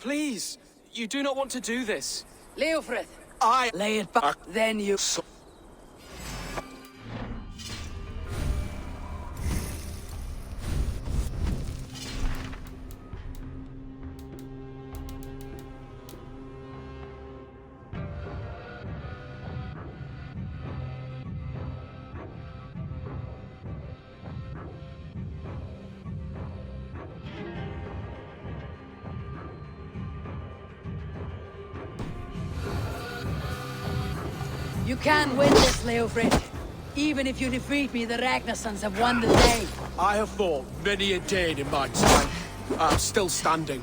Please, you do not want to do this. Leofrith, I... lay it back, then you... You can win this, Leofrid. Even if you defeat me, the Ragnarsons have won the day. I have fought many a day in my time. I'm still standing.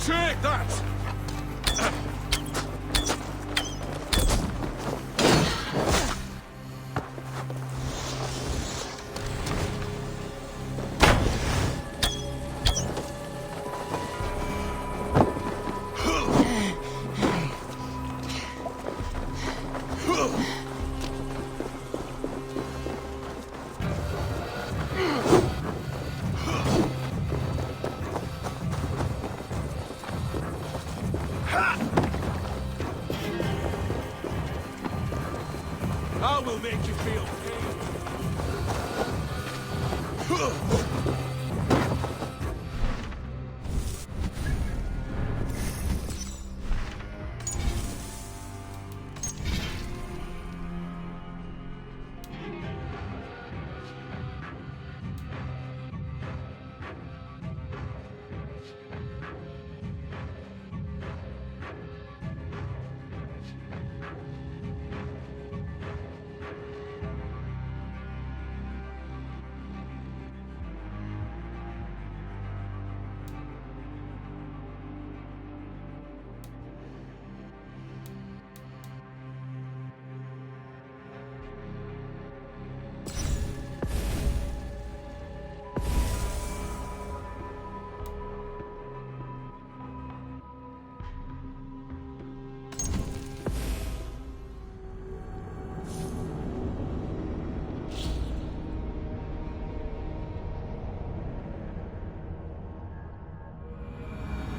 Take that! I will make you feel pain.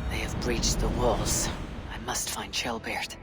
They have breached the walls. I must find Shelbeard.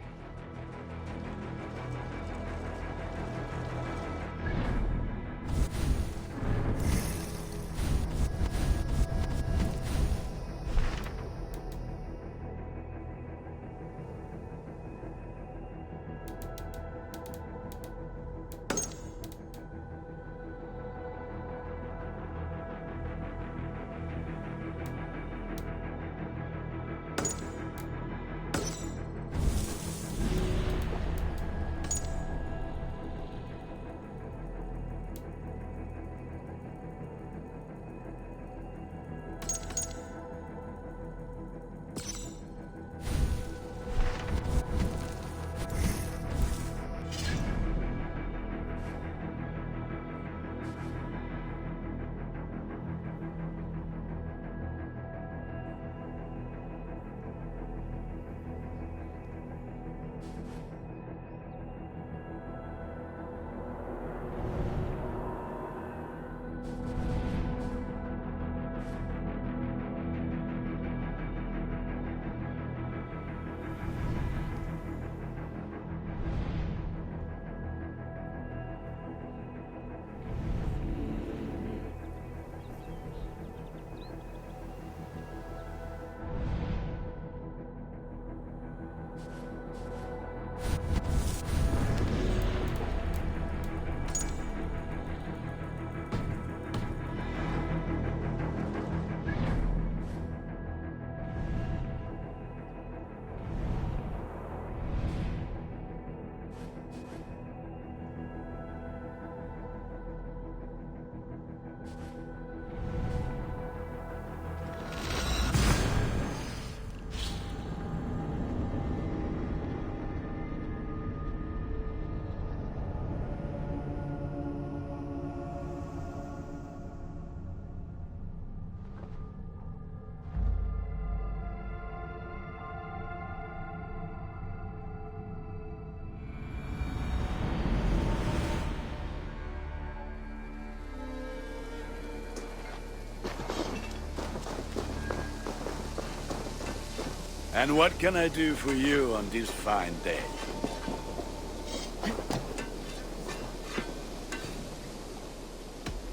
And what can I do for you on this fine day?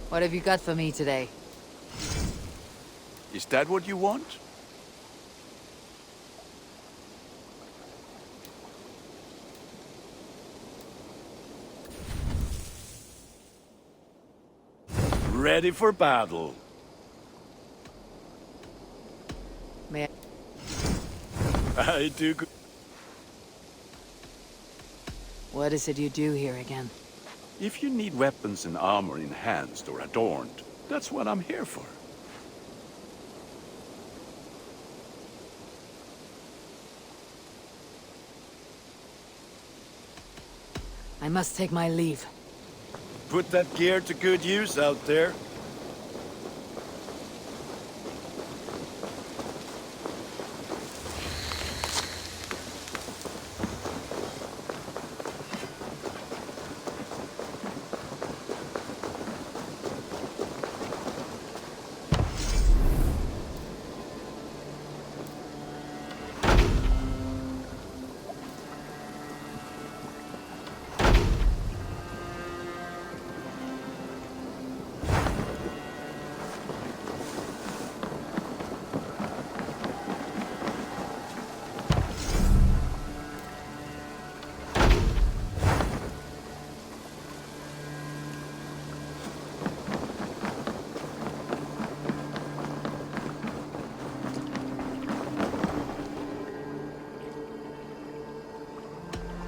What have you got for me today? Is that what you want? Ready for battle. May I do. What is it you do here again? If you need weapons and armor enhanced or adorned, that's what I'm here for. I must take my leave. Put that gear to good use out there.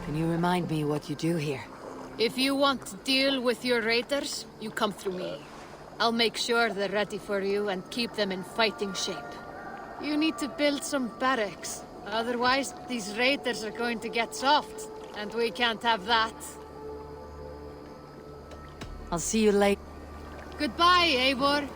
Can you remind me what you do here? If you want to deal with your raiders, you come through me. I'll make sure they're ready for you and keep them in fighting shape. You need to build some barracks. Otherwise, these raiders are going to get soft, and we can't have that. I'll see you later. Goodbye, Eivor.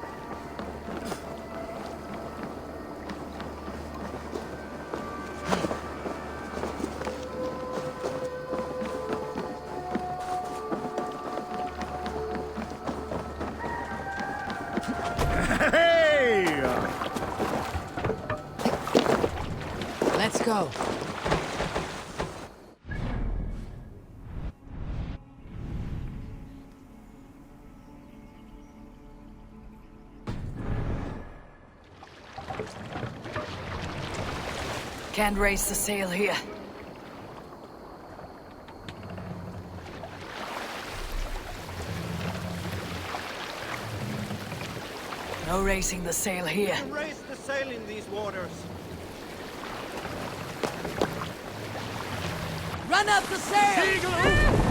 Hey! Let's go. Can't raise the sail here. No raising the sail here. Raise the sail in these waters. Run up the sail!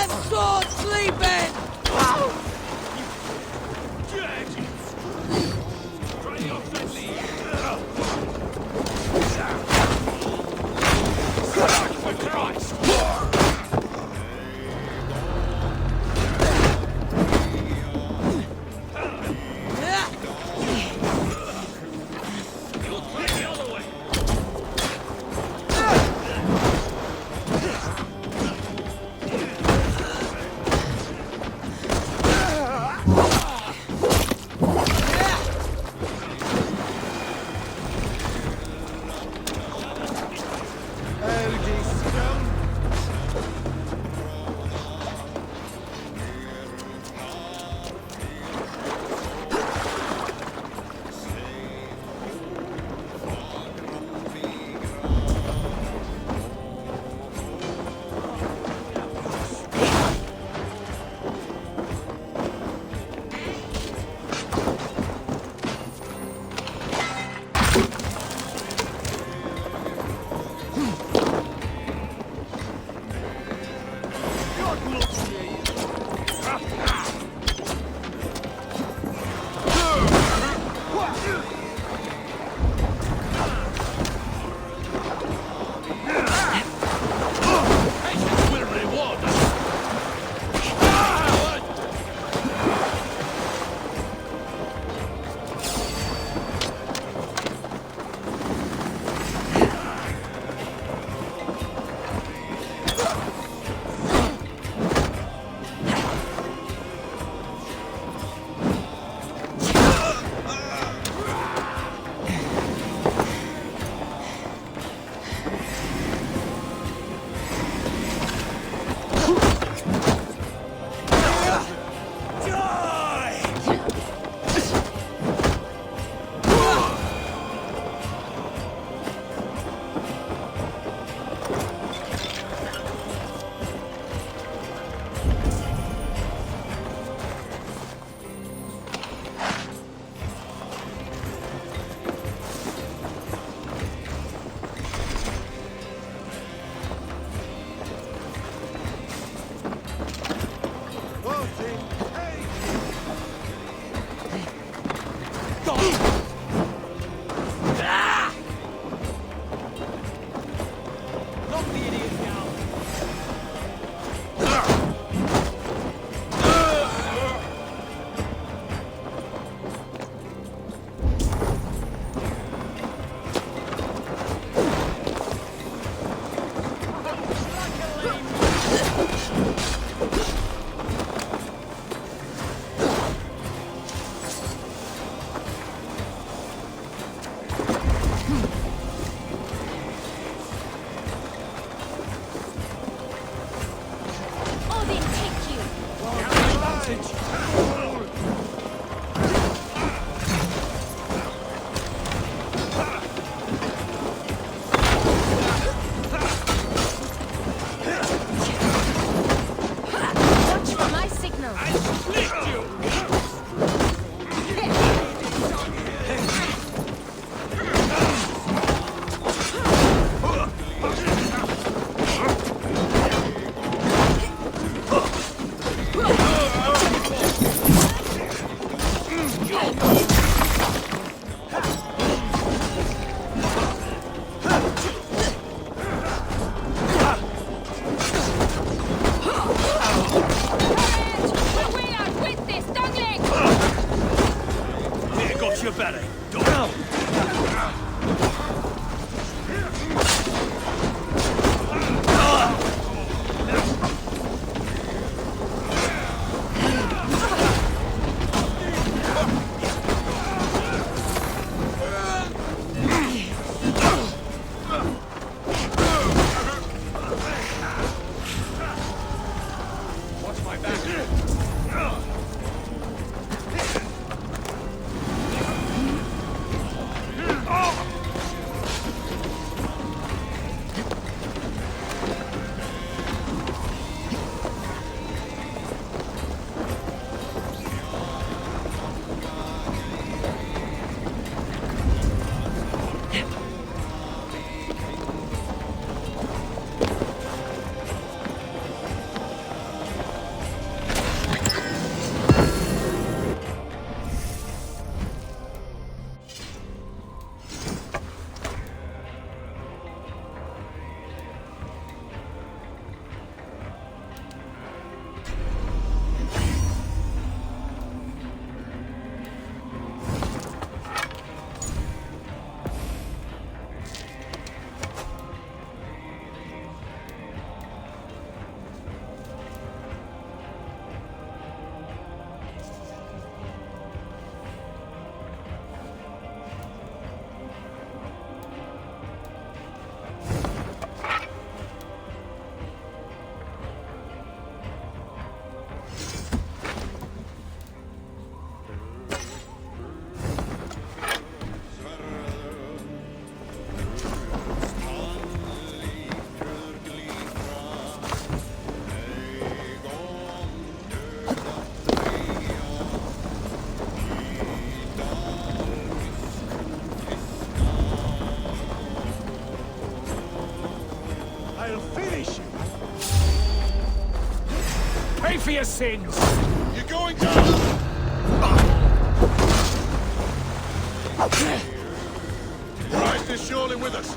them swords sleeping! Pay for your sins! You're going down! Christ is surely with us.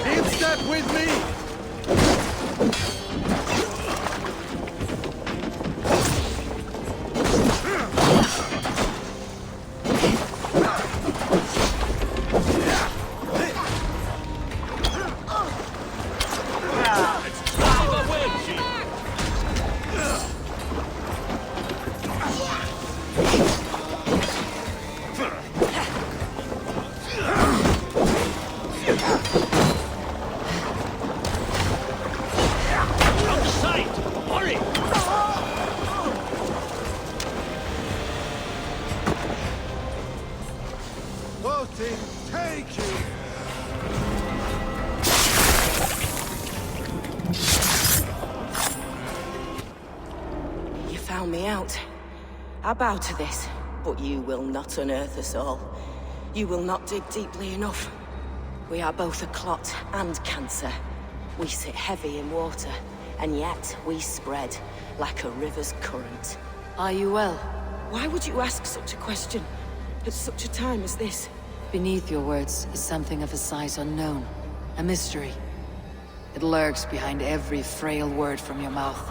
In step with me! Boating, take you! You found me out. I bow to this, but you will not unearth us all. You will not dig deeply enough. We are both a clot and cancer. We sit heavy in water, and yet we spread like a river's current. Are you well? Why would you ask such a question at such a time as this? Beneath your words is something of a size unknown. A mystery. It lurks behind every frail word from your mouth.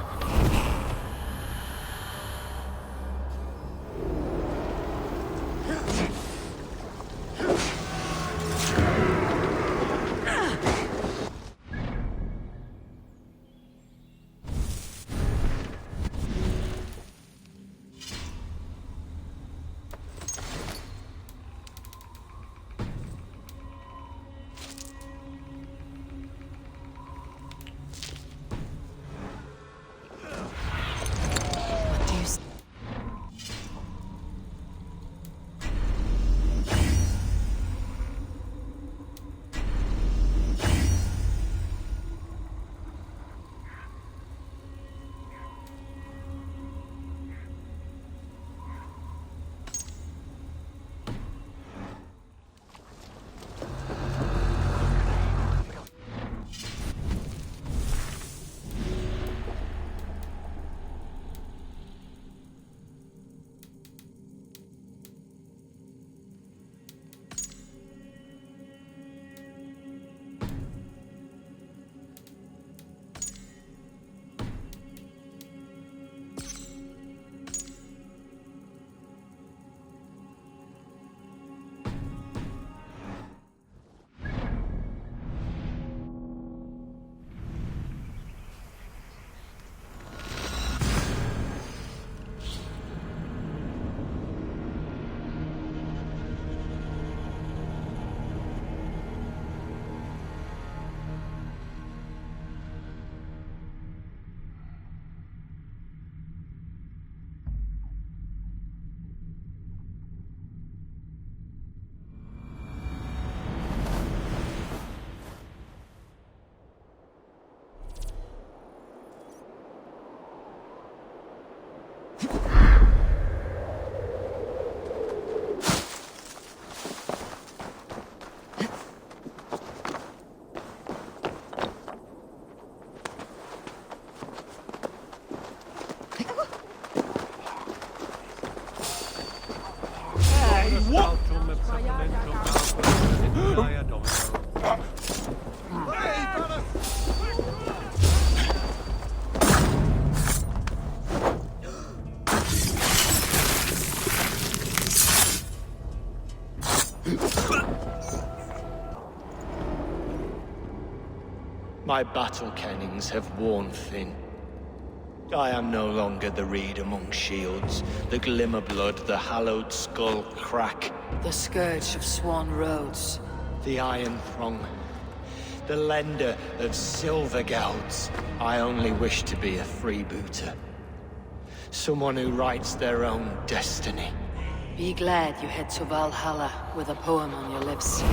What do you s- My battle kennings have worn thin. I am no longer the reed among shields, the glimmer blood, the hallowed skull crack, The scourge of Swan Roads. the iron throng, the lender of silver gelds. I only wish to be a freebooter. Someone who writes their own destiny. Be glad you head to Valhalla with a poem on your lips.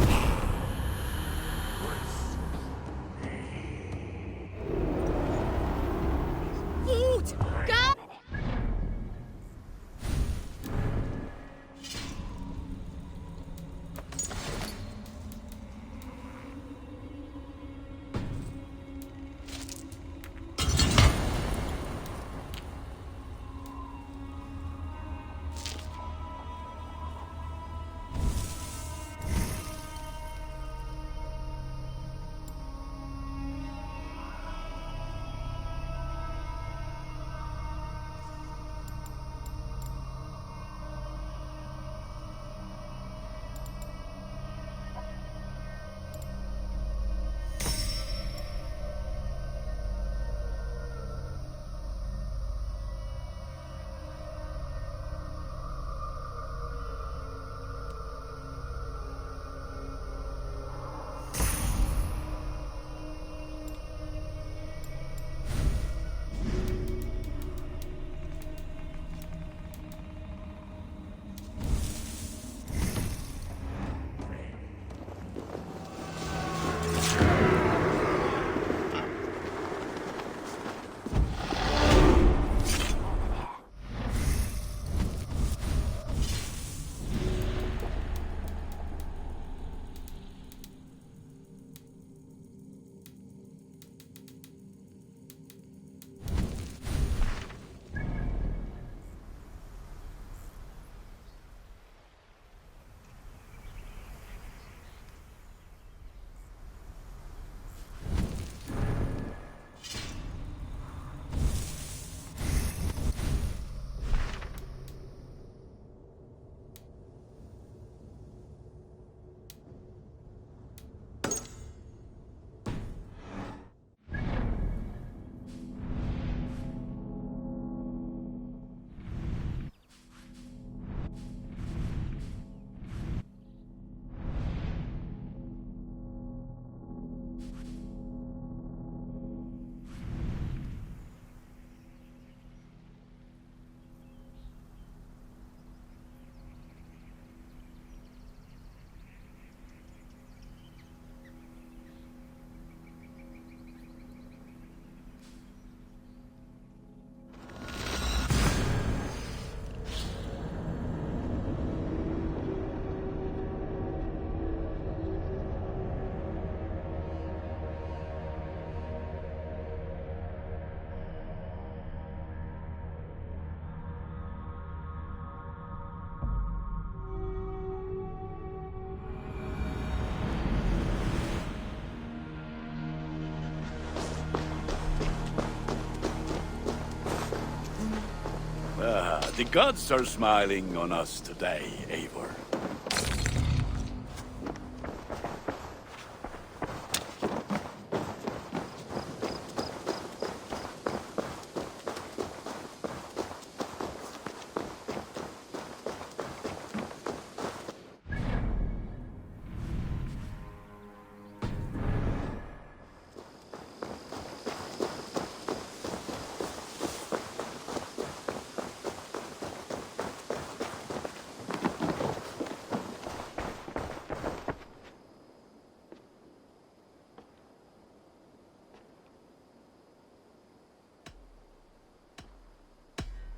The gods are smiling on us today, Eivor.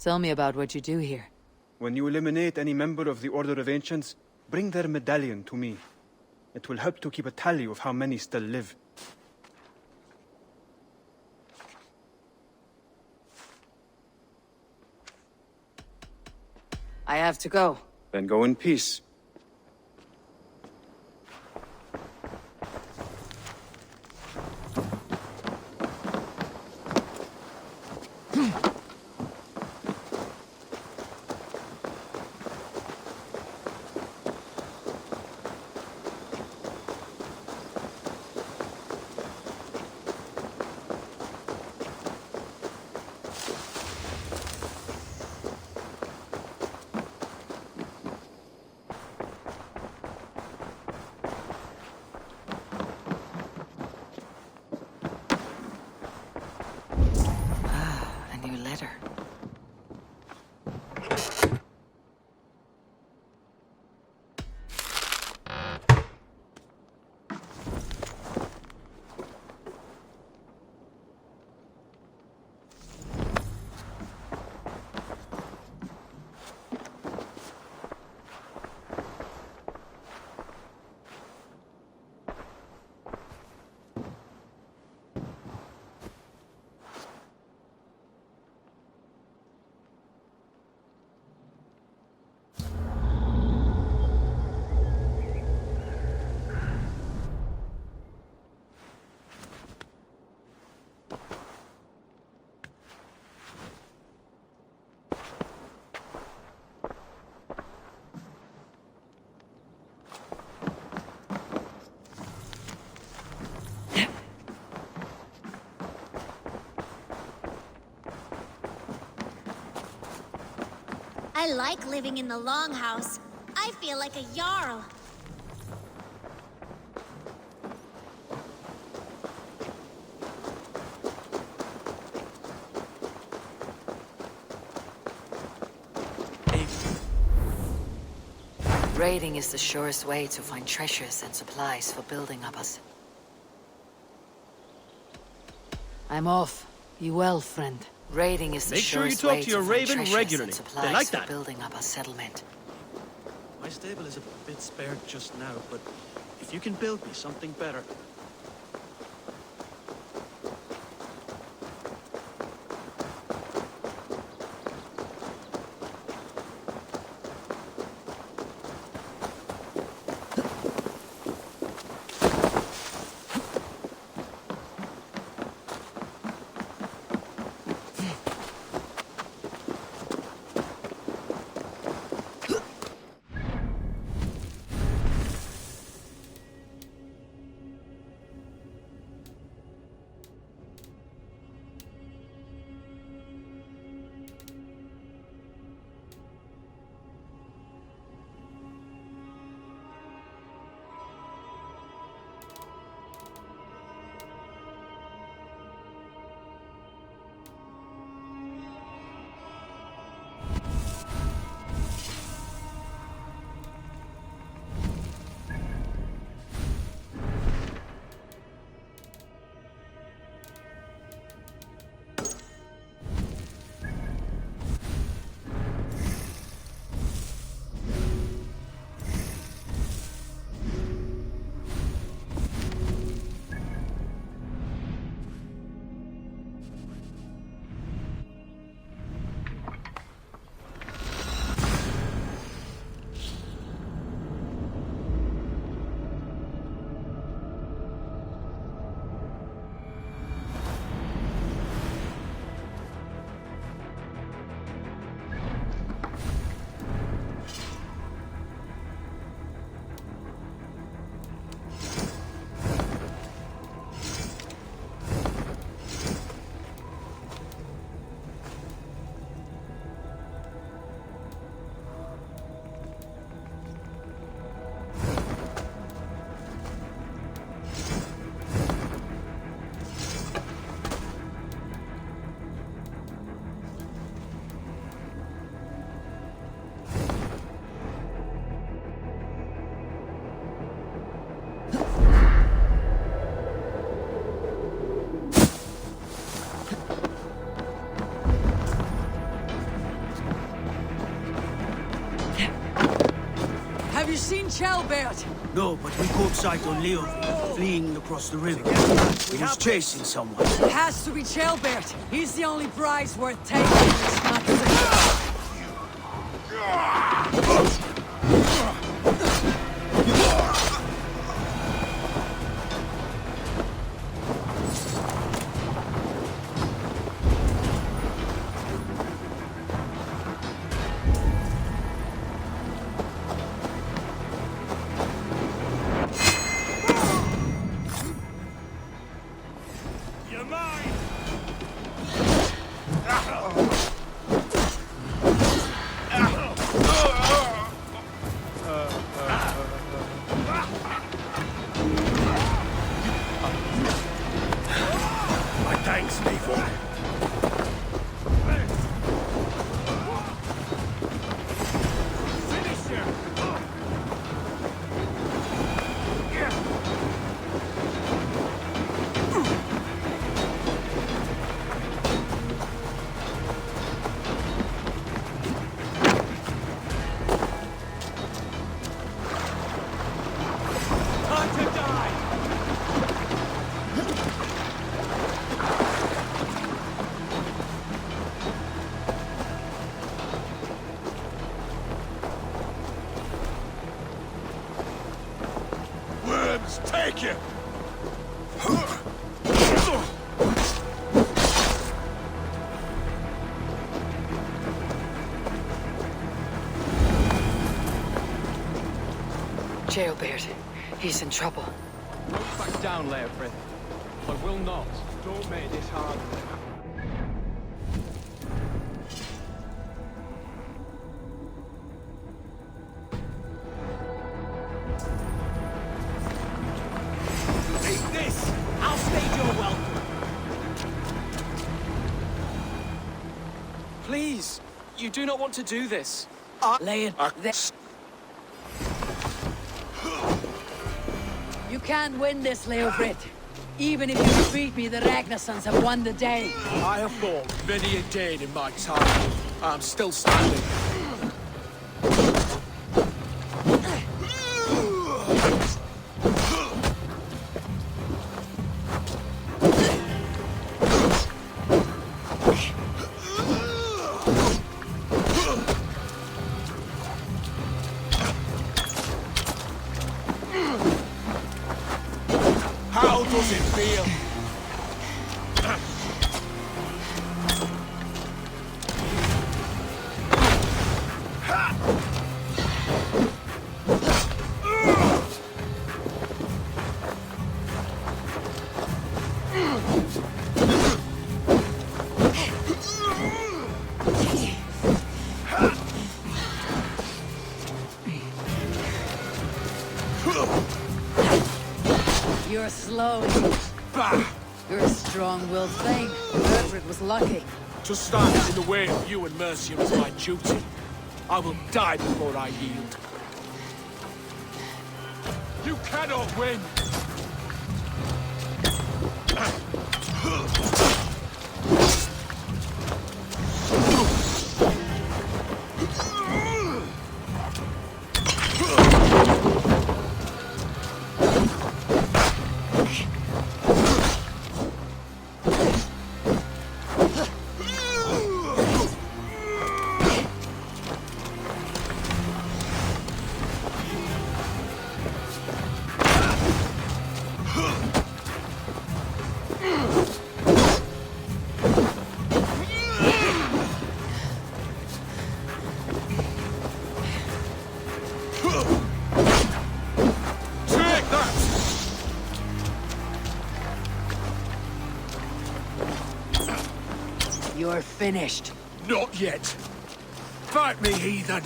Tell me about what you do here. When you eliminate any member of the Order of Ancients, bring their medallion to me. It will help to keep a tally of how many still live. I have to go. Then go in peace. A new letter. I like living in the Longhouse. I feel like a Jarl. Raiding is the surest way to find treasures and supplies for building up us. I'm off. Be well, friend. Raiding is the Make sure you surest talk way to your find raven treasures regularly. and They supplies like for that. building up a settlement. My stable is a bit spared just now, but if you can build me something better... seen Chelbert? No, but we caught sight on Leo fleeing across the river. He was chasing someone. It has to be Chelbert. He's the only prize worth taking in this matter. Take you! Chelbert, he's in trouble. Don't back down, Leofrith. I will not. Don't make this hard. Take this! I'll stage your welcome. Please, you do not want to do this. Lay it there. You can't win this, Leofrid. Even if you defeat me, the Ragnarsons have won the day. I have fought many a day in my time. I'm still standing. How does it feel? You're slow. You're a strong-willed thing. Bertred was lucky. To stand in the way of you and Mercia is my duty. I will die before I yield. You cannot win! You're finished. Not yet. Fight me, heathen!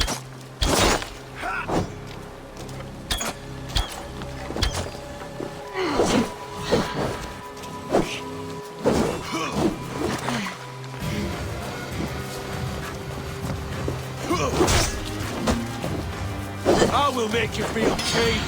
I will make you feel pain!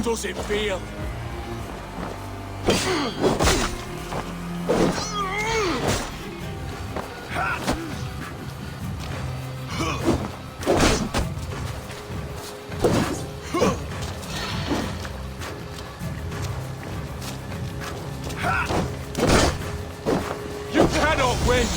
does it feel? You cannot win!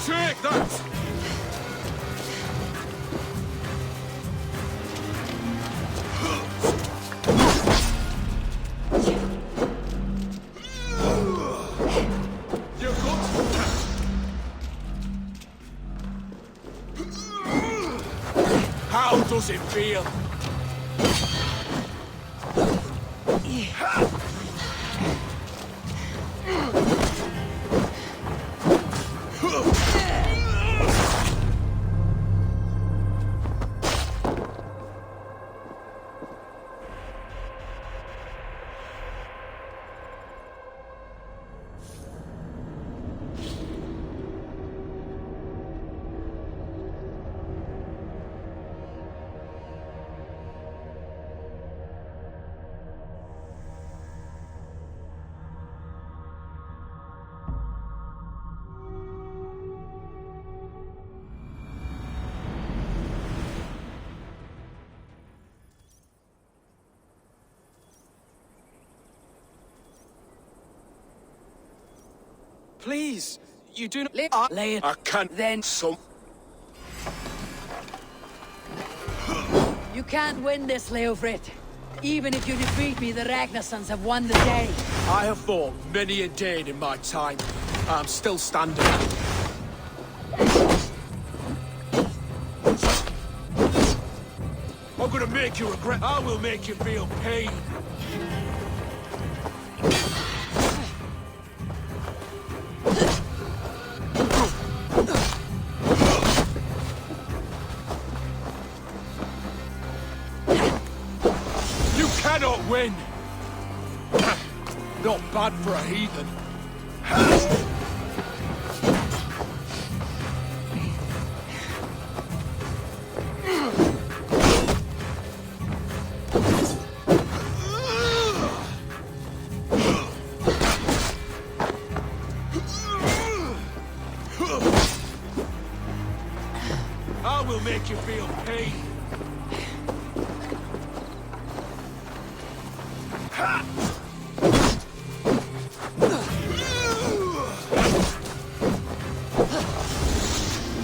Take that! You're good. How does it feel? Please, you do not... Lay it. I can't. Then you can't win this, Leofrit. Even if you defeat me, the Ragnarsons have won the day. I have fought many a day in my time. I'm still standing. I'm gonna make you regret. I will make you feel pain. You cannot win. Not bad for a heathen. I will make you feel pain.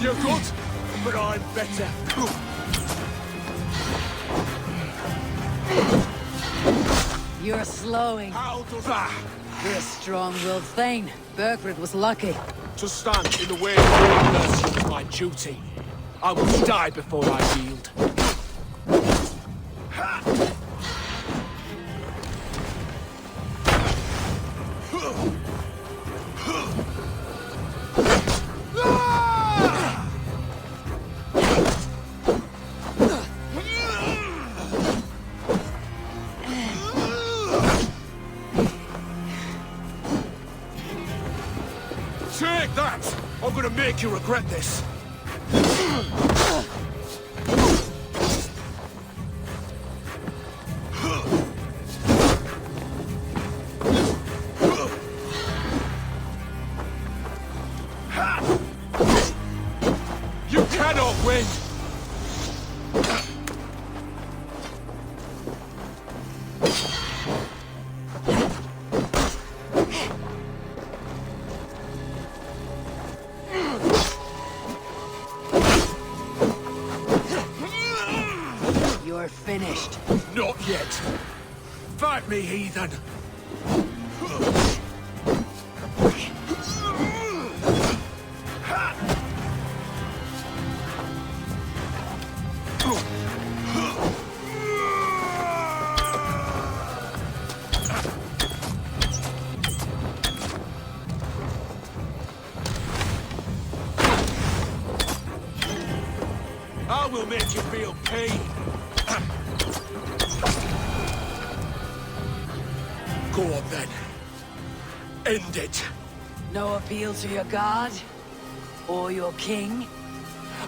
You're good, but I'm better. You're slowing. How does that? You're a strong-willed Thane. Berkred was lucky. To stand in the way of your mercy is my duty. I will die before I yield. Take that! I'm gonna make you regret this. You cannot win! You're finished. Not yet. Fight me, heathen! make you feel pain. Go on then. End it. No appeal to your god? Or your king?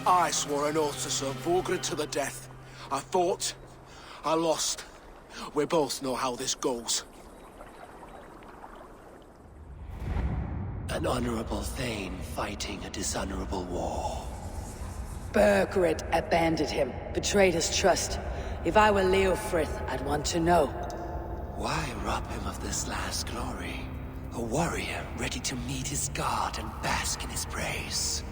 I swore an oath to serve Vorgrid to the death. I fought. I lost. We both know how this goes. An honorable Thane fighting a dishonorable war. Burgred abandoned him, betrayed his trust. If I were Leofrith, I'd want to know. Why rob him of this last glory? A warrior ready to meet his god and bask in his praise.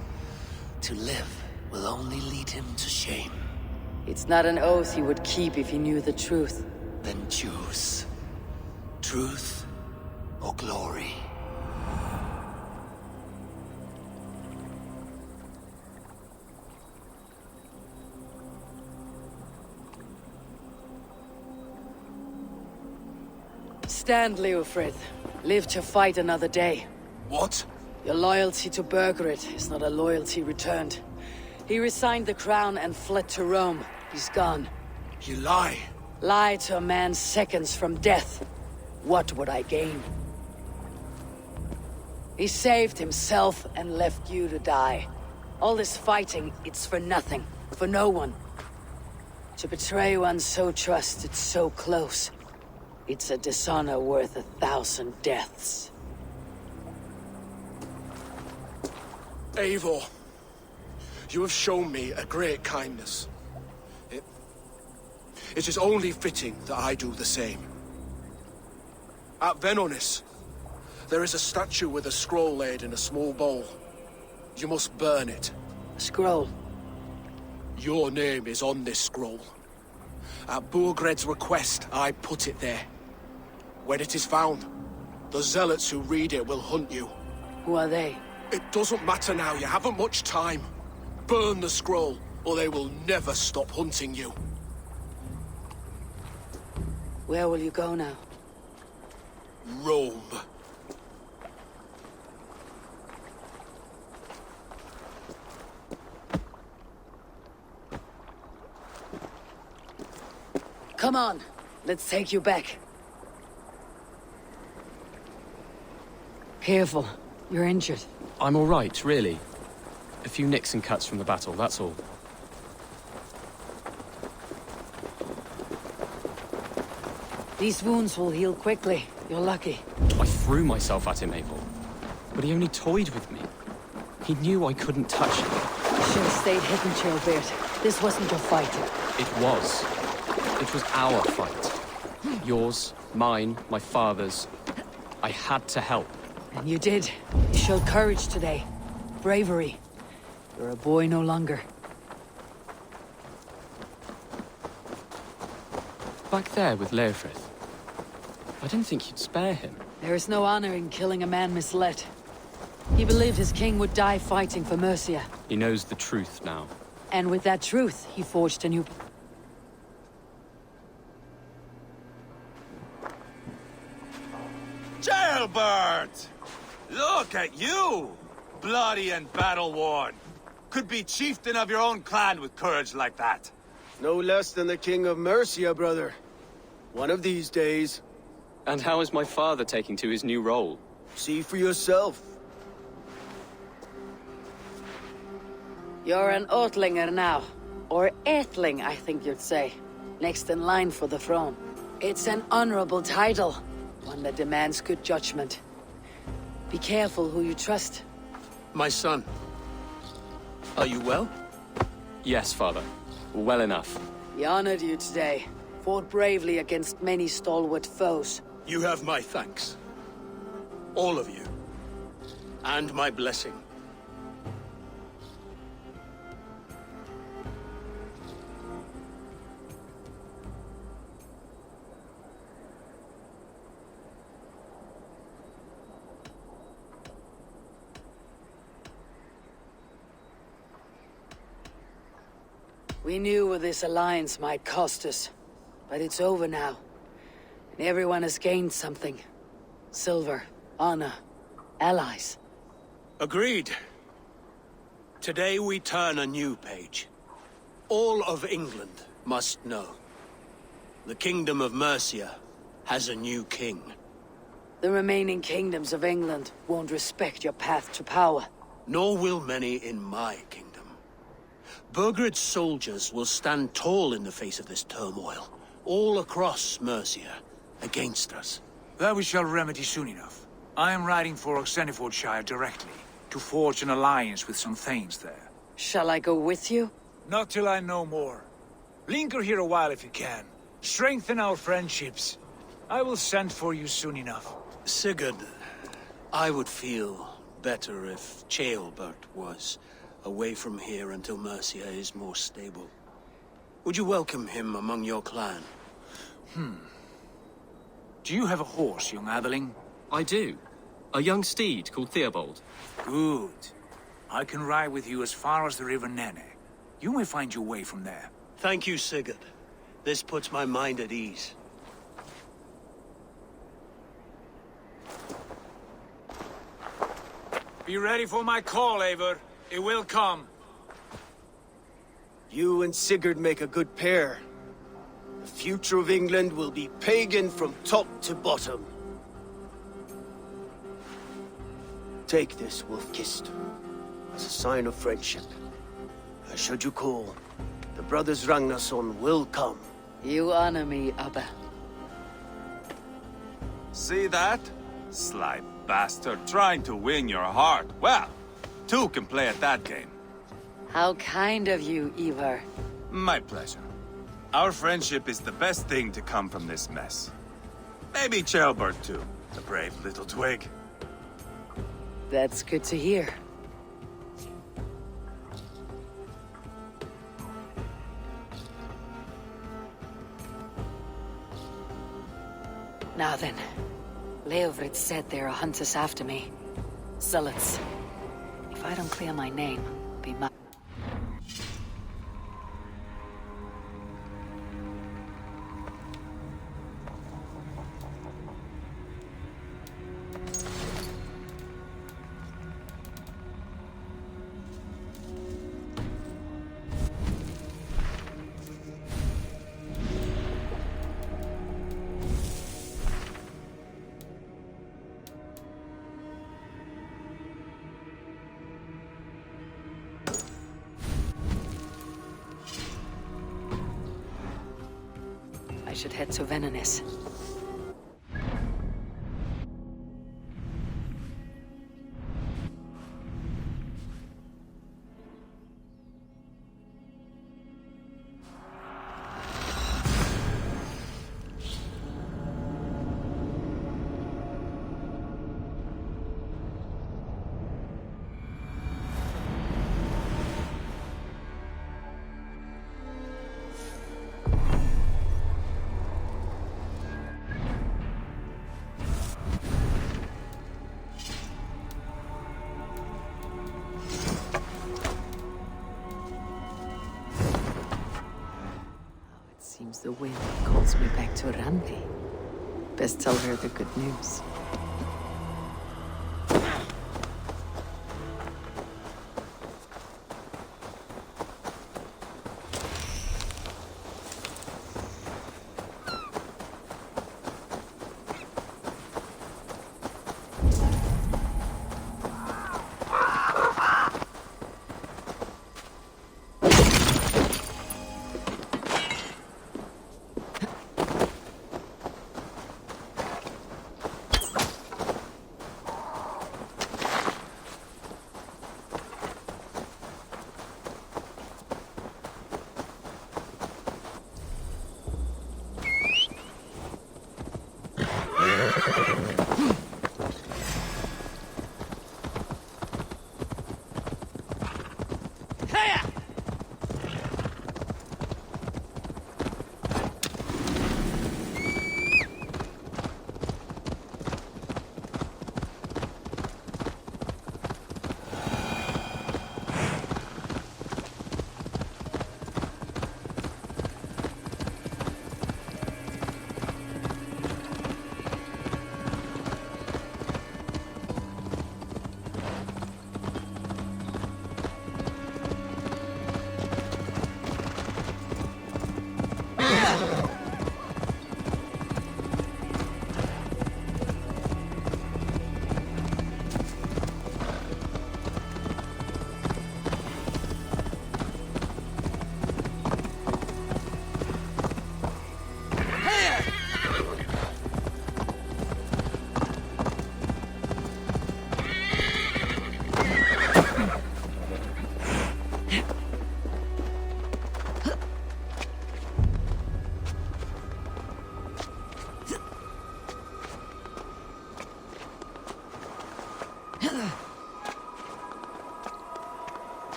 To live will only lead him to shame. It's not an oath he would keep if he knew the truth. Then choose. Truth or glory. Stand, Leofrith. Live to fight another day. What? Your loyalty to Burgred is not a loyalty returned. He resigned the crown and fled to Rome. He's gone. You lie. Lie to a man seconds from death. What would I gain? He saved himself and left you to die. All this fighting, it's for nothing. For no one. To betray one so trusted, so close. It's a dishonor worth 1,000 deaths. Eivor, you have shown me a great kindness. It is only fitting that I do the same. At Venonis, there is a statue with a scroll laid in a small bowl. You must burn it. A scroll? Your name is on this scroll. At Burgred's request, I put it there. When it is found, the zealots who read it will hunt you. Who are they? It doesn't matter now, you haven't much time. Burn the scroll, or they will never stop hunting you. Where will you go now? Rome. Come on, let's take you back. Careful, you're injured. I'm all right, really. A few nicks and cuts from the battle, that's all. These wounds will heal quickly. You're lucky. I threw myself at him, Abel. But he only toyed with me. He knew I couldn't touch him. You should have stayed hidden, Chilbert. This wasn't your fight. It was. It was our fight. Yours, mine, my father's. I had to help. And you did. You showed courage today. Bravery. You're a boy no longer. Back there with Leofrith. I didn't think you'd spare him. There is no honor in killing a man misled. He believed his king would die fighting for Mercia. He knows the truth now. And with that truth, he forged a new... Jailbird! Look at you! Bloody and battle-worn. Could be chieftain of your own clan with courage like that. No less than the king of Mercia, brother. One of these days. And how is my father taking to his new role? See for yourself. You're an Oatlinger now. Or Aethling, I think you'd say. Next in line for the throne. It's an honorable title. One that demands good judgment. Be careful who you trust. My son. Are you well? Yes, father. Well enough. He honored you today. Fought bravely against many stalwart foes. You have my thanks. All of you. And my blessing. We knew what this alliance might cost us. But it's over now. And everyone has gained something. Silver, honor, allies. Agreed. Today we turn a new page. All of England must know. The Kingdom of Mercia has a new king. The remaining kingdoms of England won't respect your path to power. Nor will many in my kingdom. Burgred's soldiers will stand tall in the face of this turmoil, all across Mercia, against us. That we shall remedy soon enough. I am riding for Oxenifordshire directly, to forge an alliance with some thanes there. Shall I go with you? Not till I know more. Linger here a while if you can. Strengthen our friendships. I will send for you soon enough. Sigurd, I would feel better if Ceolbert was away from here until Mercia is more stable. Would you welcome him among your clan? Do you have a horse, young Atheling? I do. A young steed called Theobald. Good. I can ride with you as far as the River Nene. You may find your way from there. Thank you, Sigurd. This puts my mind at ease. Be ready for my call, Eivor. It will come. You and Sigurd make a good pair. The future of England will be pagan from top to bottom. Take this, Wolf-Kissed, as a sign of friendship. And should you call, the brothers Ragnarsson will come. You honor me, Abba. See that? Sly bastard trying to win your heart. Well, two can play at that game. How kind of you, Ivar. My pleasure. Our friendship is the best thing to come from this mess. Maybe Ceolbert too, the brave little twig. That's good to hear. Now then, Leofrid said there are hunters after me. Zealots. If I don't clear my name, be my... I should head to Venenis. Seems the wind calls me back to Randi. Best tell her the good news.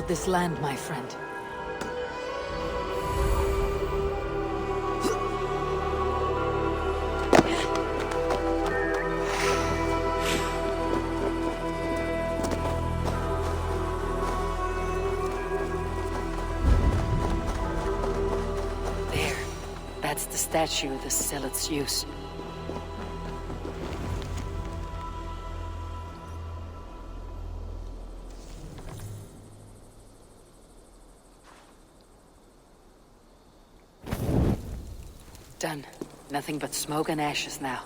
about this land, my friend? There. That's the statue the Zealots use. Done. Nothing but smoke and ashes now.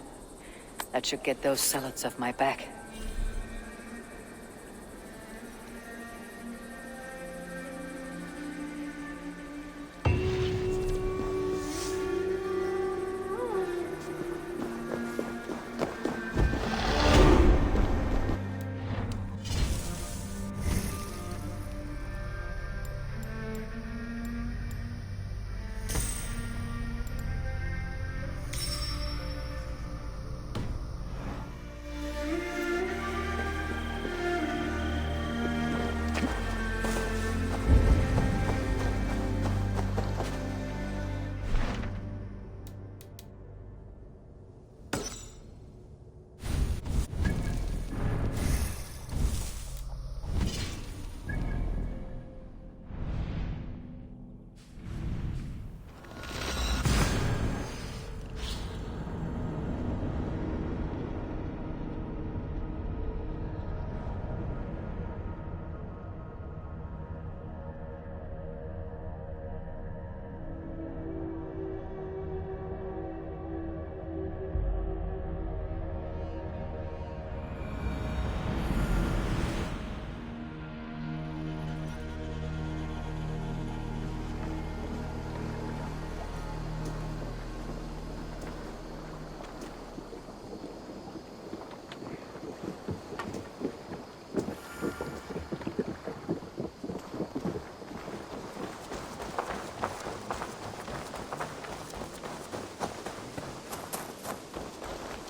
That should get those zealots off my back.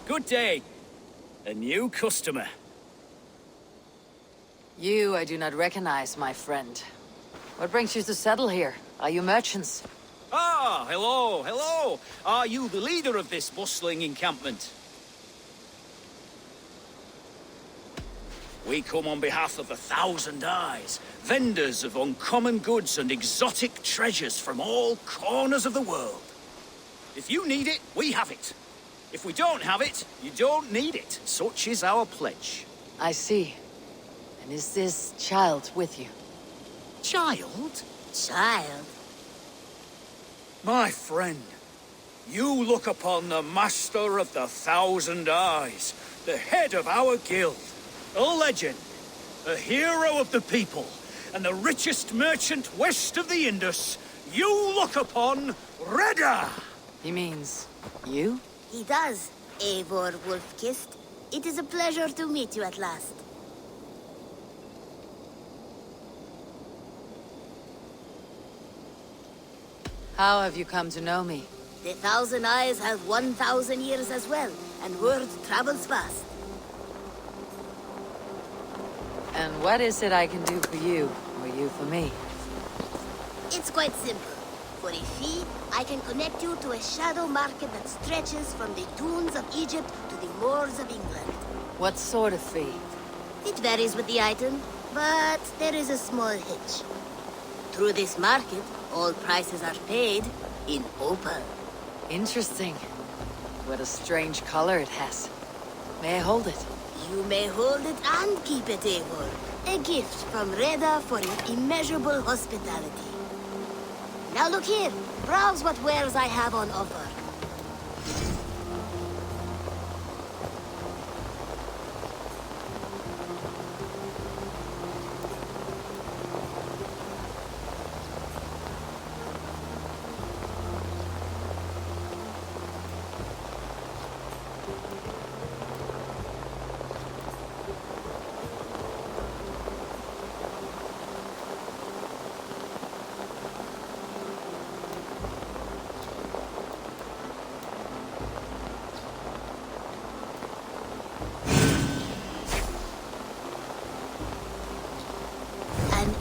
Good day. A new customer. You I do not recognize, my friend. What brings you to settle here? Are you merchants? Ah, hello, hello. Are you the leader of this bustling encampment? We come on behalf of the Thousand Eyes, vendors of uncommon goods and exotic treasures from all corners of the world. If you need it, we have it. If we don't have it, you don't need it. Such is our pledge. I see. And is this child with you? Child? Child? My friend, you look upon the master of the Thousand Eyes, the head of our guild, a legend, a hero of the people, and the richest merchant west of the Indus. You look upon Reda! He means you? He does, Eivor Wolf-Kissed. It is a pleasure to meet you at last. How have you come to know me? The Thousand Eyes have 1,000 years as well, and word travels fast. And what is it I can do for you, or you for me? It's quite simple. For a fee, I can connect you to a shadow market that stretches from the dunes of Egypt to the moors of England. What sort of fee? It varies with the item, but there is a small hitch. Through this market, all prices are paid in opal. Interesting. What a strange color it has. May I hold it? You may hold it and keep it, Eivor. A gift from Reda for your immeasurable hospitality. Now look here. Browse what wares I have on offer.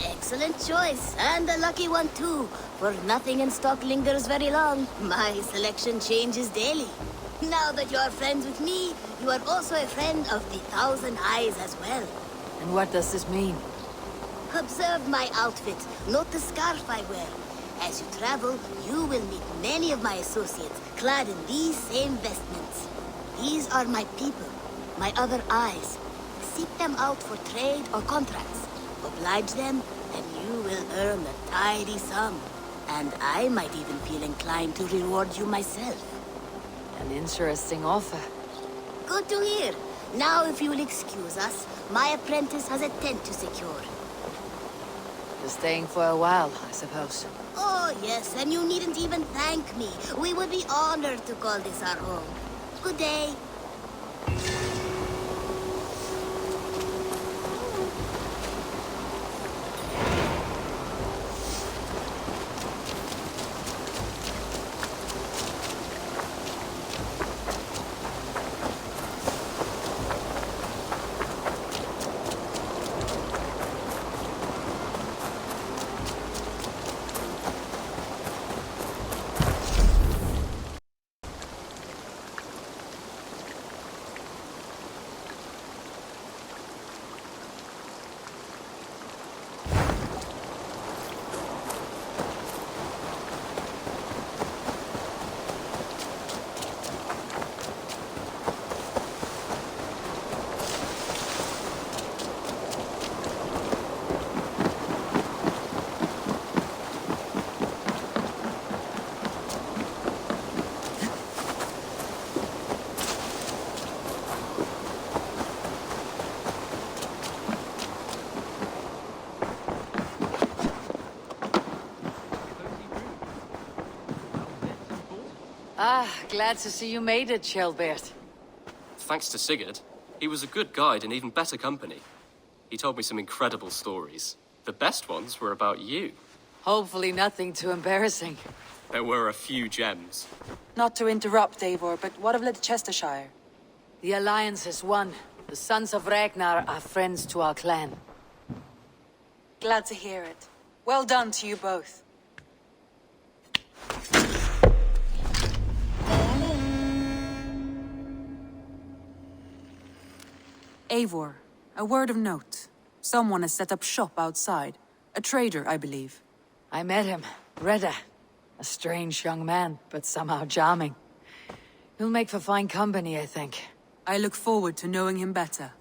Excellent choice, and a lucky one too, for nothing in stock lingers very long. My selection changes daily. Now that you're friends with me, you are also a friend of the Thousand Eyes as well. And what does this mean? Observe my outfit, note the scarf I wear. As you travel, you will meet many of my associates, clad in these same vestments. These are my people, my other eyes. Seek them out for trade or contracts. Oblige them, and you will earn a tidy sum. And I might even feel inclined to reward you myself. An interesting offer. Good to hear. Now, if you will excuse us, my apprentice has a tent to secure. You're staying for a while, I suppose. Oh, yes, and you needn't even thank me. We would be honored to call this our home. Good day. Ah, glad to see you made it, Shelbert. Thanks to Sigurd. He was a good guide and even better company. He told me some incredible stories. The best ones were about you. Hopefully nothing too embarrassing. There were a few gems. Not to interrupt, Eivor, but what of Leicestershire? The Alliance has won. The Sons of Ragnar are friends to our clan. Glad to hear it. Well done to you both. Eivor, a word of note. Someone has set up shop outside. A trader, I believe. I met him. Reda. A strange young man, but somehow charming. He'll make for fine company, I think. I look forward to knowing him better.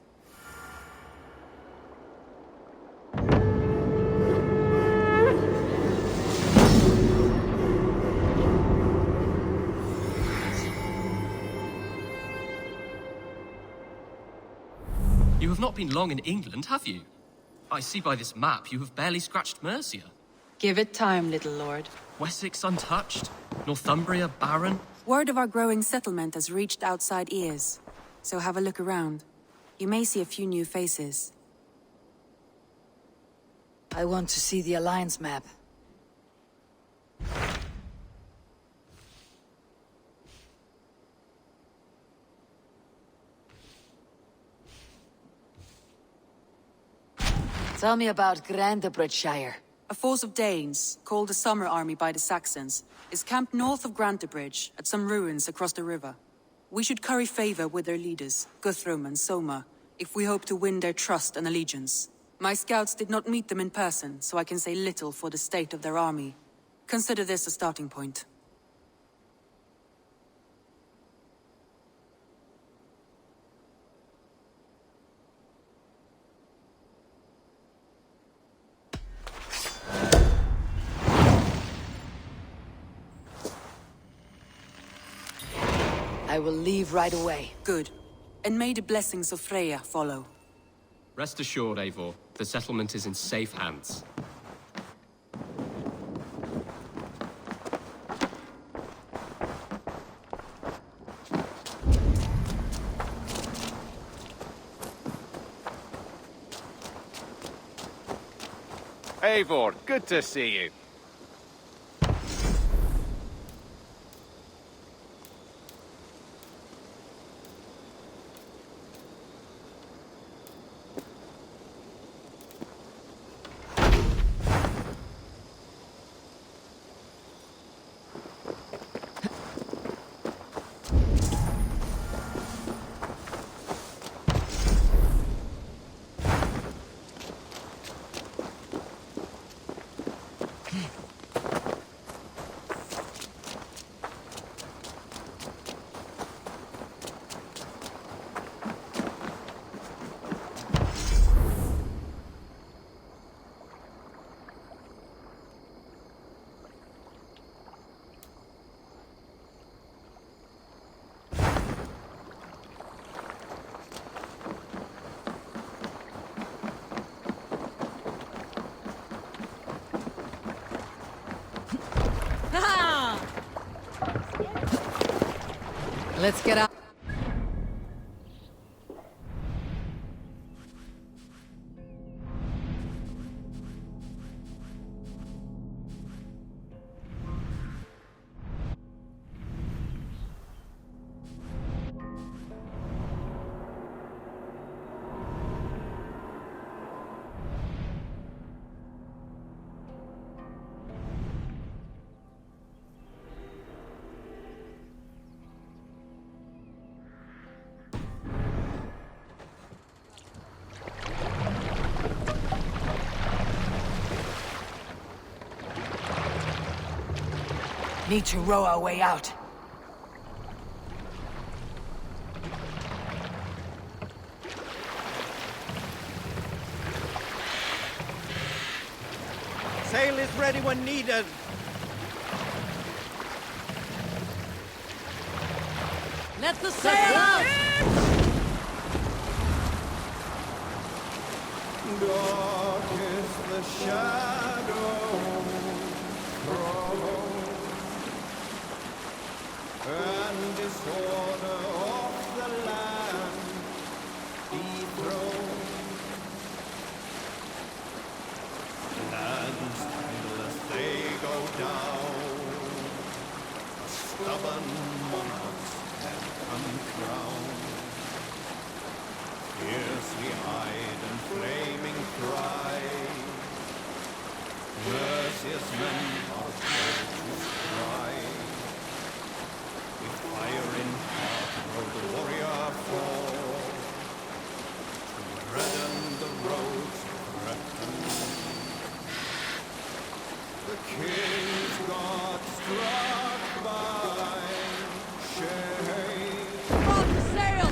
You have not been long in England, have you? I see by this map you have barely scratched Mercia. Give it time, little lord. Wessex untouched, Northumbria barren. Word of our growing settlement has reached outside ears. So have a look around. You may see a few new faces. I want to see the Alliance map. Tell me about Grantebridgeshire. A force of Danes, called the Summer Army by the Saxons, is camped north of Grantebridge at some ruins across the river. We should curry favor with their leaders, Guthrum and Soma, if we hope to win their trust and allegiance. My scouts did not meet them in person, so I can say little for the state of their army. Consider this a starting point. I will leave right away. Good. And may the blessings of Freya follow. Rest assured, Eivor, the settlement is in safe hands. Eivor, good to see you. Let's get out. Need to row our way out. Sail is ready when needed. Let the sail out! Dark is the shadow and disorder of the land dethroned. Lands tremble as they go down, stubborn monarchs and uncrowned, fiercely eyed and flaming cry. Merciless men are called to strive. With fire in heart will the warrior fall, to redden the roads threatened. The king's God struck by shame. Drop the sail!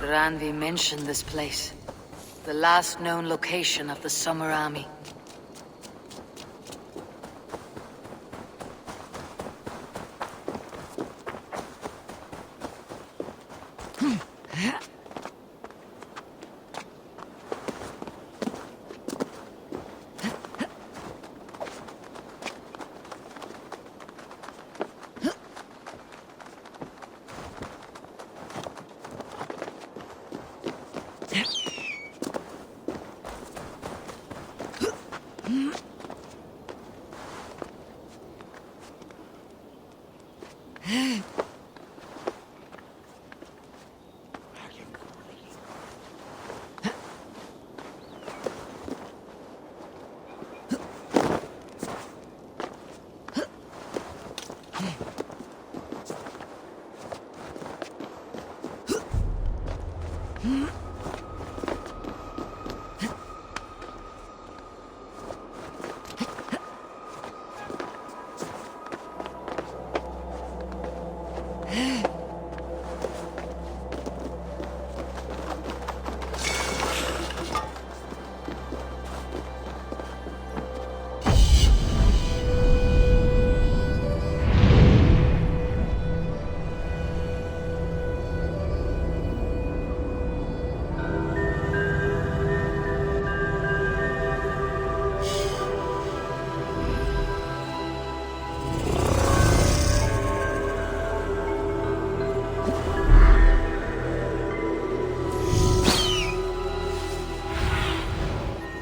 Randvi mentioned this place. The last known location of the Summer Army.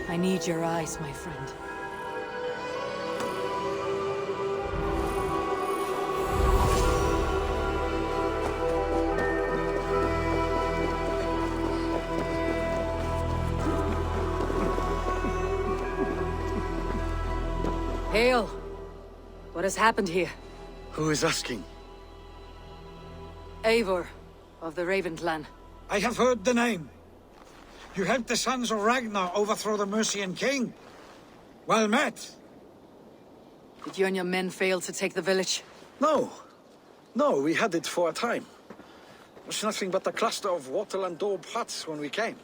I need your eyes, my friend. Hail! What has happened here? Who is asking? Eivor, of the Raven clan. I have heard the name. You helped the sons of Ragnar overthrow the Mercian king. Well met. Did you and your men fail to take the village? No. No, we had it for a time. It was nothing but a cluster of wattle and daub huts when we came.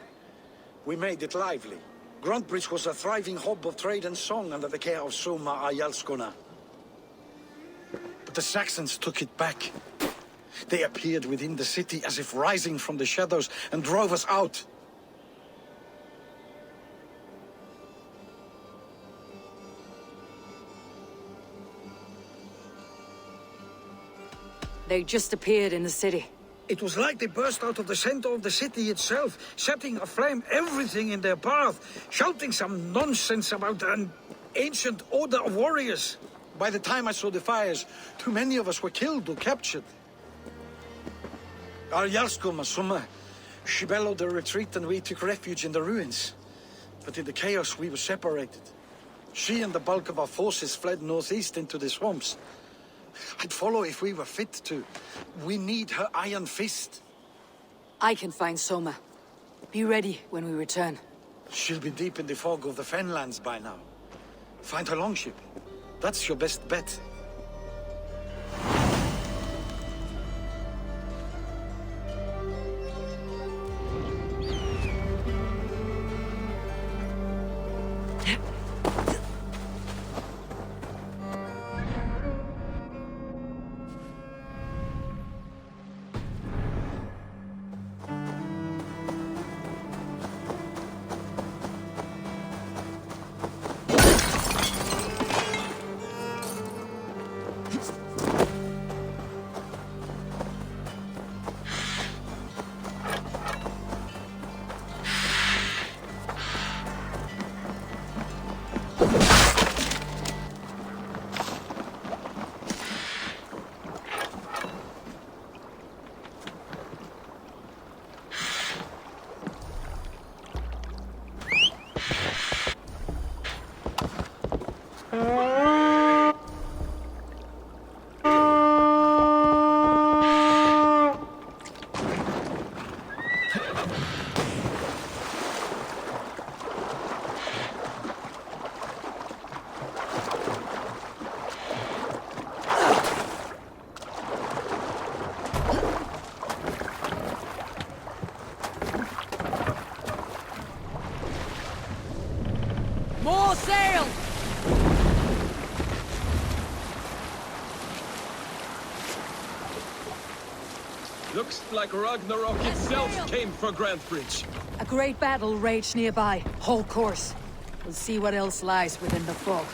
We made it lively. Gruntbridge was a thriving hub of trade and song under the care of Soma Ayalskona. but the Saxons took it back. They appeared within the city as if rising from the shadows and drove us out. They just appeared in the city. It was like they burst out of the center of the city itself, setting aflame everything in their path, shouting some nonsense about an ancient order of warriors. By the time I saw the fires, too many of us were killed or captured. Our Jarlskum, Summa, she bellowed a retreat and we took refuge in the ruins. But in the chaos we were separated. She and the bulk of our forces fled northeast into the swamps. I'd follow if we were fit to. We need her iron fist. I can find Soma. Be ready when we return. She'll be deep in the fog of the Fenlands by now. Find her longship. That's your best bet. More sail! Looks like Ragnarok itself came for Grantbridge. A great battle raged nearby. Whole course. We'll see what else lies within the fog.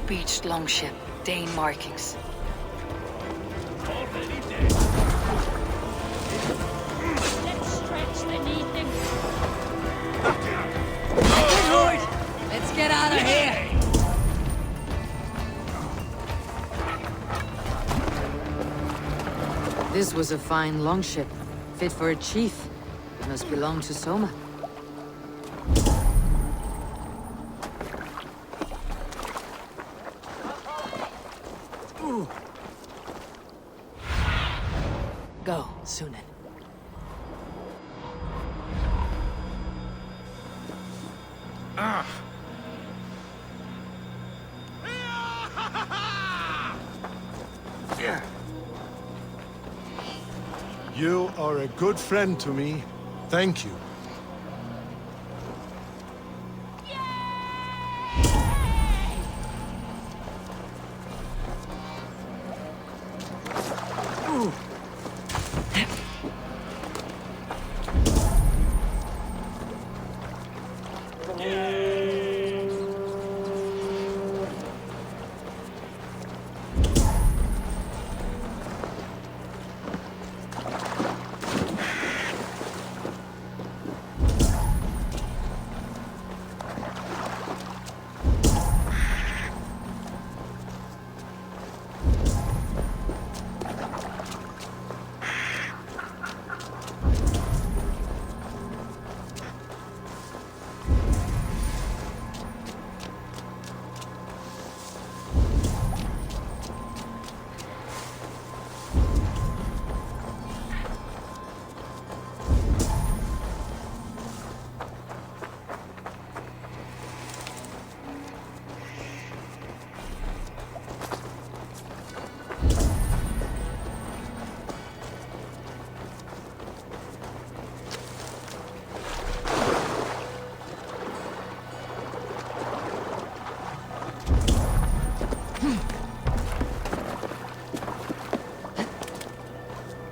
Beached longship, Dane markings. Already dead. Let's stretch the evening. Good lord! Let's get out of here! This was a fine longship, fit for a chief. It must belong to Soma. Go, Sunan. You are a good friend to me. Thank you.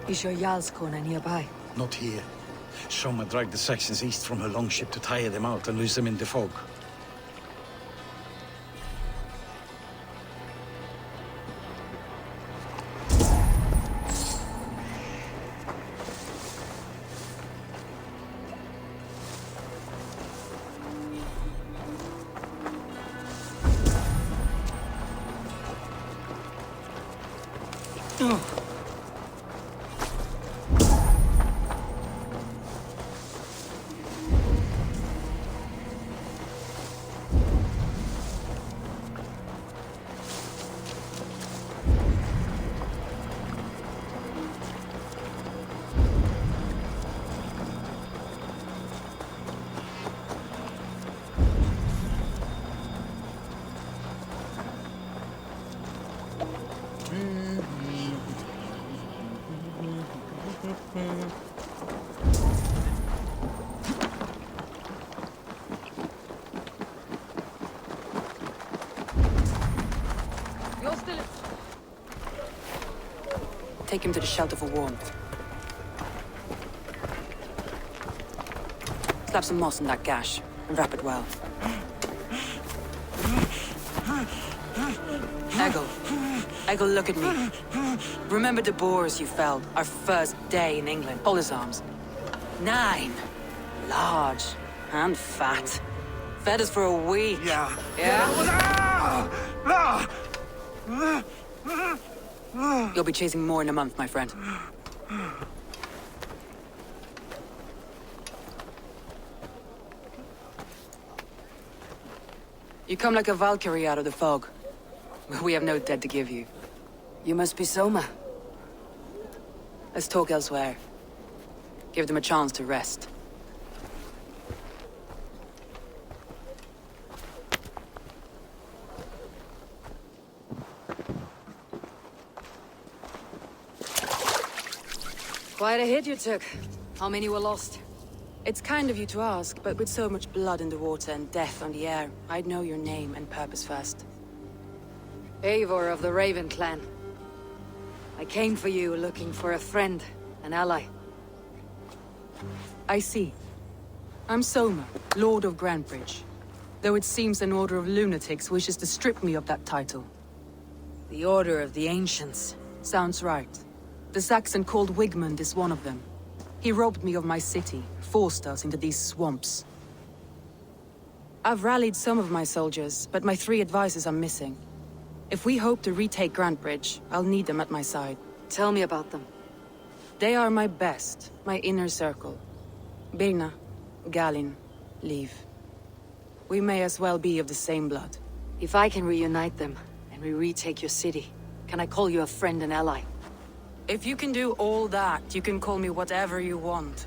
Is your Jarl's corner nearby? Not here. Soma dragged the Saxons east from her longship to tire them out and lose them in the fog. Take him to the shelter for warmth. Slap some moss in that gash and wrap it well. Eggle, look at me. Remember the boars you felled our first day in England? Hold his arms. 9. Large and fat. Fed us for a week. Yeah. You'll be chasing more in a month, my friend. You come like a Valkyrie out of the fog. We have no dead to give you. You must be Soma. Let's talk elsewhere. Give them a chance to rest. Quite a hit you took. How many were lost? It's kind of you to ask, but with so much blood in the water and death on the air, I'd know your name and purpose first. Eivor of the Raven clan. I came for you looking for a friend, an ally. I see. I'm Soma, Lord of Grantebridge. Though it seems an order of lunatics wishes to strip me of that title. The Order of the Ancients. Sounds right. The Saxon called Wigmund is one of them. He robbed me of my city, forced us into these swamps. I've rallied some of my soldiers, but my 3 advisors are missing. If we hope to retake Grantebridge, I'll need them at my side. Tell me about them. They are my best, my inner circle. Birna, Galin, Liv. We may as well be of the same blood. If I can reunite them, and we retake your city, can I call you a friend and ally? If you can do all that, you can call me whatever you want.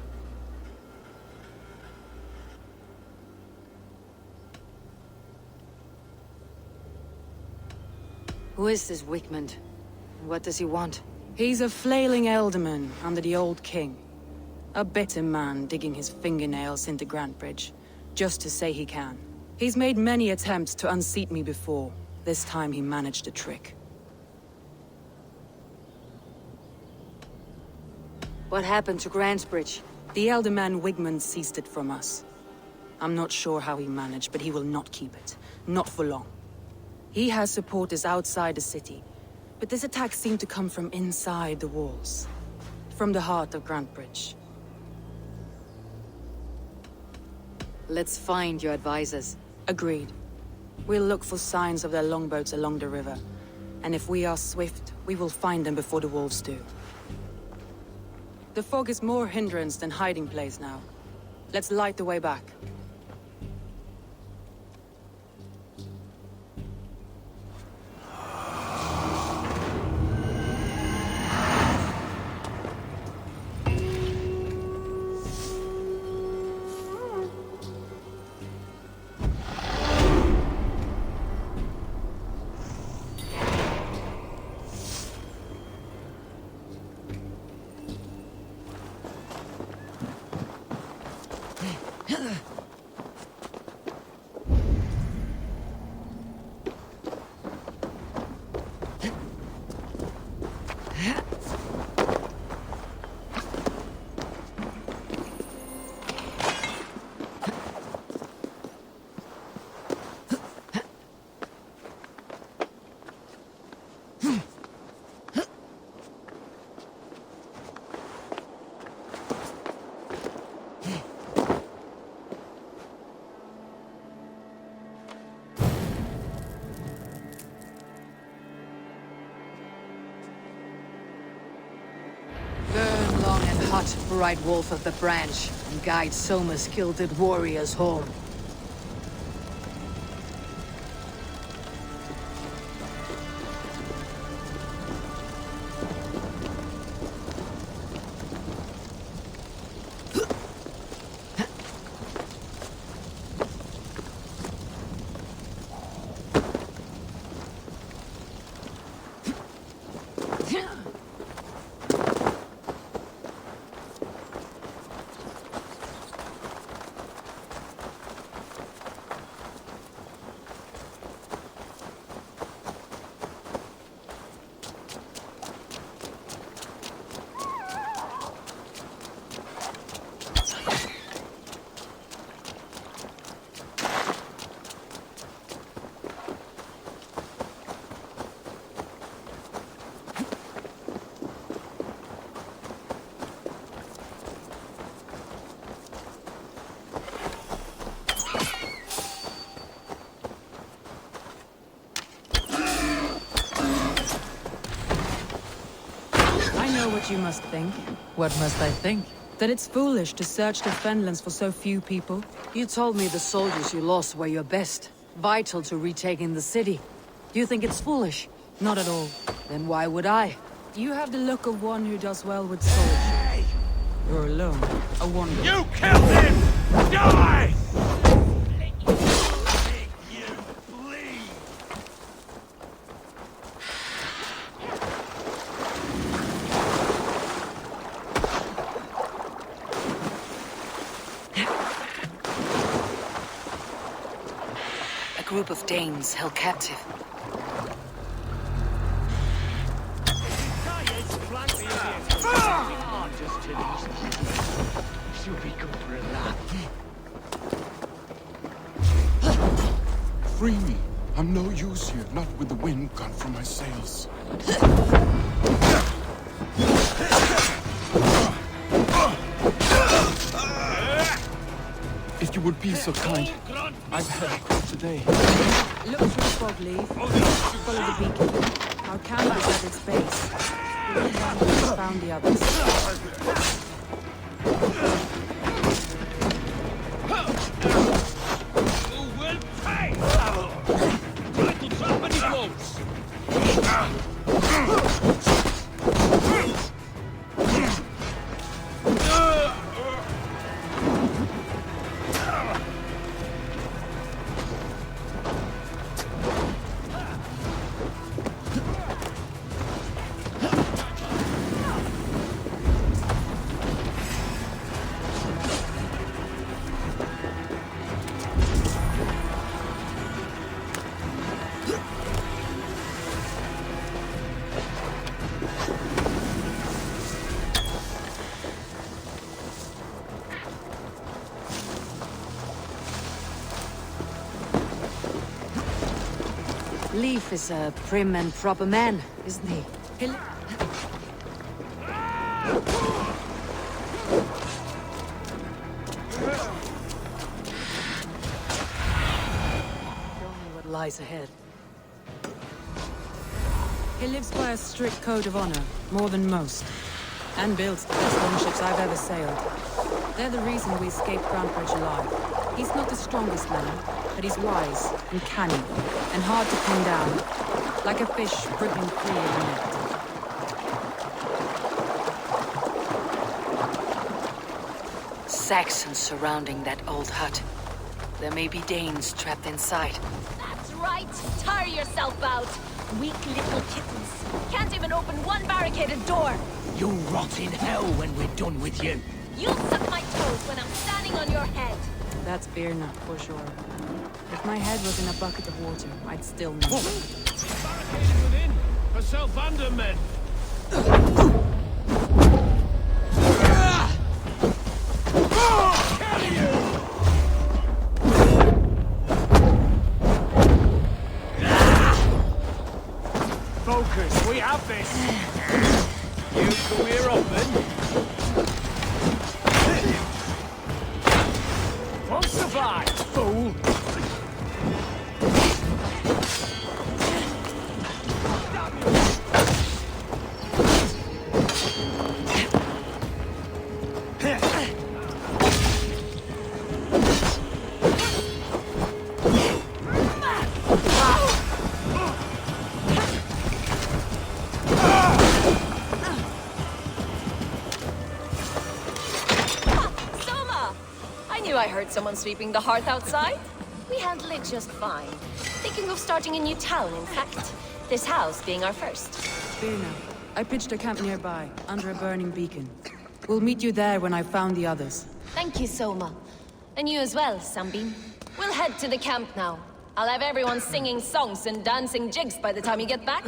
Who is this Wigmund? What does he want? He's a flailing elderman under the old king. A bitter man digging his fingernails into Grantebridge, just to say he can. He's made many attempts to unseat me before. This time he managed the trick. What happened to Grantebridge? The elderman Wigmund seized it from us. I'm not sure how he managed, but he will not keep it. Not for long. He has supporters outside the city, but this attack seemed to come from inside the walls. From the heart of Grantebridge. Let's find your advisors. Agreed. We'll look for signs of their longboats along the river. And if we are swift, we will find them before the wolves do. The fog is more hindrance than hiding place now. Let's light the way back. Burn long and hot, bright wolf of the branch, and guide Soma's gilded warriors home. What you must think. What must I think? That it's foolish to search the Fenlands for so few people. You told me the soldiers you lost were your best, vital to retaking the city. Do you think it's foolish? Not at all. Then why would I? You have the look of one who does well with soldiers. You're alone, a wanderer. You killed him! Die! A group of Danes held captive. She'll be good for a laugh. Free me. I'm no use here, not with the wind gone from my sails. If you would be so kind, I've had a crop today. Look for the fog leaf. Follow the beacon. Our camp is at its base. We'll return when we've found the others. You will pay! Try to drop any blows! Leif is a prim and proper man, isn't he? Show me what lies ahead. He lives by a strict code of honor, more than most. And builds the best longships I've ever sailed. They're the reason we escaped Grantebridge alive. He's not the strongest man, but he's wise and canny, and hard to pin down. Like a fish wriggling free of the net. Saxons surrounding that old hut. There may be Danes trapped inside. That's right! Tire yourself out! Weak little kittens. Can't even open one barricaded door! You'll rot in hell when we're done with you. You'll suck my toes when I'm standing on your head! That's Birna, for sure. If my head was in a bucket of water, I'd still know. Barricaded within! Herself and her men! Focus, we have this! You come here often? Won't survive, fool! I heard someone sweeping the hearth outside. We handle it just fine. Thinking of starting a new town, in fact. This house being our first. Birna, I pitched a camp nearby, under a burning beacon. We'll meet you there when I've found the others. Thank you, Soma. And you as well, Sunbeam. We'll head to the camp now. I'll have everyone singing songs and dancing jigs by the time you get back.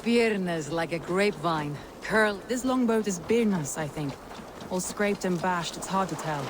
Birna's like a grapevine. Curl. This longboat is Birna's, I think. All scraped and bashed, it's hard to tell.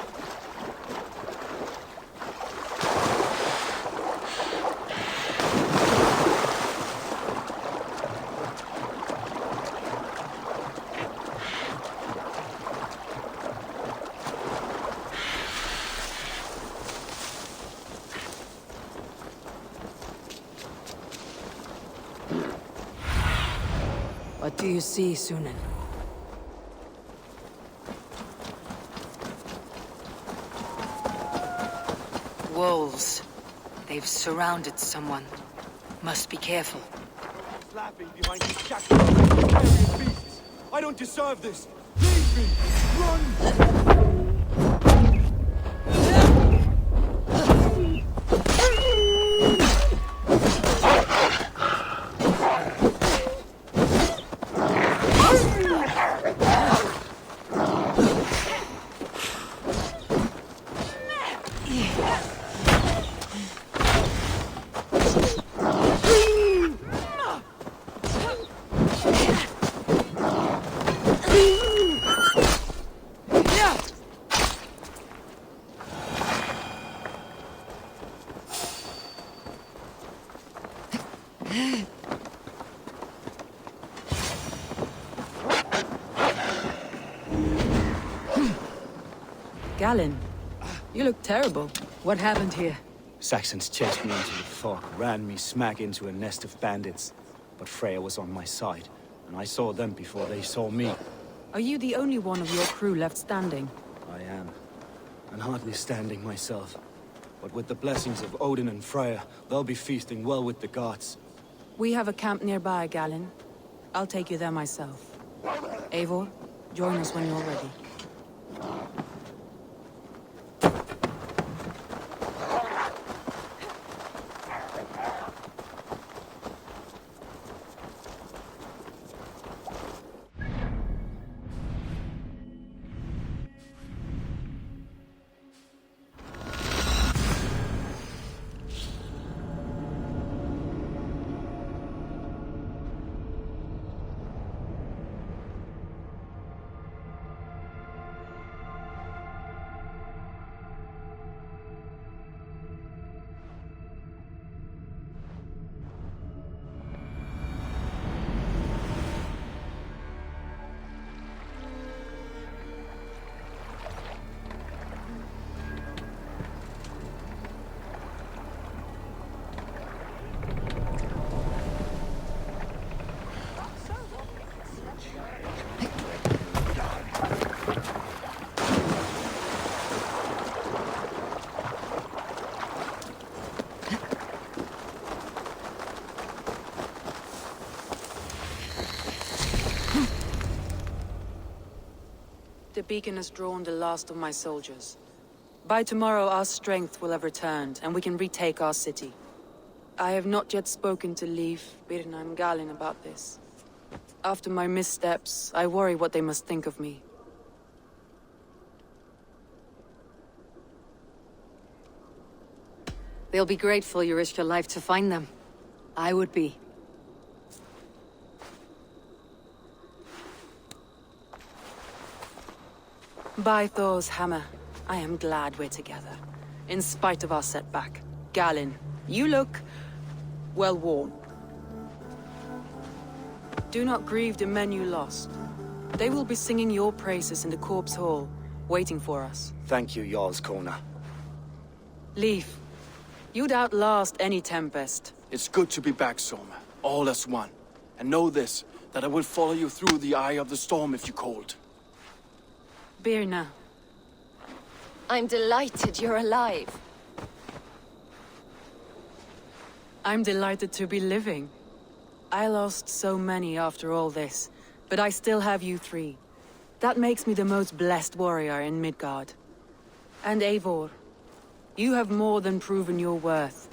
What do you see, Sunan? Wolves. They've surrounded someone. Must be careful. Slapping behind these carrion beasts. I don't deserve this. Leave me. Run. Galen, you look terrible. What happened here? Saxons chased me into the fog, ran me smack into a nest of bandits. But Freya was on my side, and I saw them before they saw me. Are you the only one of your crew left standing? I am. And hardly standing myself. But with the blessings of Odin and Freya, they'll be feasting well with the gods. We have a camp nearby, Galen. I'll take you there myself. Eivor, join us when you're ready. The beacon has drawn the last of my soldiers. By tomorrow, our strength will have returned, and we can retake our city. I have not yet spoken to Leif, Birna, and Galen about this. After my missteps, I worry what they must think of me. They'll be grateful you risked your life to find them. I would be. By Thor's hammer, I am glad we're together. In spite of our setback. Galen, you look well worn. Do not grieve the men you lost. They will be singing your praises in the Corpse Hall, waiting for us. Thank you, Jarl's Kona. Leif, you'd outlast any tempest. It's good to be back, Soma. All as one. And know this, that I will follow you through the eye of the storm if you called. Birna. I'm delighted you're alive. I'm delighted to be living. I lost so many after all this, but I still have you three. That makes me the most blessed warrior in Midgard. And Eivor, you have more than proven your worth.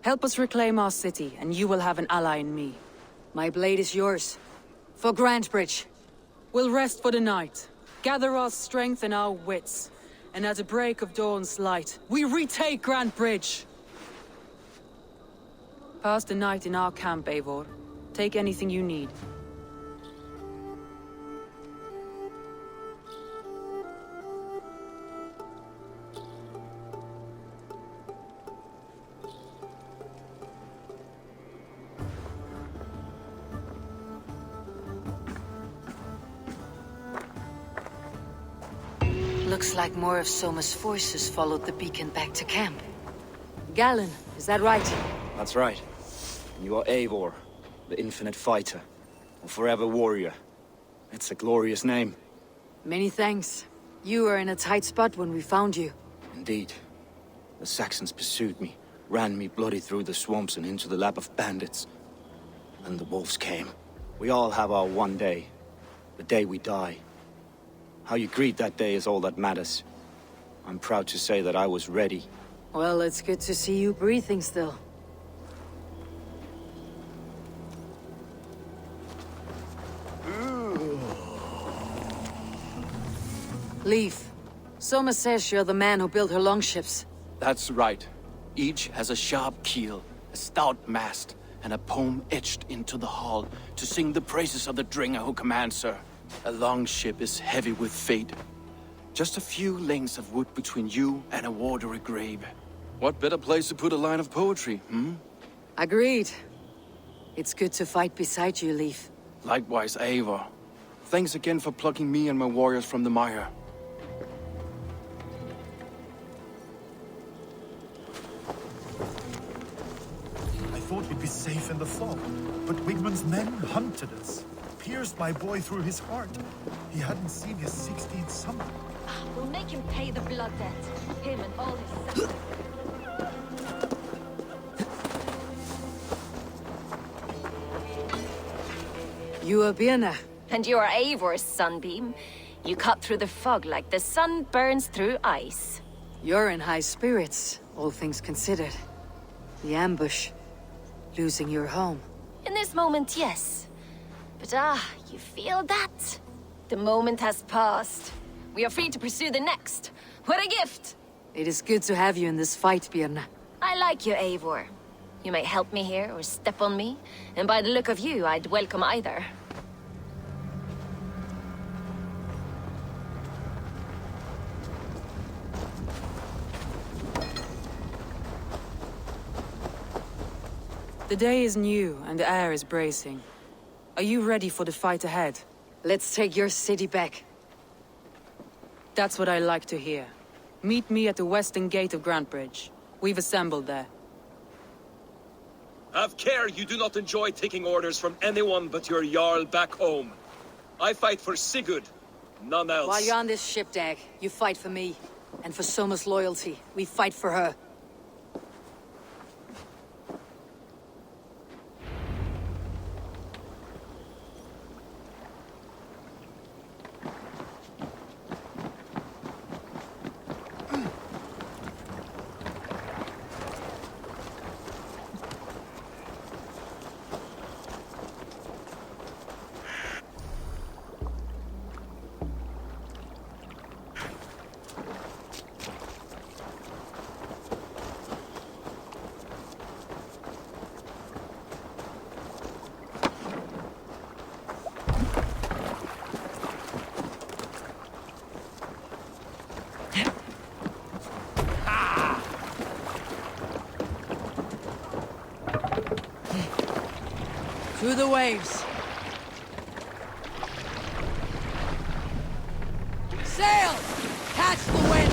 Help us reclaim our city, and you will have an ally in me. My blade is yours. For Grantebridge. We'll rest for the night. Gather our strength and our wits. And at the break of dawn's light, we retake Grantebridge! Pass the night in our camp, Eivor. Take anything you need. Looks like more of Soma's forces followed the beacon back to camp. Galen, is that right? That's right. You are Eivor, the infinite fighter, a forever warrior. It's a glorious name. Many thanks. You were in a tight spot when we found you. Indeed. The Saxons pursued me, ran me bloody through the swamps and into the lap of bandits. Then the wolves came. We all have our one day. The day we die. How you greet that day is all that matters. I'm proud to say that I was ready. Well, it's good to see you breathing still. Leif, Soma says you're the man who built her longships. That's right. Each has a sharp keel, a stout mast, and a poem etched into the hull to sing the praises of the Dringer who commands her. A longship is heavy with fate. Just a few lengths of wood between you and a watery grave. What better place to put a line of poetry, hmm? Agreed. It's good to fight beside you, Leif. Likewise, Eivor. Thanks again for plucking me and my warriors from the mire. be safe in the fog, but Wigmund's men hunted us, pierced my boy through his heart. He hadn't seen his 16th summer. We'll make him pay the blood debt. Him and all his... You are Birna. And you are Eivor's sunbeam. You cut through the fog like the sun burns through ice. You're in high spirits, all things considered. The ambush. Losing your home. In this moment, yes. But you feel that? The moment has passed. We are free to pursue the next. What a gift! It is good to have you in this fight, Birna. I like you, Eivor. You may help me here or step on me, and by the look of you, I'd welcome either. The day is new and the air is bracing. Are you ready for the fight ahead? Let's take your city back. That's what I like to hear. Meet me at the western gate of Grantebridge. We've assembled there. Have care you do not enjoy taking orders from anyone but your Jarl back home. I fight for Sigurd, none else. While you're on this ship, Dag, you fight for me. And for Soma's loyalty, we fight for her. Through the waves. Sail! Catch the wind!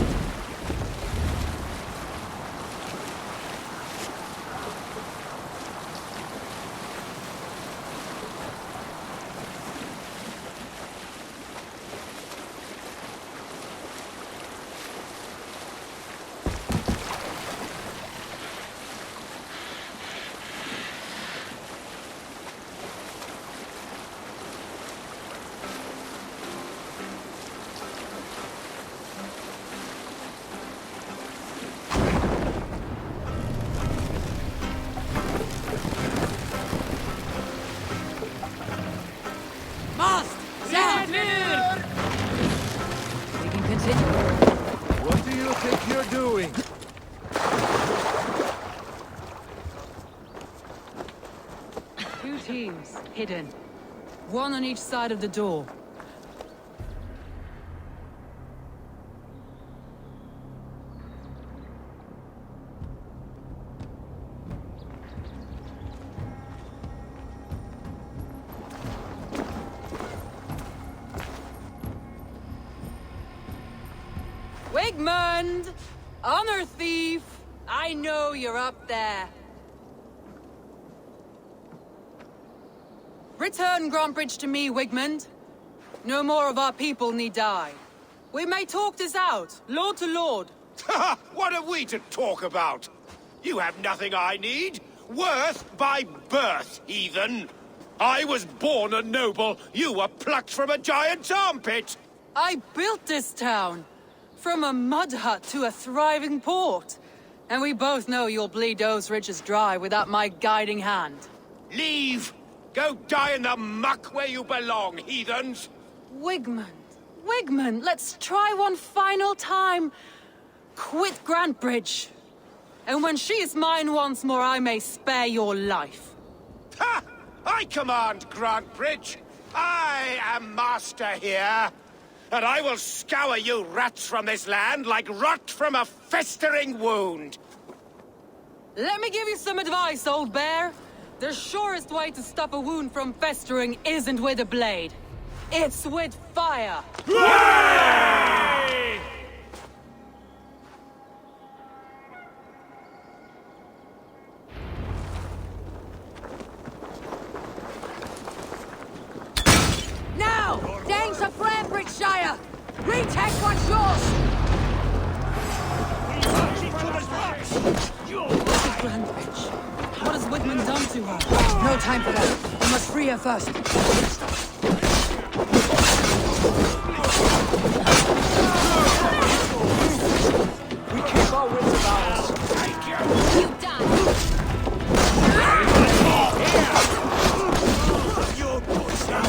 What do you think you're doing? Two teams, hidden. One on each side of the door. Wigmund! Honor thief! I know you're up there. Return Grantebridge to me, Wigmund. No more of our people need die. We may talk this out, lord to lord. What have we to talk about? You have nothing I need. Worth by birth, heathen. I was born a noble. You were plucked from a giant's armpit. I built this town. From a mud hut to a thriving port. And we both know you'll bleed those riches dry without my guiding hand. Leave! Go die in the muck where you belong, heathens! Wigmund, Wigmund, let's try one final time. Quit Grantebridge. And when she is mine once more, I may spare your life. Ha! I command Grantebridge! I am master here! And I will scour you rats from this land like rot from a festering wound! Let me give you some advice, old bear. The surest way to stop a wound from festering isn't with a blade. It's with fire! Hooray! take what's yours! Look at Grandbridge. What has Wigman done to her? No time for that. We must free her first. We keep our wits about us. You die! Your voice now.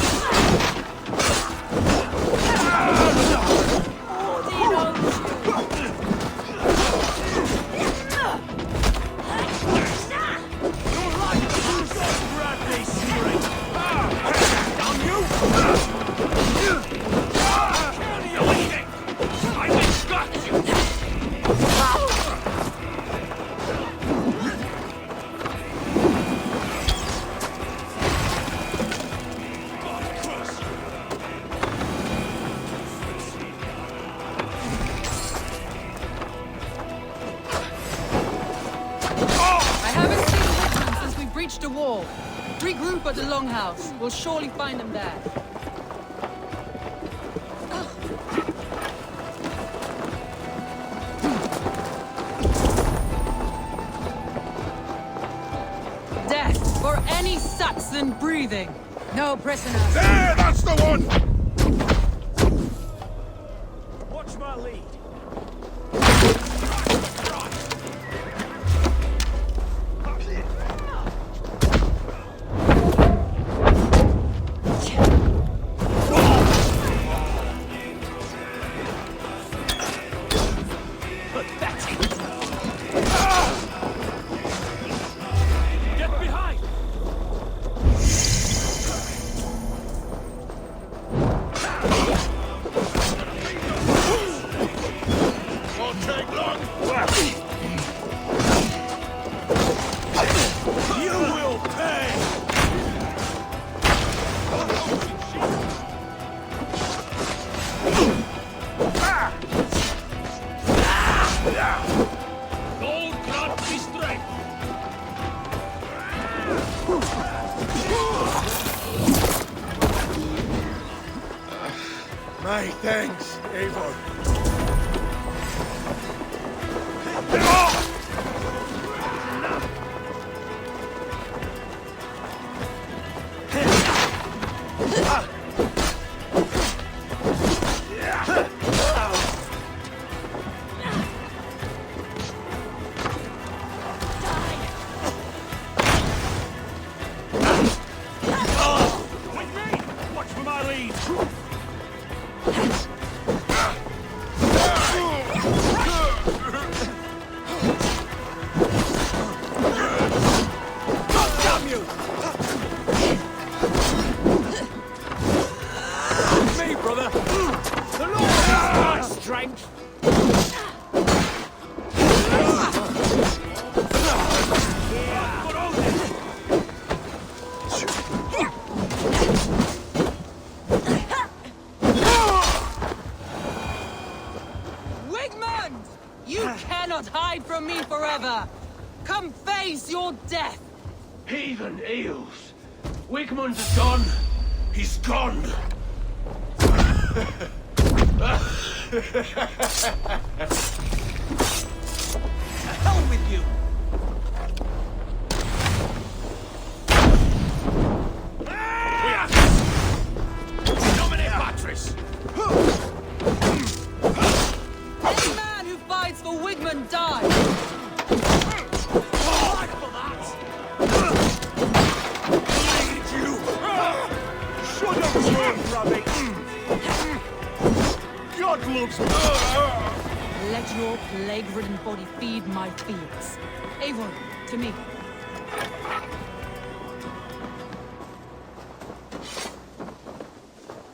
Breach the wall. Regroup at the Longhouse. We'll surely find them there. Death for any Saxon breathing. No prisoners. There, that's the one! Watch my lead. My thanks, Eivor. Watch for my lead! Damn you! Me, brother! The Lord is my strength! Wigmund! You cannot hide from me forever! Come face your death! Heathen eels! Wigmund is gone! He's gone! Hell with you! Dominate Patris! Any man who fights for Wigmund dies! Fight for that! Lead you! Shut up, you rabbit! God loves me! Let your plague-ridden body feed my fields. Eivor, to me.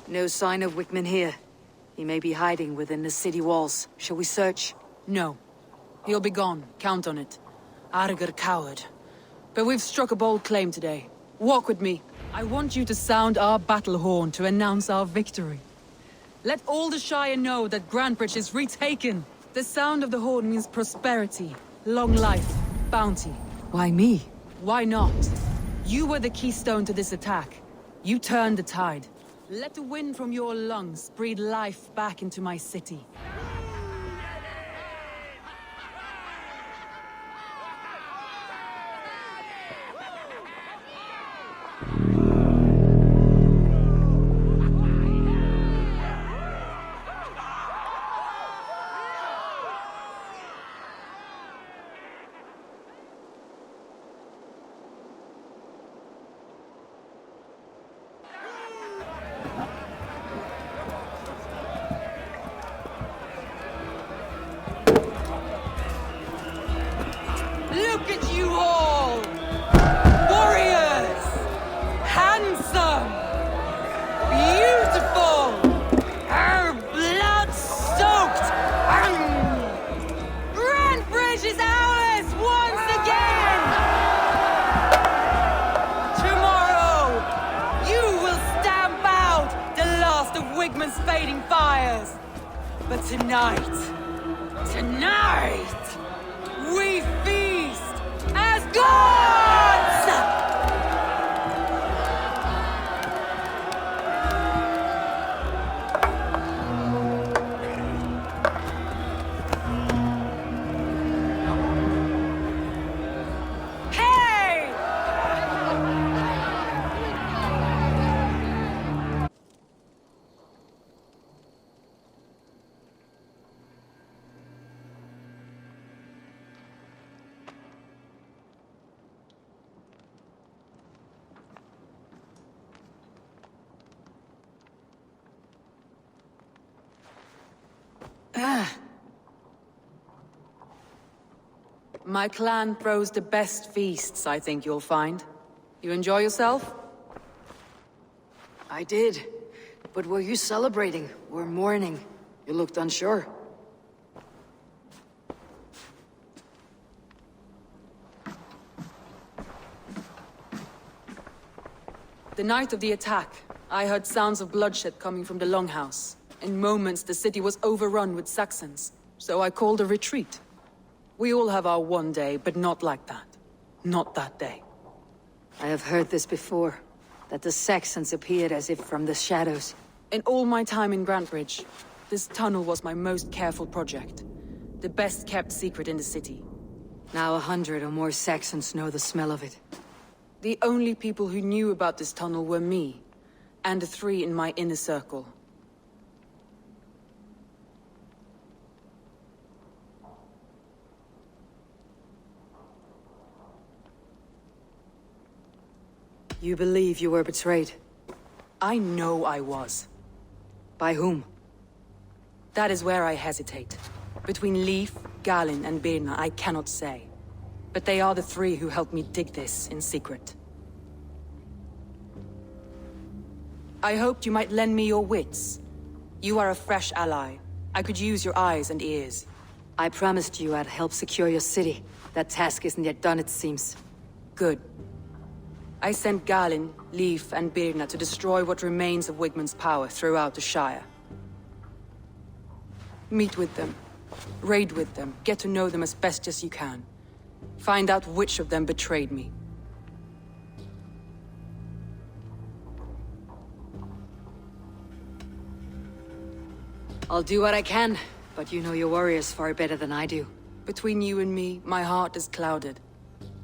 No sign of Wickman here. He may be hiding within the city walls. Shall we search? No. He'll be gone. Count on it. Arger coward. But we've struck a bold claim today. Walk with me. I want you to sound our battle horn to announce our victory. Let all the Shire know that Grantebridge is retaken. The sound of the horn means prosperity, long life, bounty. Why me? Why not? You were the keystone to this attack. You turned the tide. Let the wind from your lungs breathe life back into my city. Look at you all! Warriors! Handsome! Beautiful! Blood-soaked! Grand Bridge is ours once again! Tomorrow, you will stamp out the last of Wigman's fading fires. But tonight, we feast as gods! Hey! My clan throws the best feasts, I think you'll find. You enjoy yourself? I did. But were you celebrating or mourning? You looked unsure. The night of the attack, I heard sounds of bloodshed coming from the Longhouse. In moments, the city was overrun with Saxons, so I called a retreat. We all have our one day, but not like that. Not that day. I have heard this before, that the Saxons appeared as if from the shadows. In all my time in Grantbridge, this tunnel was my most careful project. The best kept secret in the city. Now 100 or more Saxons know the smell of it. The only people who knew about this tunnel were me, and the 3 in my inner circle. You believe you were betrayed? I know I was. By whom? That is where I hesitate. Between Leif, Galin, and Birna, I cannot say. But they are the 3 who helped me dig this in secret. I hoped you might lend me your wits. You are a fresh ally. I could use your eyes and ears. I promised you I'd help secure your city. That task isn't yet done, it seems. Good. I sent Galin, Leif, and Birna to destroy what remains of Wigman's power throughout the Shire. Meet with them. Raid with them. Get to know them as best as you can. Find out which of them betrayed me. I'll do what I can, but you know your warriors far better than I do. Between you and me, my heart is clouded.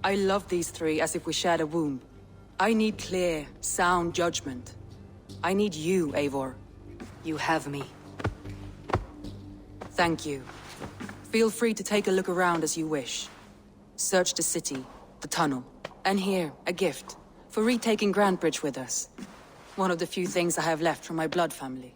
I love these 3 as if we shared a womb. I need clear, sound judgment. I need you, Eivor. You have me. Thank you. Feel free to take a look around as you wish. Search the city, the tunnel, and here, a gift, for retaking Grantbridge with us. One of the few things I have left from my blood family.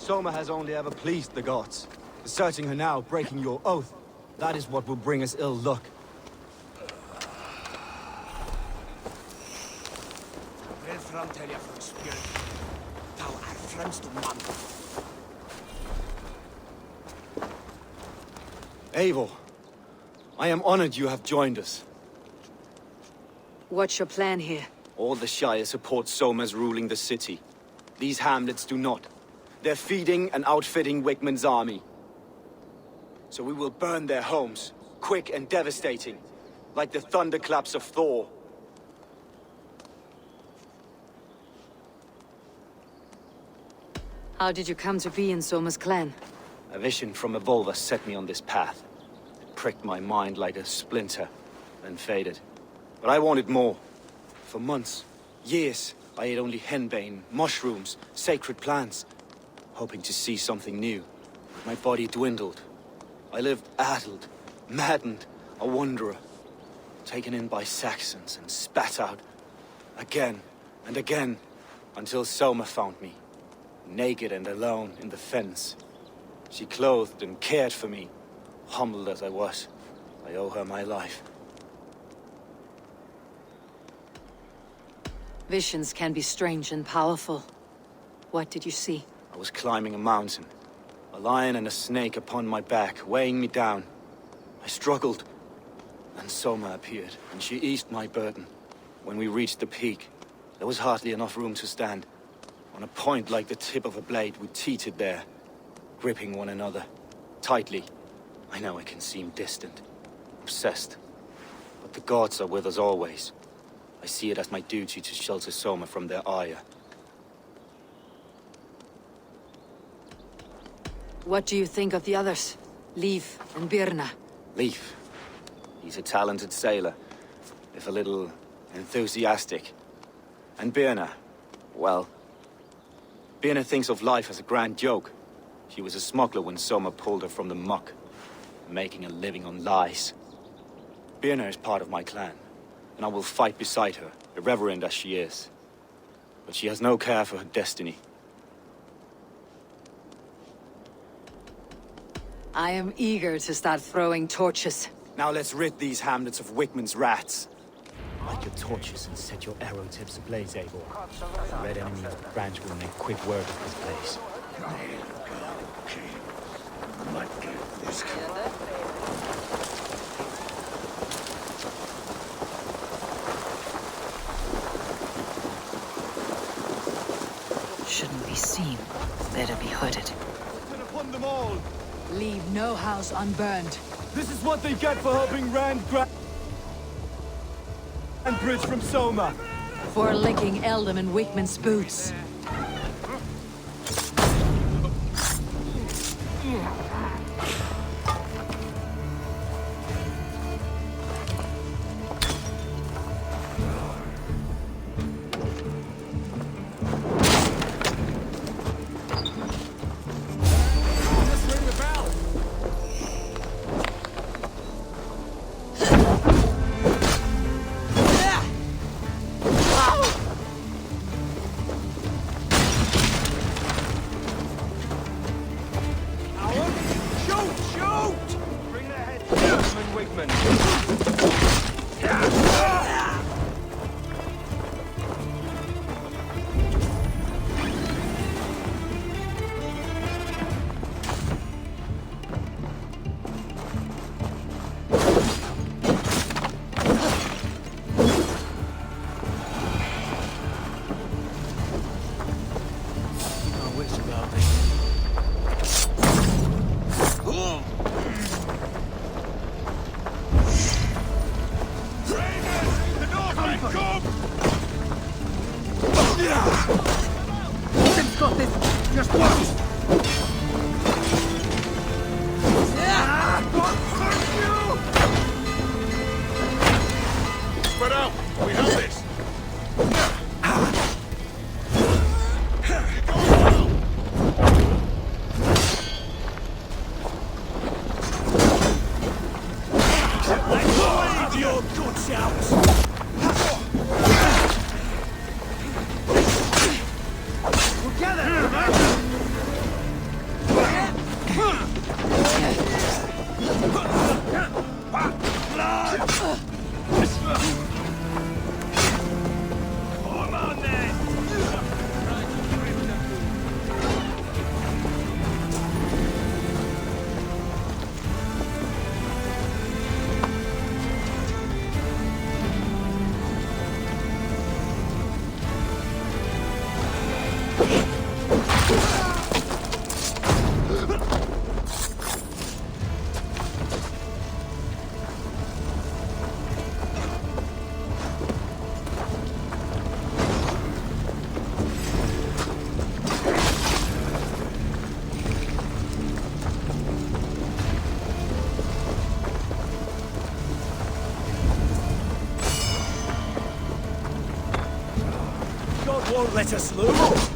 Soma has only ever pleased the gods. Deserting her now, breaking your oath, that is what will bring us ill luck. Vel framtälja för spirit. Thou art främst du man. Eivor, I am honored you have joined us. What's your plan here? All the Shire support Soma's ruling the city. These hamlets do not. They're feeding and outfitting Wickman's army. So we will burn their homes, quick and devastating, like the thunderclaps of Thor. How did you come to be in Soma's clan? A vision from a Volva set me on this path. It pricked my mind like a splinter, then faded. But I wanted more. For months, years, I ate only henbane, mushrooms, sacred plants, hoping to see something new. But my body dwindled. I lived addled, maddened, a wanderer, taken in by Saxons and spat out again and again, until Soma found me, naked and alone in the fens. She clothed and cared for me, humbled as I was. I owe her my life. Visions can be strange and powerful. What did you see? I was climbing a mountain. A lion and a snake upon my back, weighing me down. I struggled. Then Soma appeared, and she eased my burden. When we reached the peak, there was hardly enough room to stand. On a point like the tip of a blade, we teetered there, gripping one another, tightly. I know it can seem distant, obsessed. But the gods are with us always. I see it as my duty to shelter Soma from their ire. What do you think of the others? Leif and Birna? Leif. He's a talented sailor, if a little enthusiastic. And Birna, well, Birna thinks of life as a grand joke. She was a smuggler when Soma pulled her from the muck, making a living on lies. Birna is part of my clan, and I will fight beside her, irreverent as she is. But she has no care for her destiny. I am eager to start throwing torches. Now let's rid these hamlets of Wickman's rats. Light your torches and set your arrow tips ablaze, Eivor. The red enemy of the branch will make quick work of this place. Shouldn't be seen. Better be hooded. Upon them all. Leave no house unburned. This is what they get for helping Rand Bridge from Soma. For licking Eldam and Wickman's boots. Spread out! We have this! Your good shouts! Together! won't let us lose.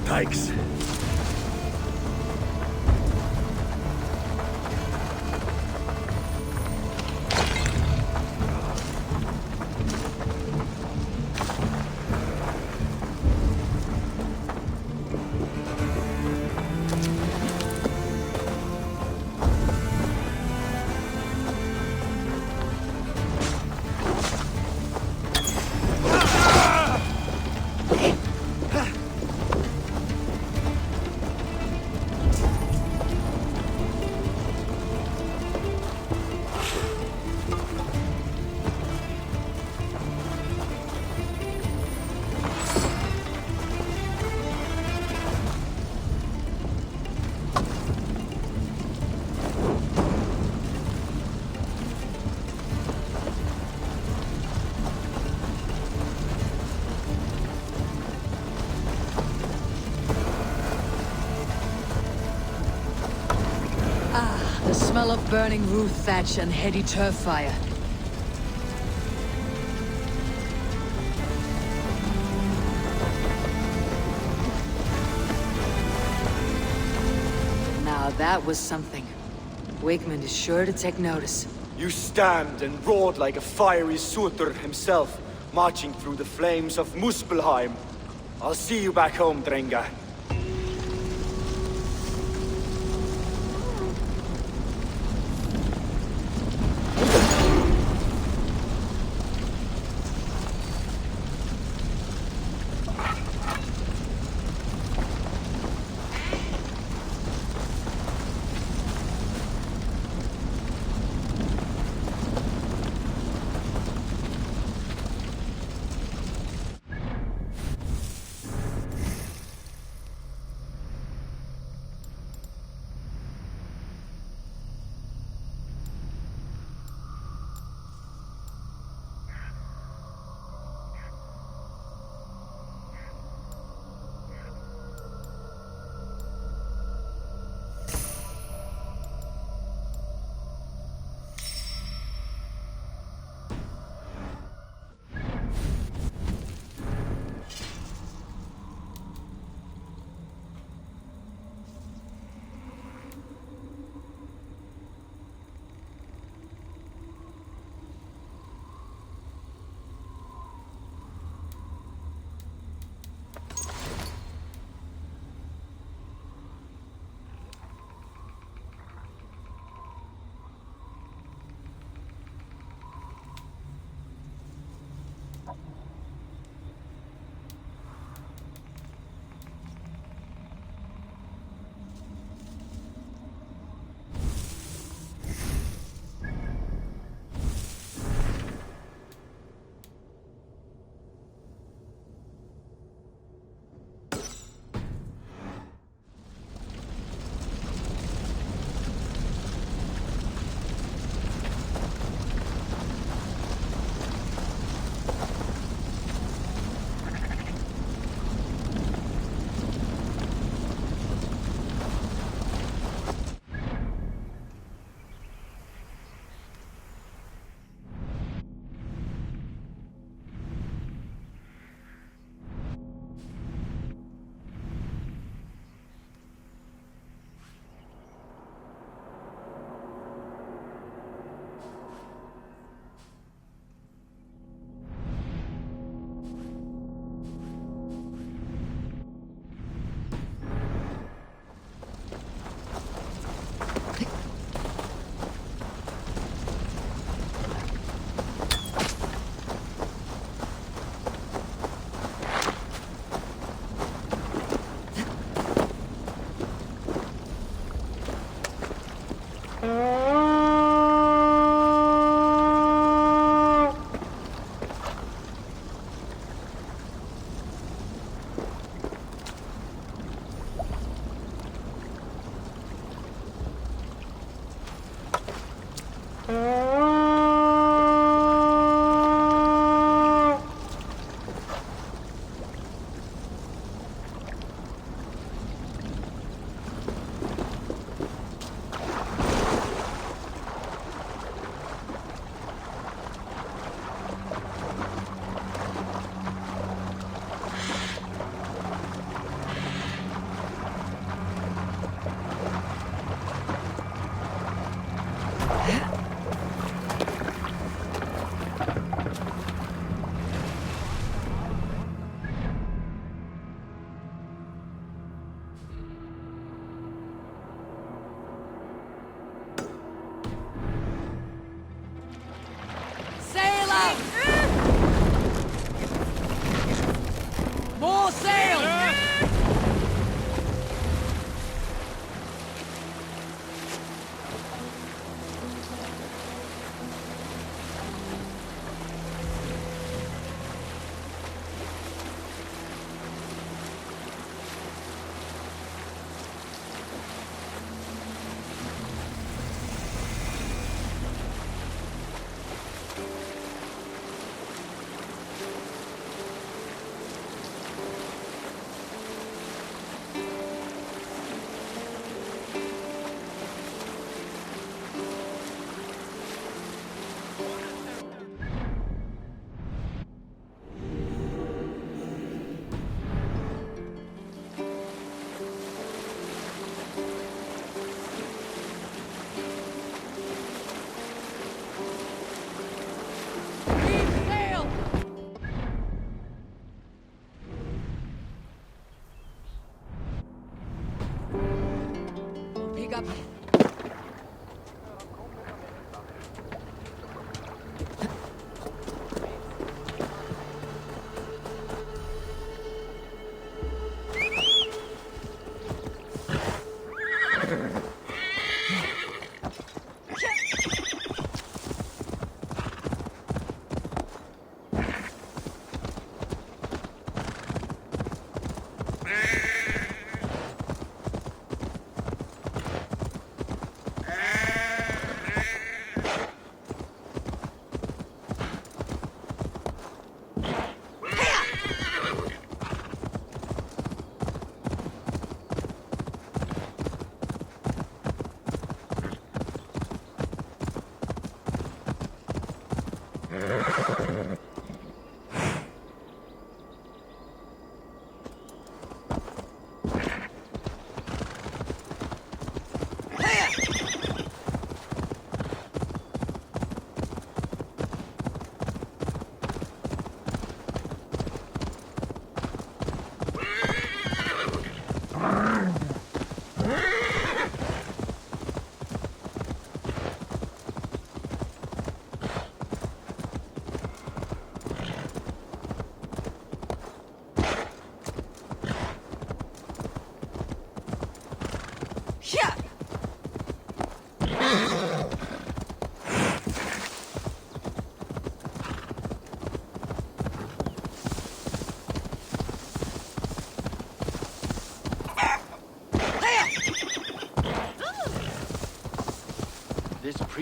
Thanks. The smell of burning roof thatch and heady turf fire. Now that was something. Wigmund is sure to take notice. You stand and roared like a fiery Surtur himself, marching through the flames of Muspelheim. I'll see you back home, Drenga.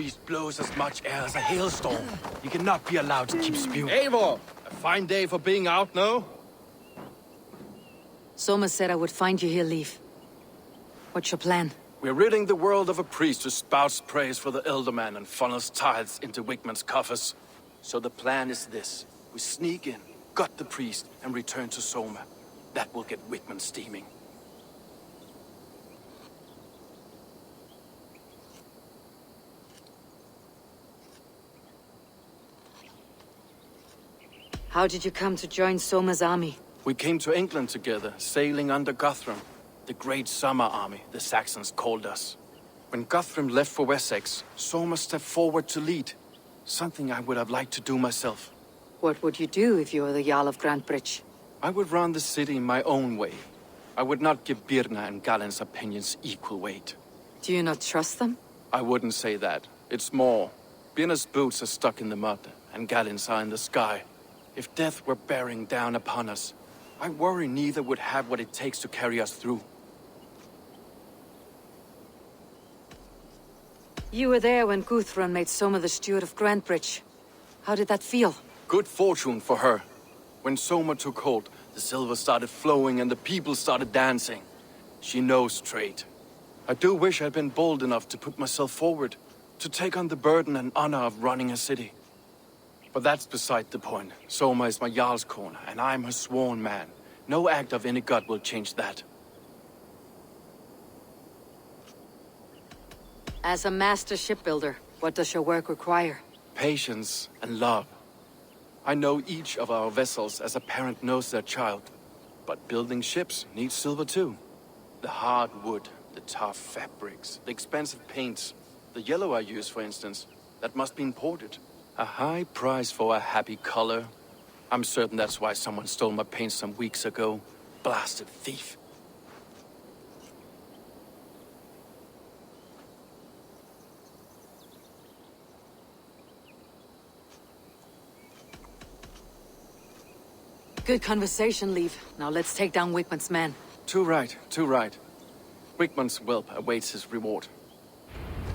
priest blows as much air as a hailstorm. He cannot be allowed to keep spewing. Eivor! A fine day for being out, no? Soma said I would find you here, Leaf. What's your plan? We're ridding the world of a priest who spouts praise for the Elderman and funnels tithes into Wigman's coffers. So the plan is this. We sneak in, gut the priest, and return to Soma. That will get Wigman steaming. How did you come to join Soma's army? We came to England together, sailing under Guthrum. The Great Summer Army, the Saxons called us. When Guthrum left for Wessex, Soma stepped forward to lead. Something I would have liked to do myself. What would you do if you were the Jarl of Grantebridge? I would run the city my own way. I would not give Birna and Galen's opinions equal weight. Do you not trust them? I wouldn't say that. It's more. Birna's boots are stuck in the mud, and Galen's are in the sky. If death were bearing down upon us, I worry neither would have what it takes to carry us through. You were there when Guthrum made Soma the steward of Grantebridge. How did that feel? Good fortune for her. When Soma took hold, the silver started flowing and the people started dancing. She knows trade. I do wish I'd been bold enough to put myself forward, to take on the burden and honor of running a city. But that's beside the point. Soma is my Jarl's corner, and I'm her sworn man. No act of any god will change that. As a master shipbuilder, what does your work require? Patience and love. I know each of our vessels as a parent knows their child. But building ships needs silver too. The hard wood, the tough fabrics, the expensive paints. The yellow I use, for instance, that must be imported. A high price for a happy color. I'm certain that's why someone stole my paint some weeks ago. Blasted thief. Good conversation, Leaf. Now let's take down Wigman's men. Too right, too right. Wigman's whelp awaits his reward.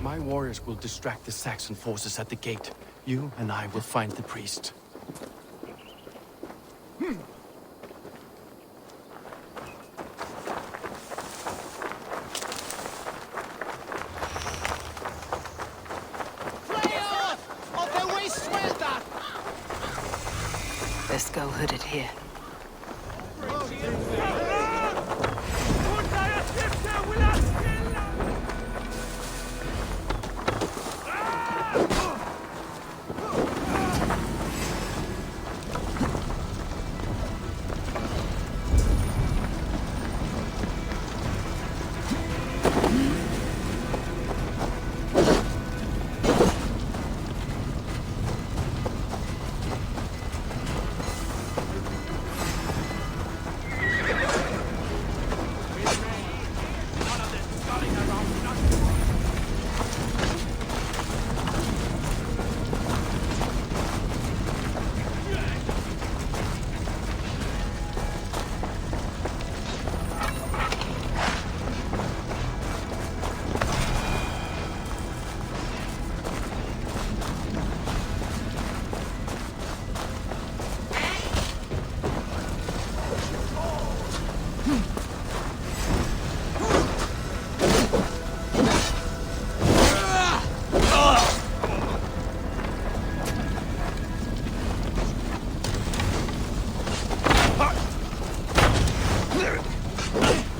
My warriors will distract the Saxon forces at the gate. You and I will find the priest. Let's go hooded here.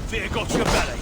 Fear got your belly.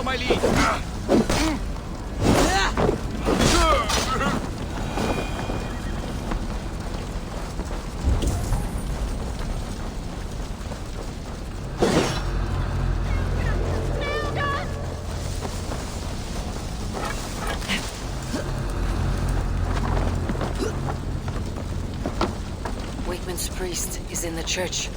my lead! Wakeman's priest is in the church.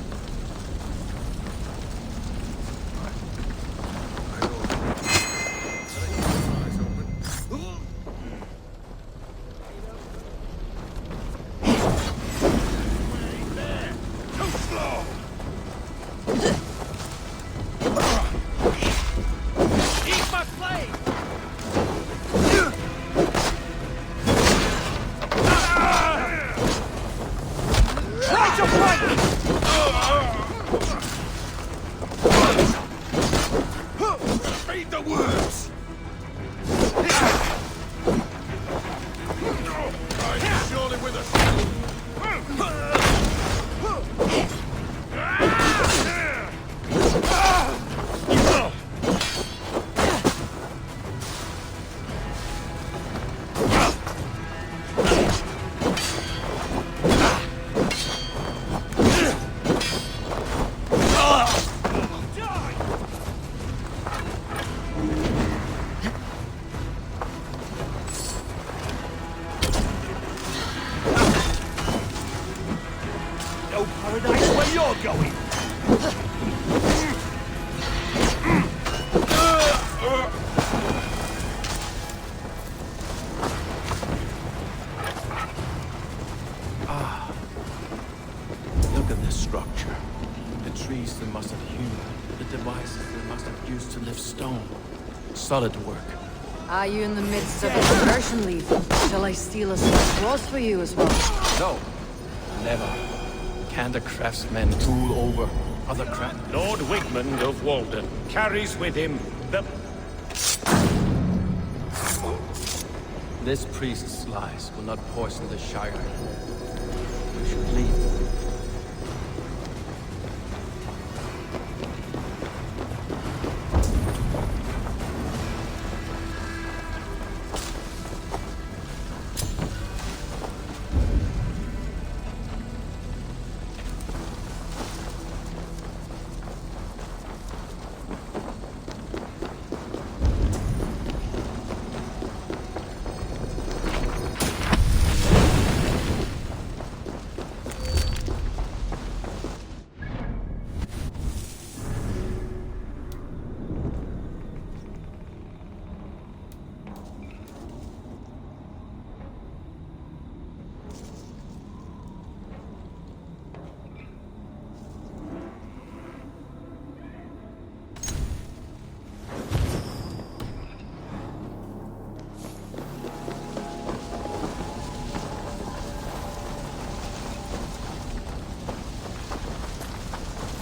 Solid work. Are you in the midst of a conversion leaf? Shall I steal a small cross for you as well? No, never. Can the craftsmen rule over other craft? Lord Wigmund of Walden carries with him the... This priest's lies will not poison the Shire. We should leave.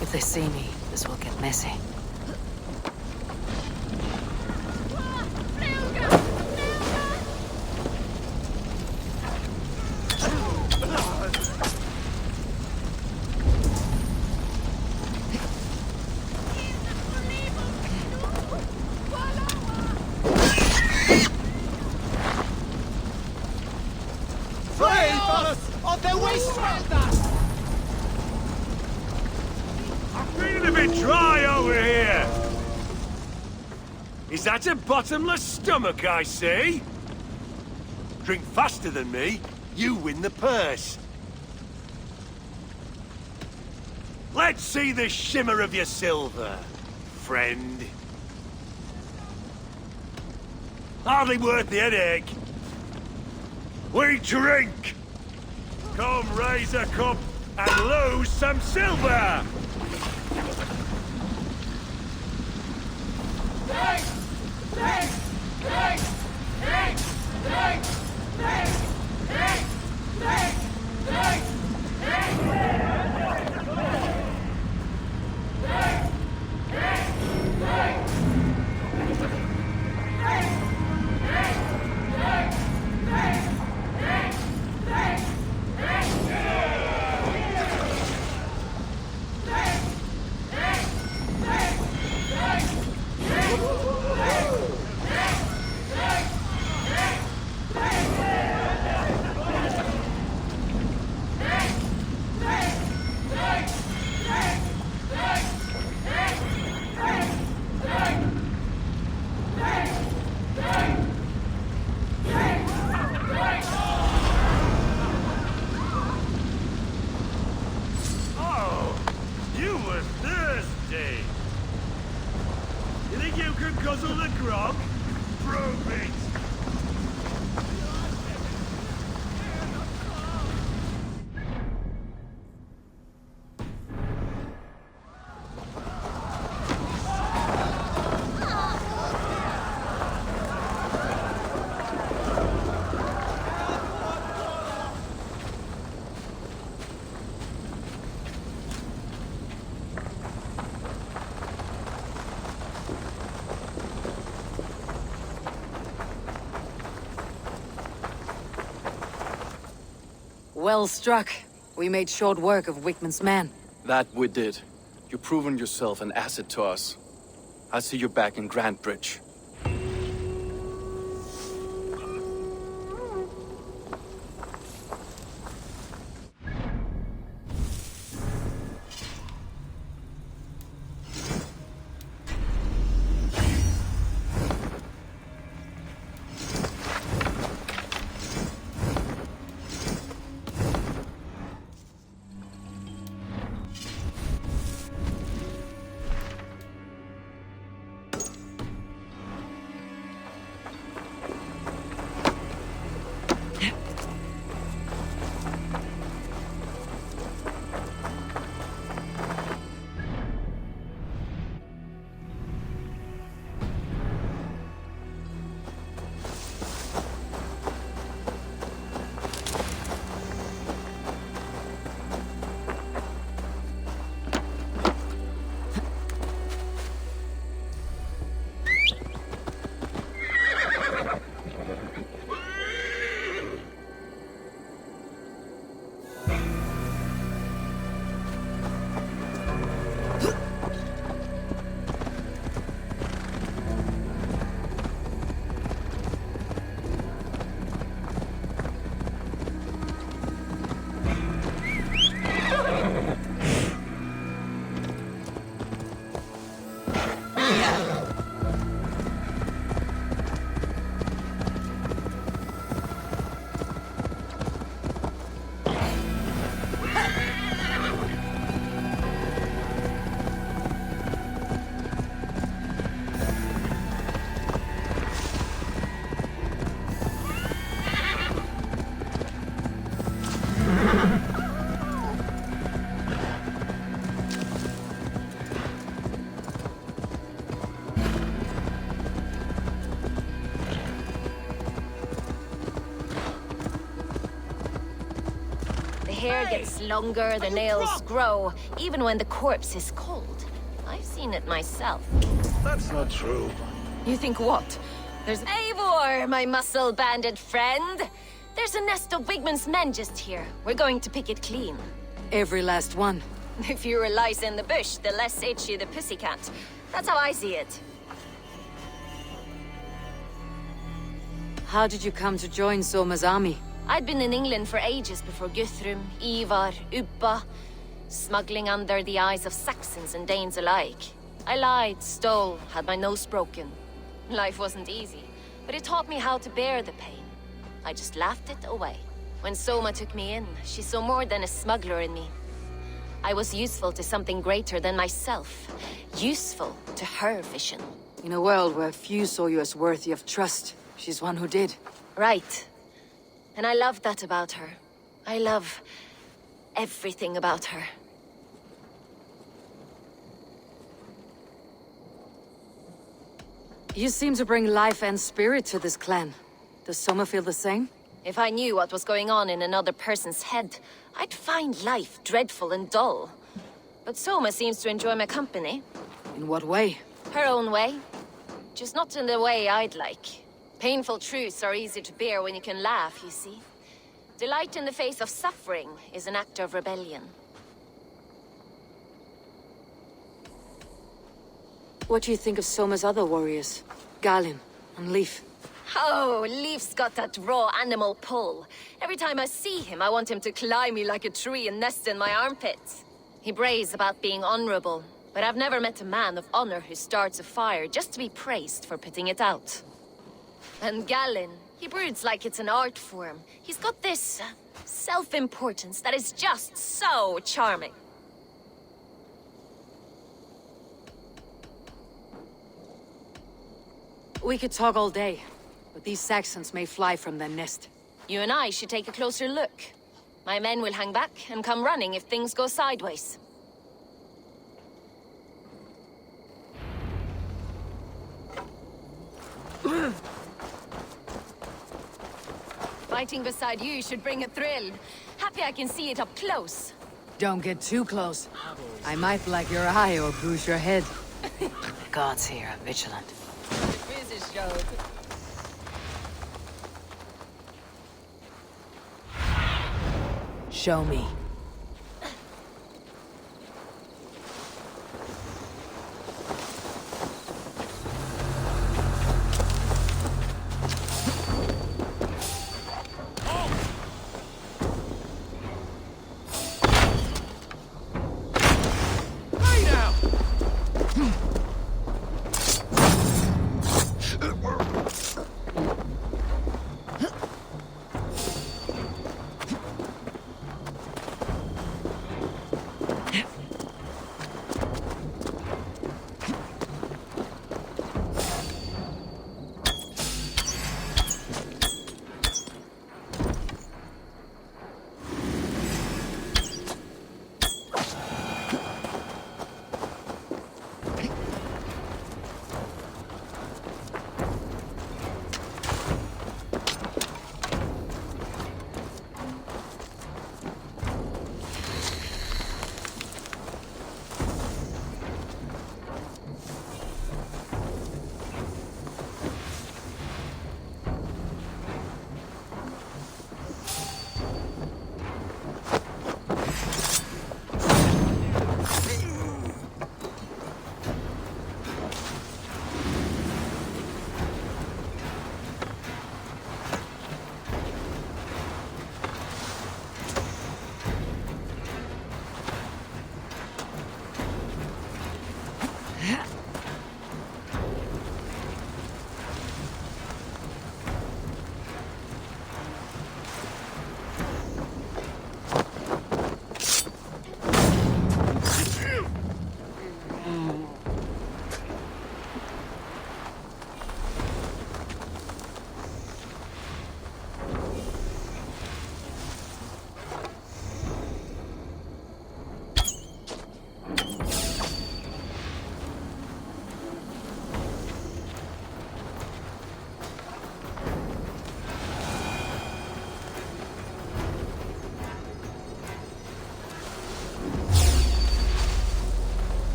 If they see me, this will get messy. Is that a bottomless stomach I see? Drink faster than me, you win the purse. Let's see the shimmer of your silver, friend. Hardly worth the headache. We drink! Come raise a cup and lose some silver! you can guzzle the grog? Prove it! Well struck. We made short work of Wickman's men. That we did. You've proven yourself an asset to us. I'll see you back in Grantbridge. The hair gets longer, the nails grow, even when the corpse is cold. I've seen it myself. That's not true. You think what? There's Eivor, my muscle-banded friend! There's a nest of Wigman's men just here. We're going to pick it clean. Every last one. The fewer lice in the bush, the less itchy the pussycat. That's how I see it. How did you come to join Soma's army? I'd been in England for ages before Guthrum, Ivar, Ubba, smuggling under the eyes of Saxons and Danes alike. I lied, stole, had my nose broken. Life wasn't easy, but it taught me how to bear the pain. I just laughed it away. When Soma took me in, she saw more than a smuggler in me. I was useful to something greater than myself. Useful to her vision. In a world where few saw you as worthy of trust, she's one who did. Right. And I love that about her. I love everything about her. You seem to bring life and spirit to this clan. Does Soma feel the same? If I knew what was going on in another person's head, I'd find life dreadful and dull. But Soma seems to enjoy my company. In what way? Her own way. Just not in the way I'd like. Painful truths are easy to bear when you can laugh, you see. Delight in the face of suffering is an act of rebellion. What do you think of Soma's other warriors? Galin and Leif? Oh, Leif's got that raw animal pull. Every time I see him, I want him to climb me like a tree and nest in my armpits. He brays about being honorable, but I've never met a man of honor who starts a fire just to be praised for putting it out. And Galin, he broods like it's an art form. He's got this self-importance that is just so charming. We could talk all day, but these Saxons may fly from their nest. You and I should take a closer look. My men will hang back and come running if things go sideways. Fighting beside you should bring a thrill. Happy I can see it up close. Don't get too close. I might black your eye or bruise your head. The gods here are vigilant. Show me.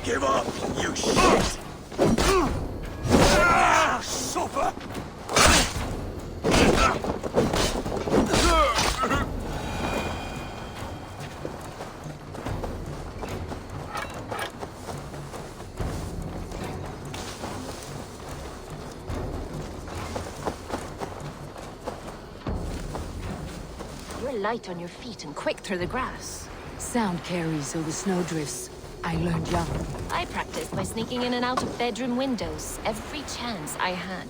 Give up, you shit! Suffer! You're light on your feet and quick through the grass. Sound carries so the snow drifts. I learned young. I practiced by sneaking in and out of bedroom windows every chance I had.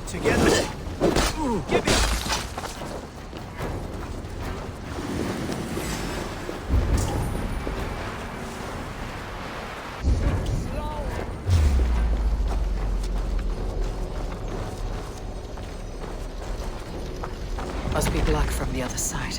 Together. Give me. Must be black from the other side.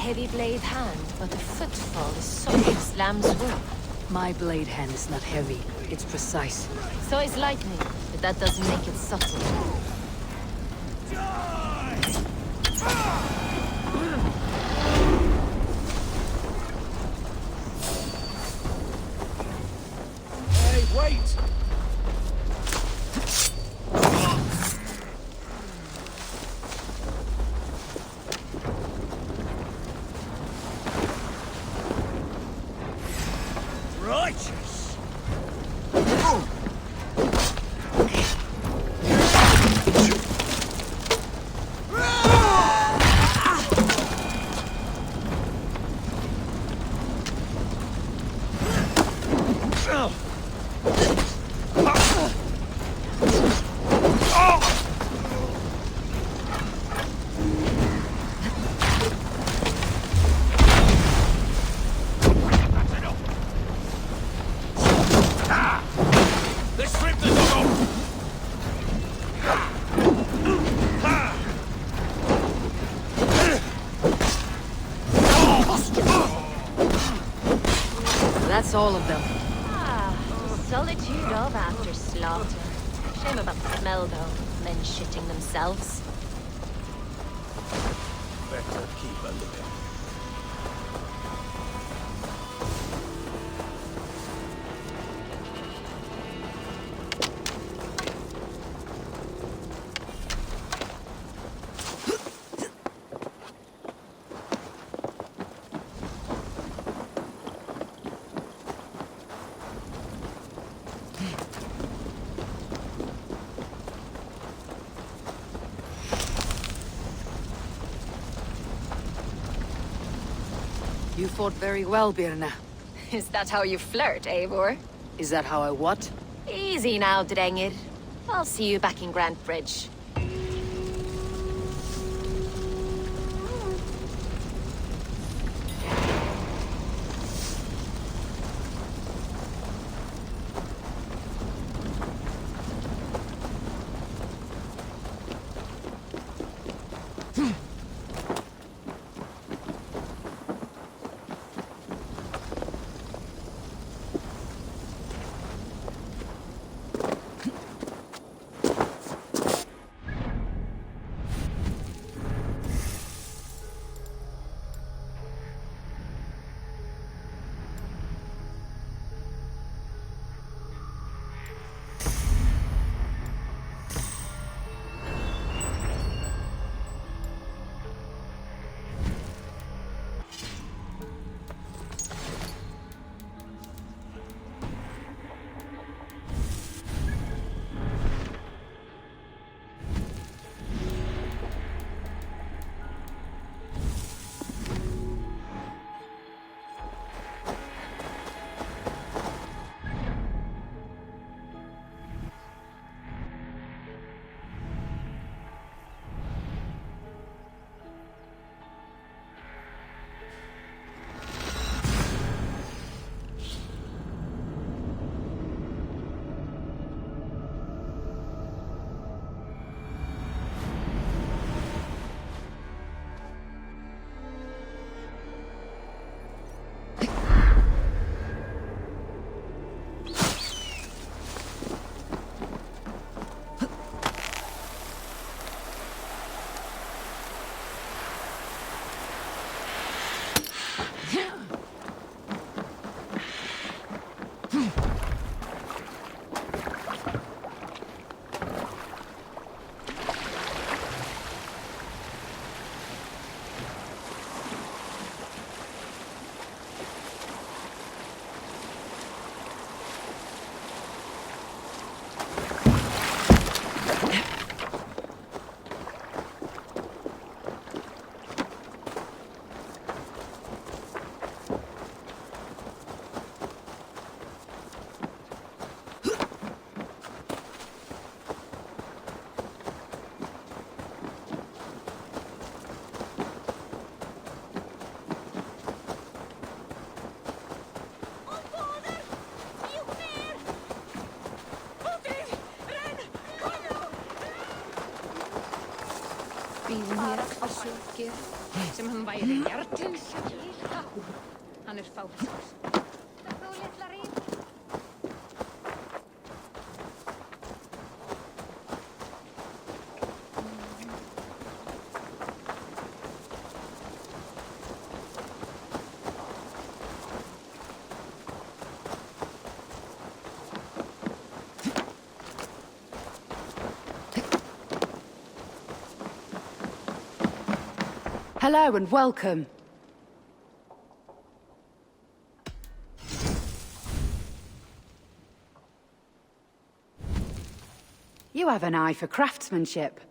Heavy blade hand, but the footfall is soft as lamb's wool. My blade hand is not heavy. It's precise. So is lightning, but that doesn't make it subtle. Hey, wait! Righteous! That's all of them. Ah, solitude of after slaughter. Shame about the smell, though. Men shitting themselves. Better keep a lookout. You fought very well, Birna. Is that how you flirt, Eivor? Is that how I what? Easy now, Drengir. I'll see you back in Grand Bridge. Býðum hér forsökir sem hann væri hjartins. Hann fátur. Þú litla rýr. Hello and welcome. You have an eye for craftsmanship.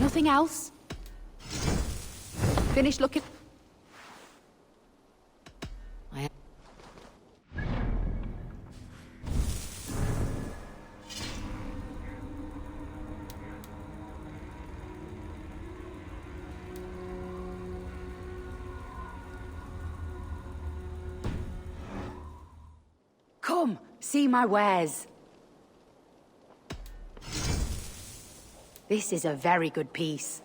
Nothing else? Finish looking... Come, see my wares. This is a very good piece.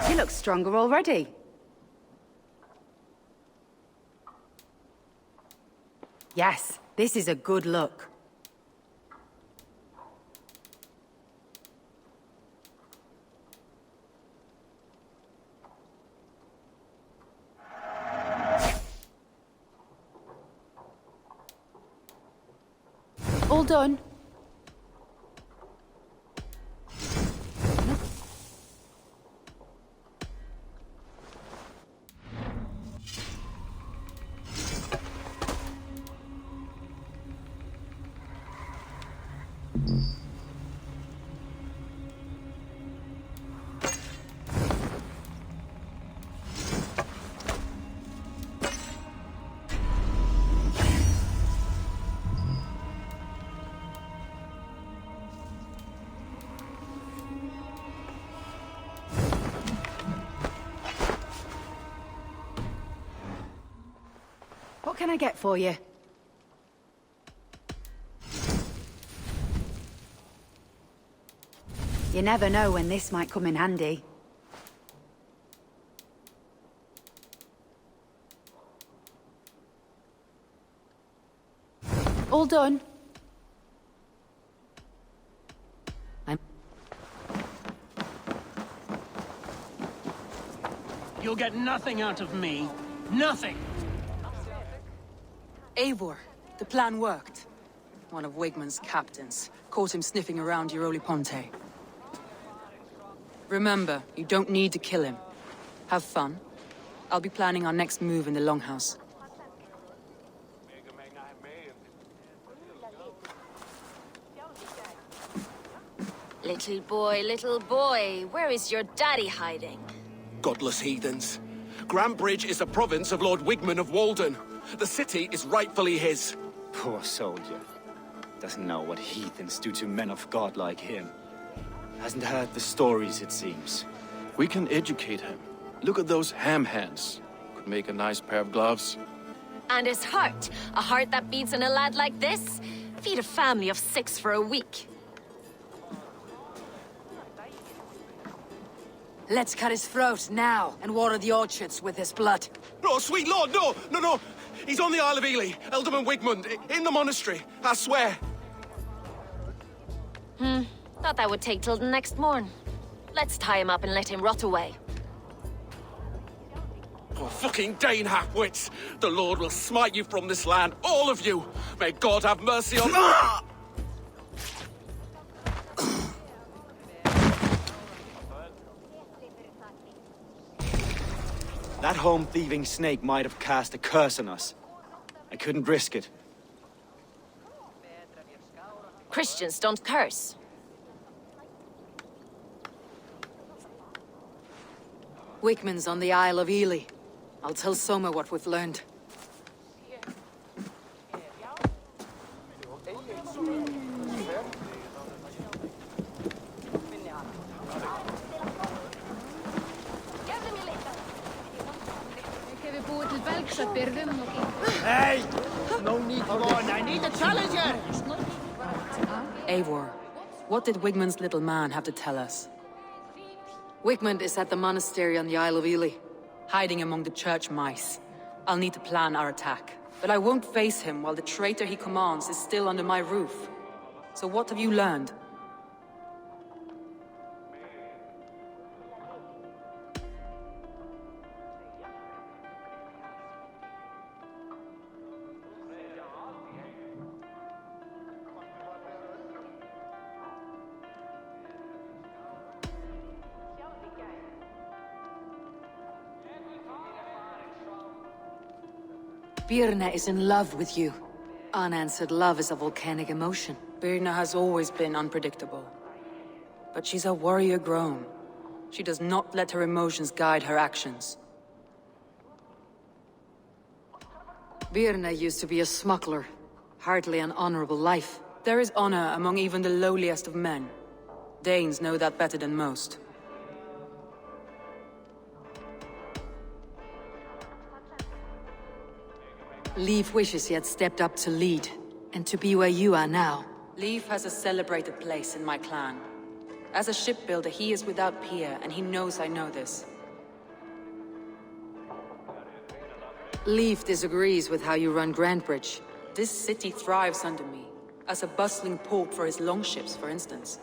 You look stronger already. Yes, this is a good look. All done. What can I get for you? You never know when this might come in handy. All done. You'll get nothing out of me. Nothing! Eivor, the plan worked. One of Wigmund's captains caught him sniffing around Euroli Ponte. Remember, you don't need to kill him. Have fun. I'll be planning our next move in the Longhouse. Little boy, where is your daddy hiding? Godless heathens. Grantebridge is a province of Lord Wigmund of Walden. The city is rightfully his. Poor soldier. Doesn't know what heathens do to men of God like him. Hasn't heard the stories, it seems. We can educate him. Look at those ham hands. Could make a nice pair of gloves. And his heart. A heart that beats in a lad like this? Feed a family of 6 for a week. Let's cut his throat now and water the orchards with his blood. No, sweet lord, no, no, no. He's on the Isle of Ely, Ealdorman Wigmund, in the monastery, I swear. Thought that would take till the next morn. Let's tie him up and let him rot away. Oh, fucking Dane half-wits! The Lord will smite you from this land, all of you! May God have mercy on... That home-thieving snake might have cast a curse on us. I couldn't risk it. Christians don't curse. Wigmund's on the Isle of Ely. I'll tell Soma what we've learned. Hey! No need to run. I need a challenger! Eivor, what did Wigmund's little man have to tell us? Wigmund is at the monastery on the Isle of Ely. Hiding among the church mice. I'll need to plan our attack. But I won't face him while the traitor he commands is still under my roof. So what have you learned? Birna is in love with you. Unanswered love is a volcanic emotion. Birna has always been unpredictable. But she's a warrior grown. She does not let her emotions guide her actions. Birna used to be a smuggler. Hardly an honorable life. There is honor among even the lowliest of men. Danes know that better than most. Leif wishes he had stepped up to lead, and to be where you are now. Leif has a celebrated place in my clan. As a shipbuilder, he is without peer, and he knows I know this. Leif disagrees with how you run Grantebridge. This city thrives under me, as a bustling port for his longships, for instance.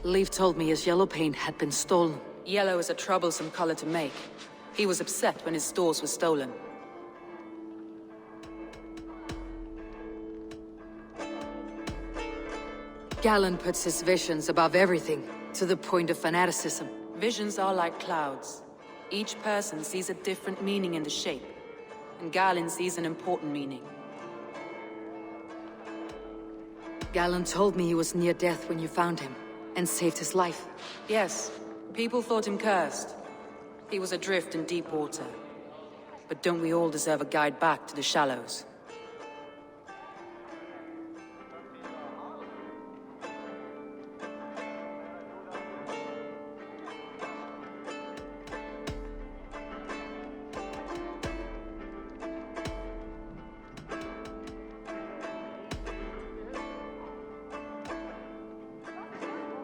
Leif told me his yellow paint had been stolen. Yellow is a troublesome color to make. He was upset when his stores were stolen. Galen puts his visions above everything, to the point of fanaticism. Visions are like clouds. Each person sees a different meaning in the shape, and Galen sees an important meaning. Galen told me he was near death when you found him, and saved his life. Yes, people thought him cursed. He was adrift in deep water. But don't we all deserve a guide back to the shallows?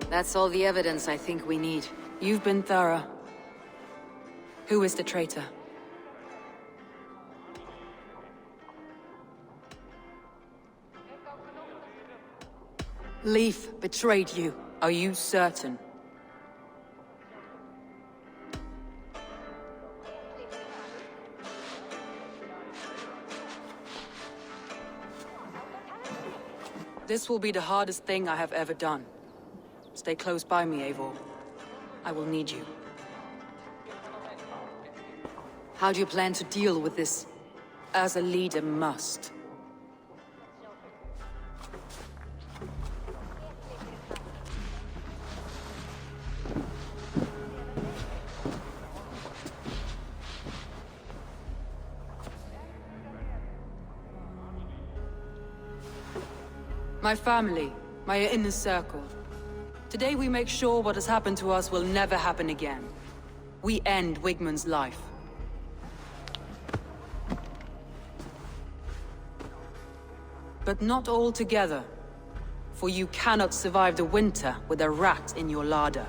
That's all the evidence I think we need. You've been thorough. Who is the traitor? Leif betrayed you. Are you certain? This will be the hardest thing I have ever done. Stay close by me, Eivor. I will need you. How do you plan to deal with this? As a leader must. My family, my inner circle. Today we make sure what has happened to us will never happen again. We end Wigmund's life. But not all together. For you cannot survive the winter with a rat in your larder.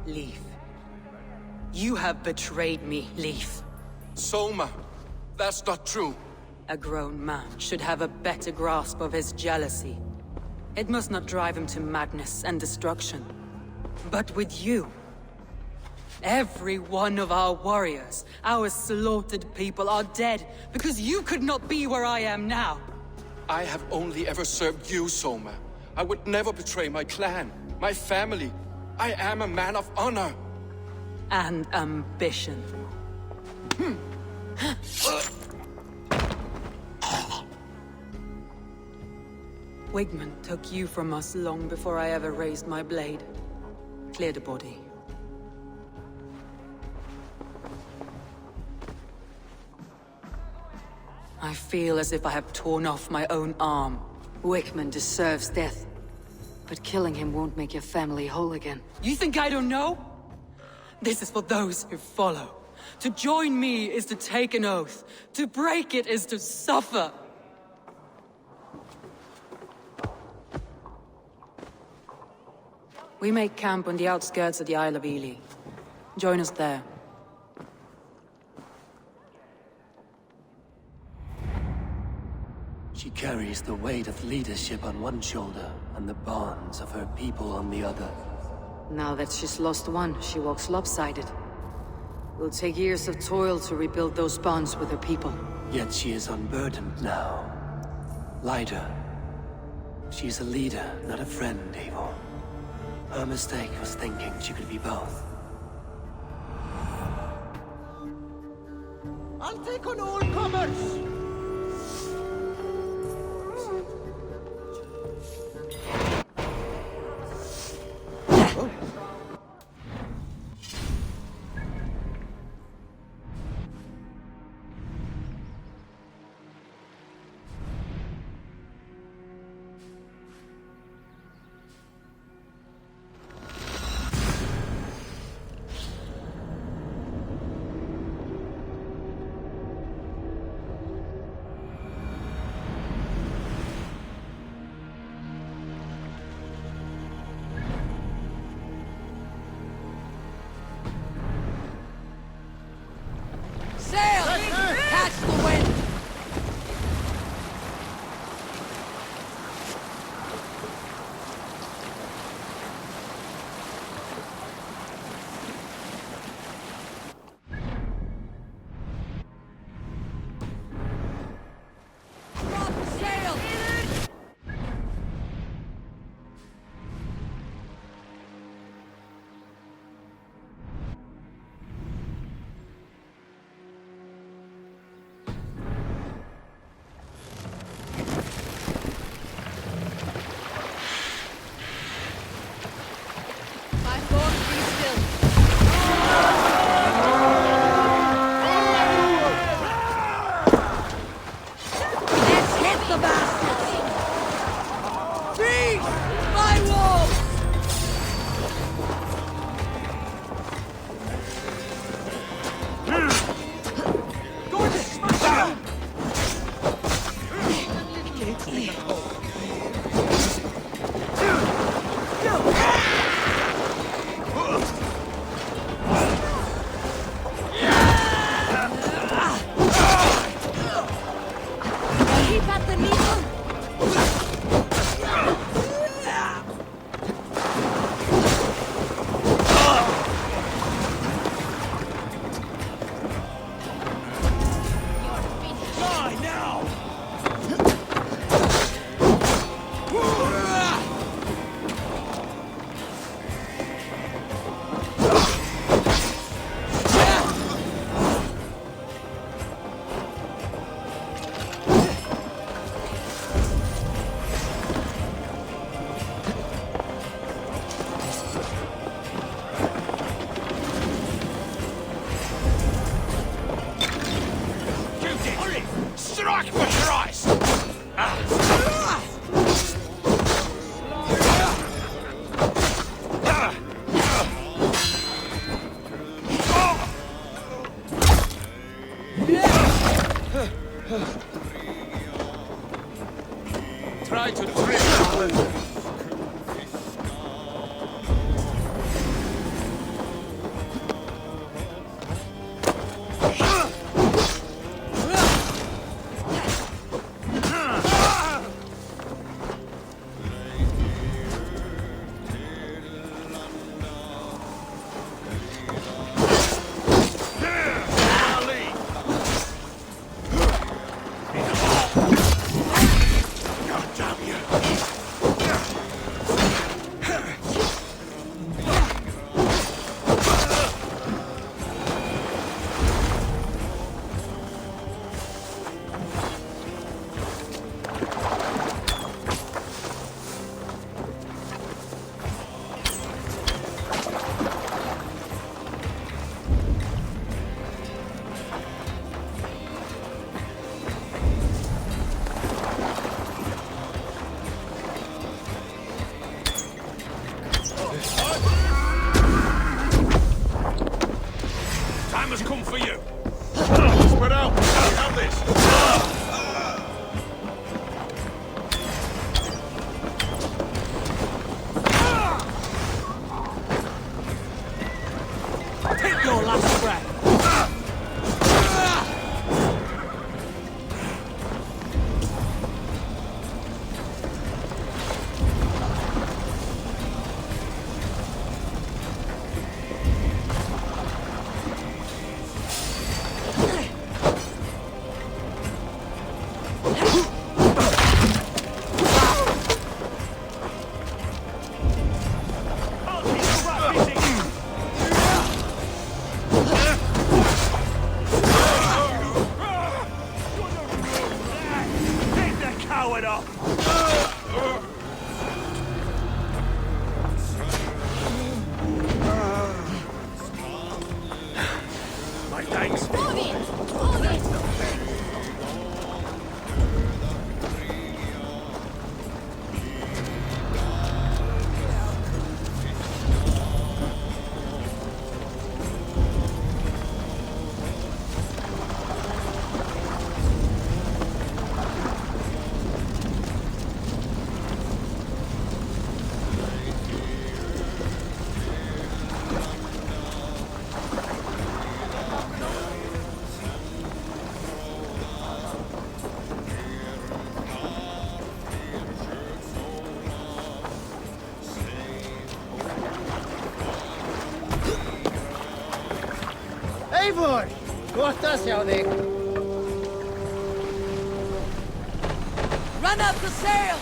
Leif. You have betrayed me, Leif. Soma, that's not true. A grown man should have a better grasp of his jealousy. It must not drive him to madness and destruction. But with you, every one of our warriors, our slaughtered people, are dead because you could not be where I am now. I have only ever served you, Soma. I would never betray my clan, my family. I am a man of honor. And ambition. Wigmund took you from us long before I ever raised my blade. Clear the body. I feel as if I have torn off my own arm. Wigmund deserves death. But killing him won't make your family whole again. You think I don't know? This is for those who follow. To join me is to take an oath. To break it is to suffer. We make camp on the outskirts of the Isle of Ely. Join us there. She carries the weight of leadership on one shoulder and the bonds of her people on the other. Now that she's lost one, she walks lopsided. Will take years of toil to rebuild those bonds with her people. Yet she is unburdened now. Lighter. She's a leader, not a friend, Eivor. Her mistake was thinking she could be both. I'll take on all comers! Try to trip. Time has come for you. Spread out. We have this. Take your last breath. My thanks. Eivor! Gott att se dig! Run up the sail!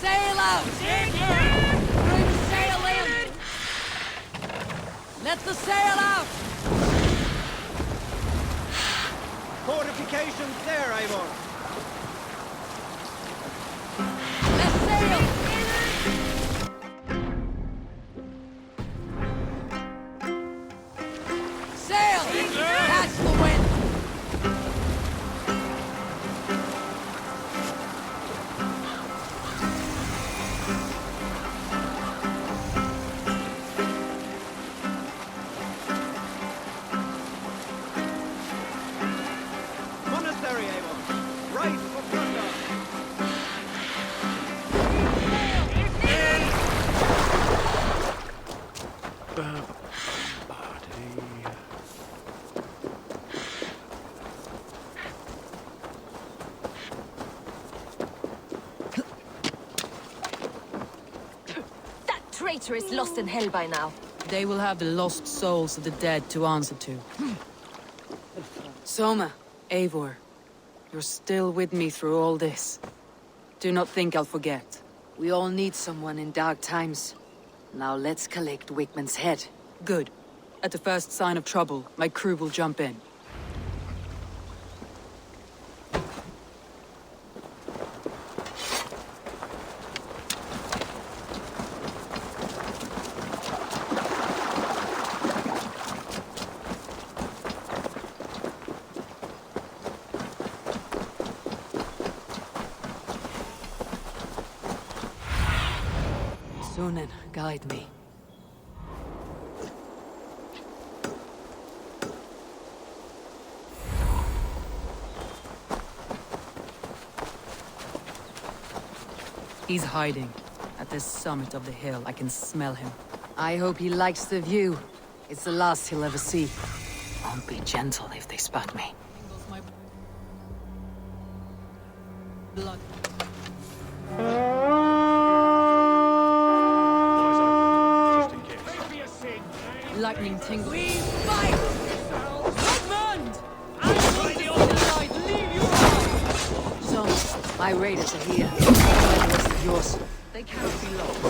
Sail out! Bring sail in! Let the sail out! Fortifications there, Eivor! Let sail! Sail! Catch the wind! Monastery, Eivor! Right for plunder! That traitor is lost in hell by now. They will have the lost souls of the dead to answer to. Soma. Eivor, you're still with me through all this. Do not think I'll forget. We all need someone in dark times. Now let's collect Wickman's head. Good. At the first sign of trouble, my crew will jump in. Sunan, guide me. He's hiding. At the summit of the hill, I can smell him. I hope he likes the view. It's the last he'll ever see. Won't be gentle if they spot me. Blood. Lightning tingle. We fight! Sigmund! Leave your So, my raiders are here. The rest of yours. They cannot be lost.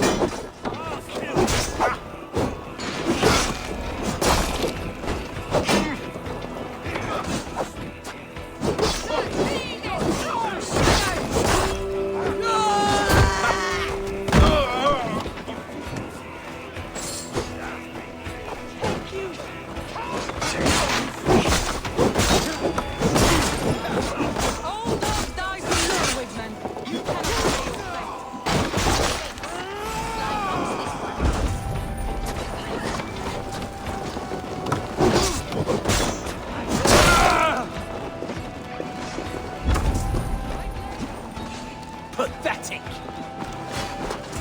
Pathetic!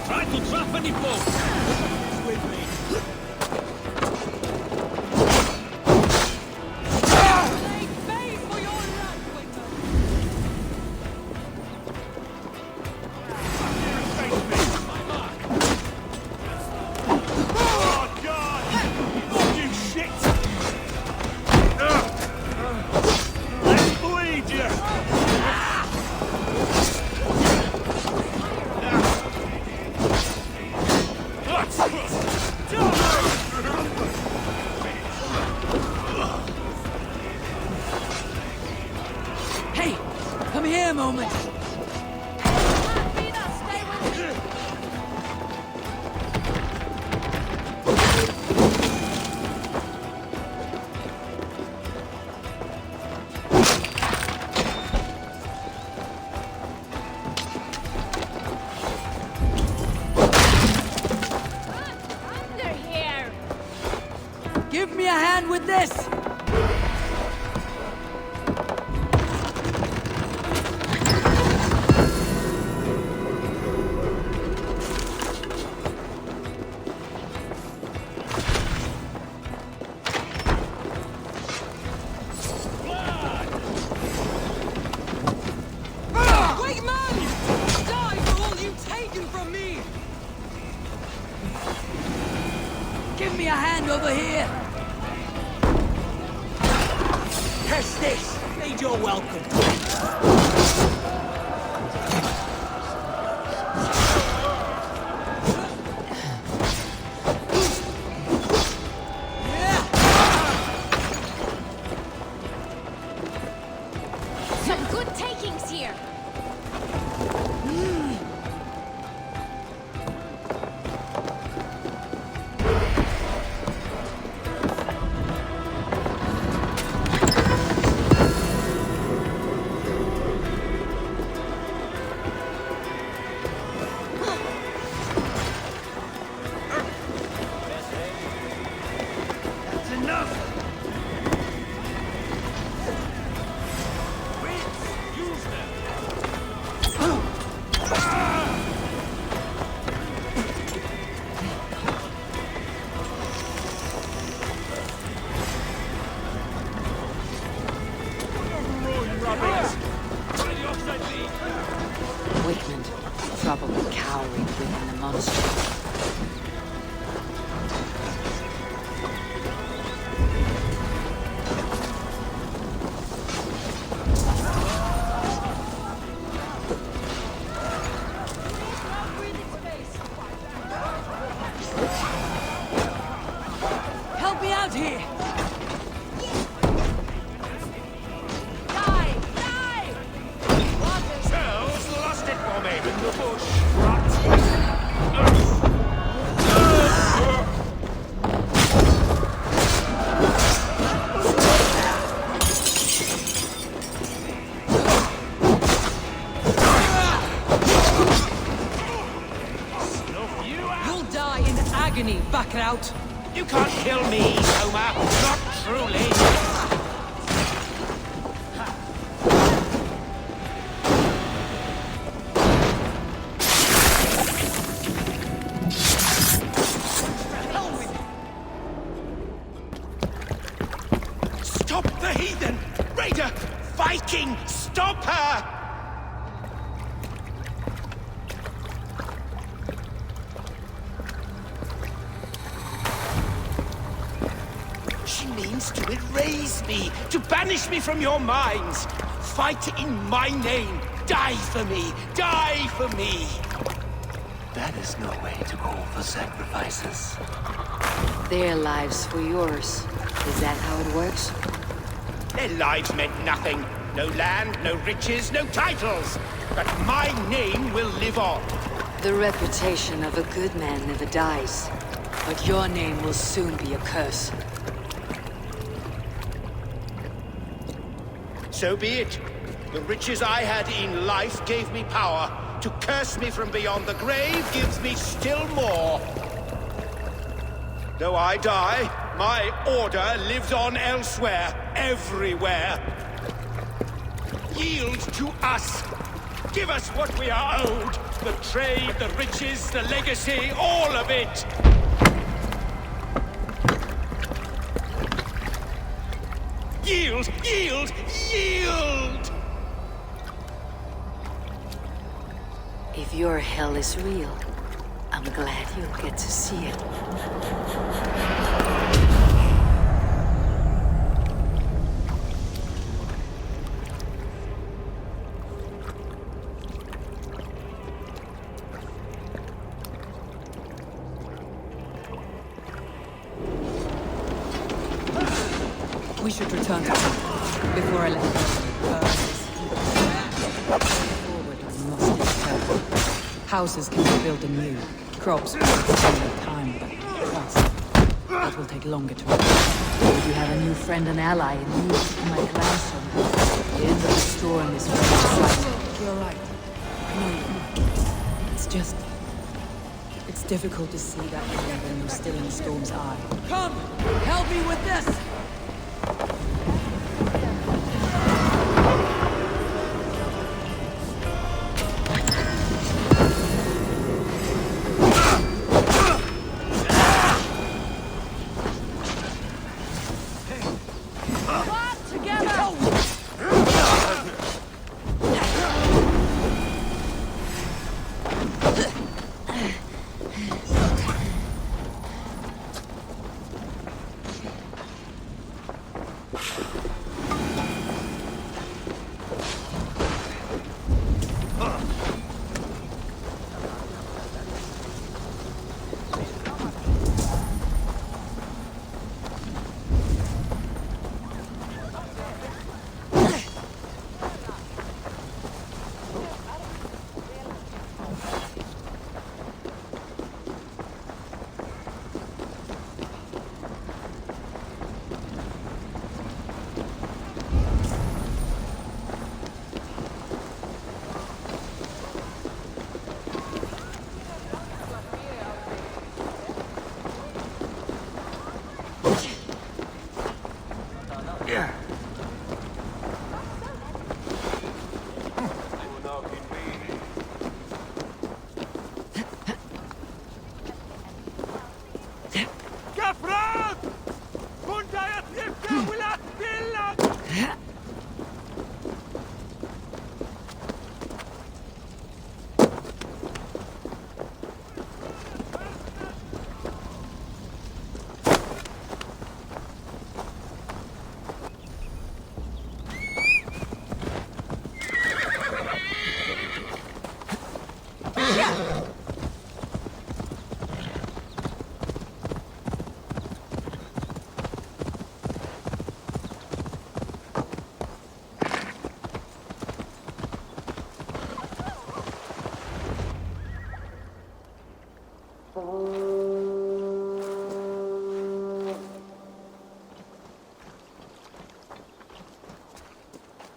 Try to trap any foe! With me. Hey! Come here a moment! Under here! Give me a hand with this! Give me a hand over here! Test this! Need your welcome! Some good takings here! That's enough! Use them! Wickman, probably cowering within the monastery. Help me out here! Charles lost it for me in the bush. You'll agony, Backraut! You can't kill me, Soma! Not truly! Stop the heathen! Raider! Viking! Stop her! She means to erase me, to banish me from your minds. Fight in my name. Die for me. Die for me. That is no way to call for sacrifices. Their lives for yours. Is that how it works? Their lives meant nothing. No land, no riches, no titles. But my name will live on. The reputation of a good man never dies. But your name will soon be a curse. So be it. The riches I had in life gave me power. To curse me from beyond the grave gives me still more. Though I die, my order lives on elsewhere, everywhere. Yield to us. Give us what we are owed. The trade, the riches, the legacy, all of it. Yield! Yield! Yield! If your hell is real, I'm glad you'll get to see it. We should return to camp before I let go. Forward, we must be careful. Houses can be built anew. Crops will take time, but trust. That will take longer to repair. You have a new friend and ally in me, my grandson. The end of the storm is very exciting. You're right. I know. It's just... It's difficult to see that way when you're still in the storm's eye. Come! Help me with this!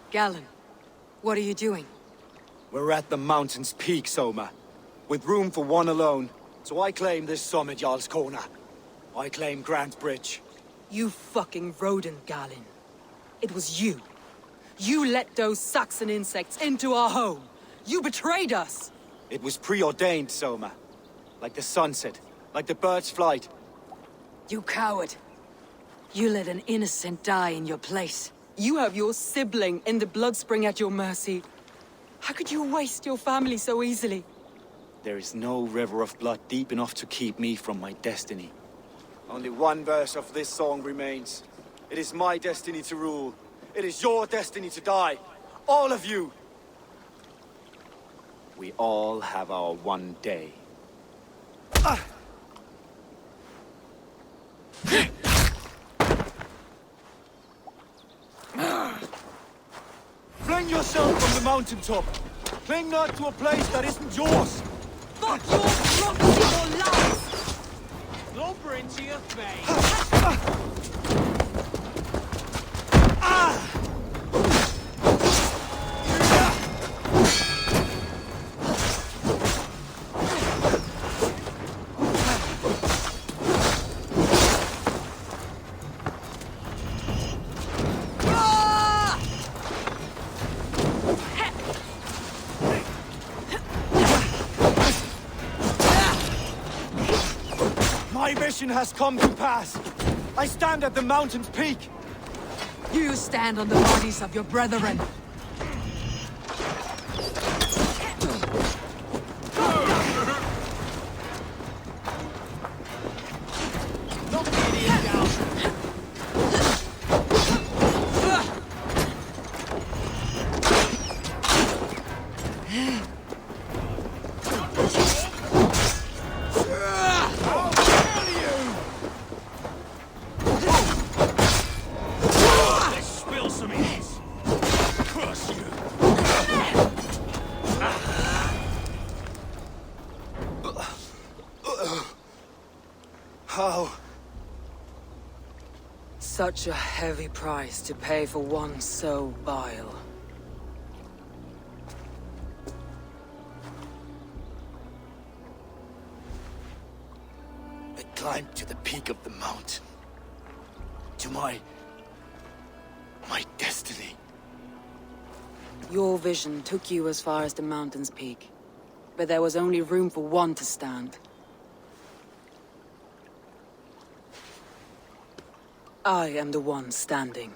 Galen, what are you doing? We're at the mountain's peak, Soma. With room for one alone. So I claim this summit, Jarl's Corner. I claim Grant Bridge. You fucking rodent, Galen. It was you. You let those Saxon insects into our home. You betrayed us! It was preordained, Soma. Like the sunset, like the bird's flight. You coward. You let an innocent die in your place. You have your sibling in the Bloodspring at your mercy. How could you waste your family so easily? There is no river of blood deep enough to keep me from my destiny. Only one verse of this song remains. It is my destiny to rule. It is your destiny to die. All of you. We all have our one day. Fling yourself from the mountaintop. Cling not to a place that isn't yours. Fuck your prophecy or lies! Lumber into your face! My mission has come to pass. I stand at the mountain's peak. You stand on the bodies of your brethren. How? Such a heavy price to pay for one so vile. I climbed to the peak of the mountain. To my destiny. Your vision took you as far as the mountain's peak. But there was only room for one to stand. I am the one standing.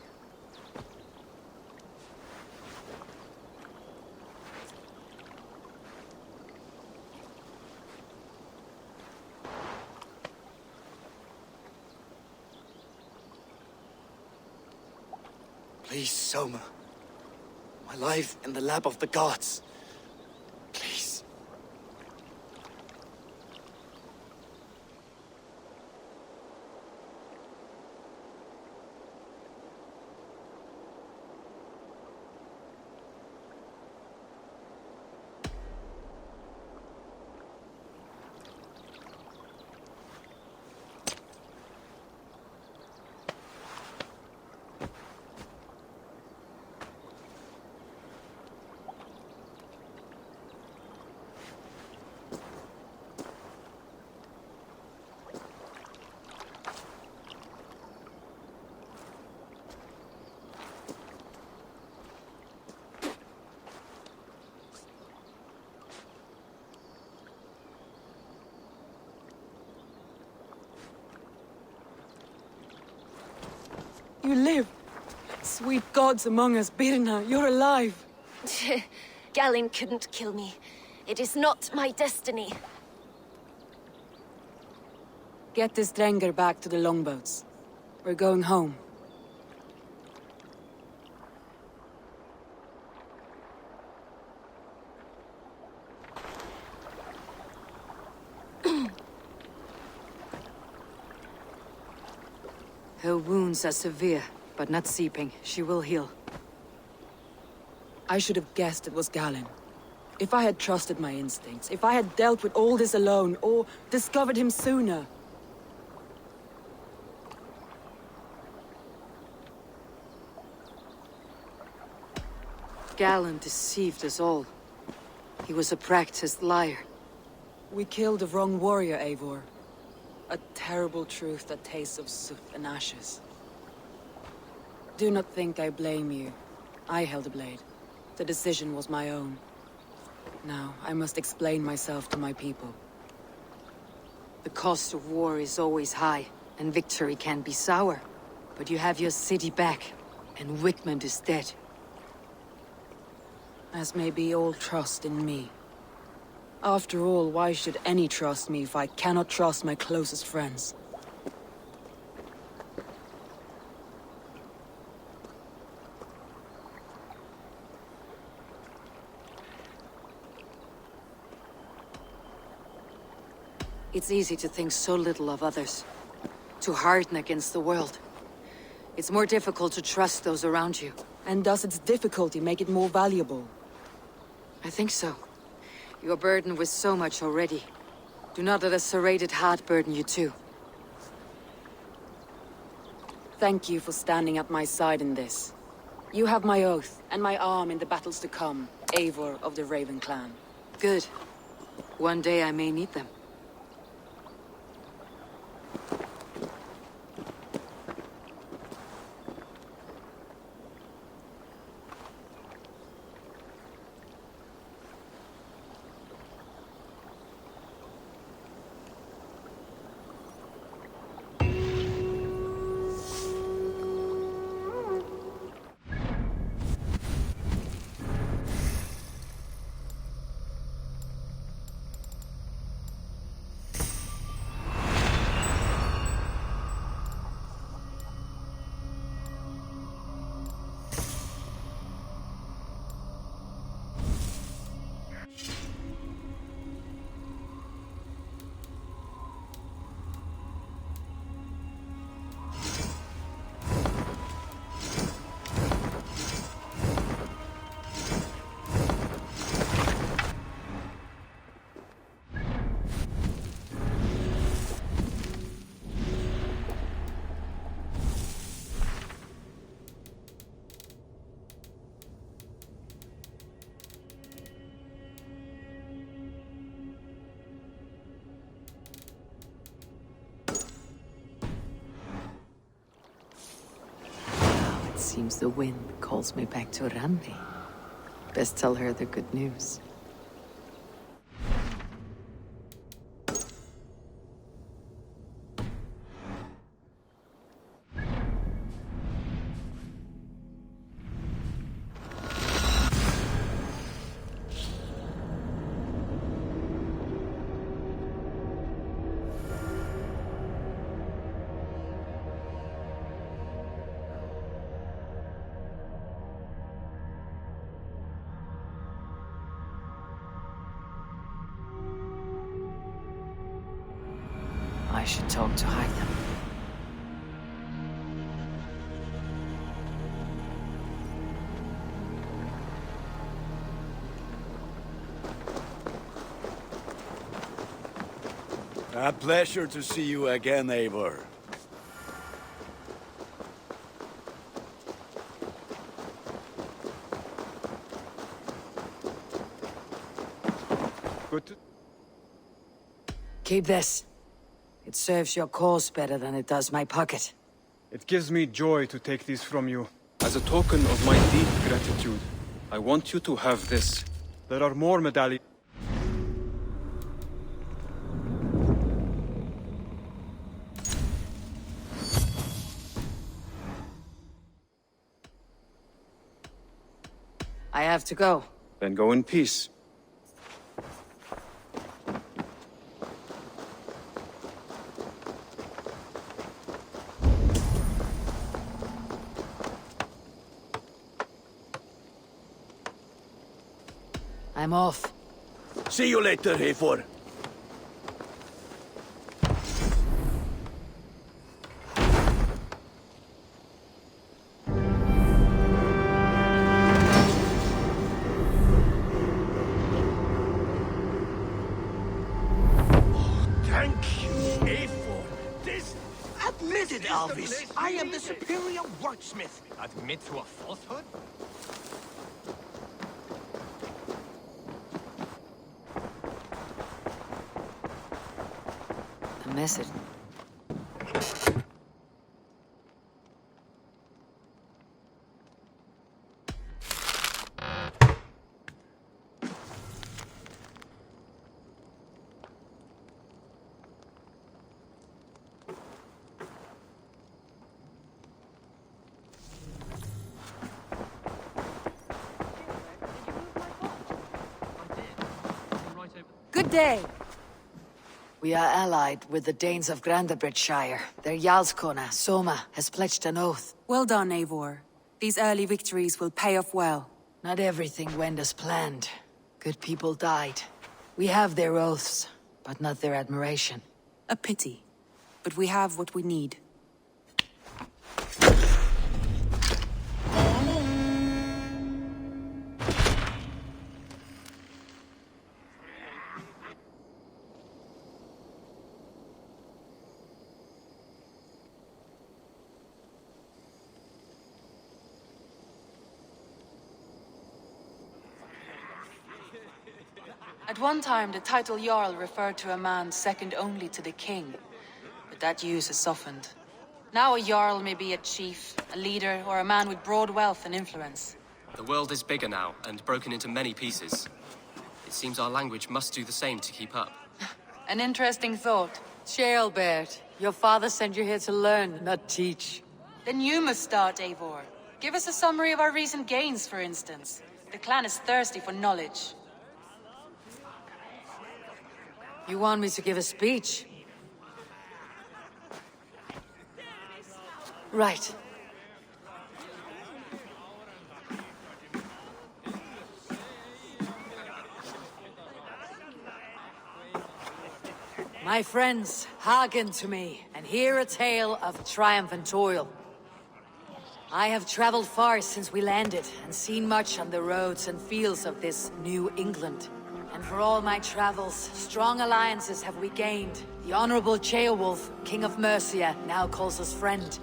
Please, Soma. My life in the lap of the gods. Please. You live! Sweet gods among us, Birna, you're alive! Galen couldn't kill me. It is not my destiny. Get this Drenger back to the longboats. We're going home. Her wounds are severe, but not seeping. She will heal. I should have guessed it was Galen. If I had trusted my instincts, if I had dealt with all this alone, or discovered him sooner. Galen deceived us all. He was a practiced liar. We killed the wrong warrior, Eivor. A terrible truth that tastes of soot and ashes. Do not think I blame you. I held the blade. The decision was my own. Now, I must explain myself to my people. The cost of war is always high, and victory can be sour. But you have your city back, and Wigmund is dead. As may be all trust in me. After all, why should any trust me if I cannot trust my closest friends? It's easy to think so little of others. To harden against the world. It's more difficult to trust those around you. And does its difficulty make it more valuable? I think so. You're burdened with so much already. Do not let a serrated heart burden you too. Thank you for standing at my side in this. You have my oath, and my arm in the battles to come, Eivor of the Raven clan. Good. One day I may need them. Seems the wind calls me back to Randi. Best tell her the good news. I should talk to Hytham. A pleasure to see you again, Eivor. Good. Keep this. It serves your cause better than it does my pocket. It gives me joy to take these from you. As a token of my deep gratitude, I want you to have this. There are more medallions. I have to go. Then go in peace. I'm off. See you later, Eivor. Thank you, Eivor. This... Admit it, Alvis. I am the superior wordsmith. Admit to a falsehood? The message. Good day. We are allied with the Danes of Grandabridgeshire. Their Jarlskona, Soma, has pledged an oath. Well done, Eivor. These early victories will pay off well. Not everything went as planned. Good people died. We have their oaths, but not their admiration. A pity. But we have what we need. At one time, the title Jarl referred to a man second only to the king. But that use has softened. Now a Jarl may be a chief, a leader, or a man with broad wealth and influence. The world is bigger now, and broken into many pieces. It seems our language must do the same to keep up. An interesting thought. Ceolbert, your father sent you here to learn, not teach. Then you must start, Eivor. Give us a summary of our recent gains, for instance. The clan is thirsty for knowledge. You want me to give a speech? Right. My friends, hearken to me, and hear a tale of triumph and toil. I have traveled far since we landed, and seen much on the roads and fields of this New England. And for all my travels, strong alliances have we gained. The Honorable Ceolwulf, King of Mercia, now calls us friend.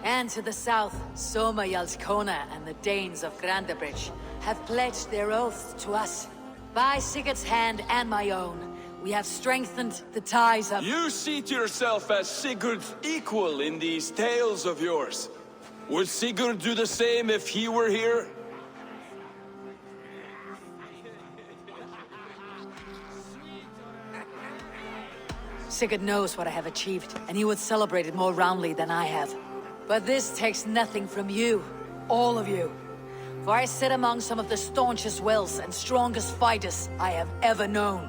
And to the south, Soma Jarlskona and the Danes of Grandabridge have pledged their oaths to us. By Sigurd's hand and my own, we have strengthened the ties of— You seat yourself as Sigurd's equal in these tales of yours. Would Sigurd do the same if he were here? Sigurd knows what I have achieved, and he would celebrate it more roundly than I have. But this takes nothing from you, all of you. For I sit among some of the staunchest wills and strongest fighters I have ever known.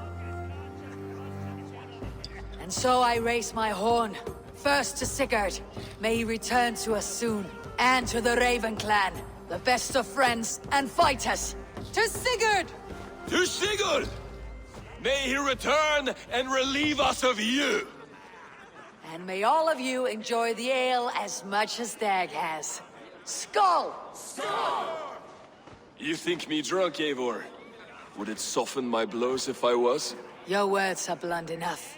And so I raise my horn, first to Sigurd, may he return to us soon, and to the Raven clan, the best of friends and fighters. To Sigurd! To Sigurd! May he return and relieve us of you! And may all of you enjoy the ale as much as Dag has. Skull! Skull! You think me drunk, Eivor? Would it soften my blows if I was? Your words are blunt enough,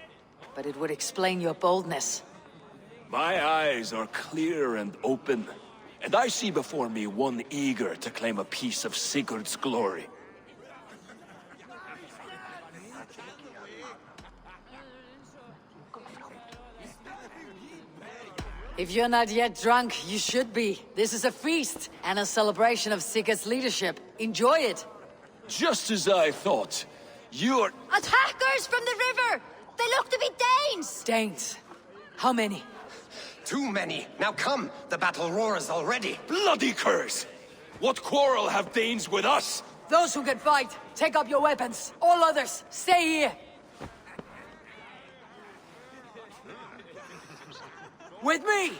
but it would explain your boldness. My eyes are clear and open, and I see before me one eager to claim a piece of Sigurd's glory. If you're not yet drunk, you should be. This is a feast, and a celebration of Sigurd's leadership. Enjoy it. Just as I thought. You're— Attackers from the river! They look to be Danes! Danes? How many? Too many. Now come, the battle roars already. Bloody curse! What quarrel have Danes with us? Those who can fight, take up your weapons. All others, stay here. With me!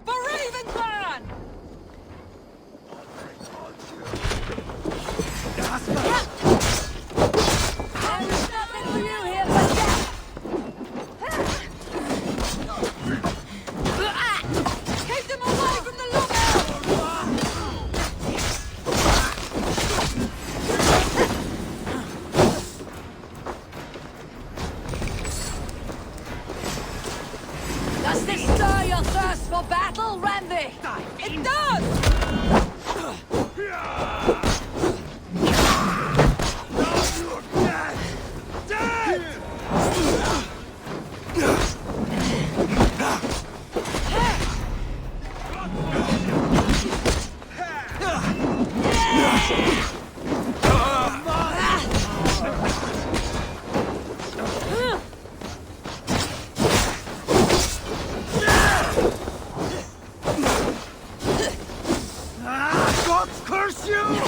For Raven Clan! There's nothing for you here but death! God curse you!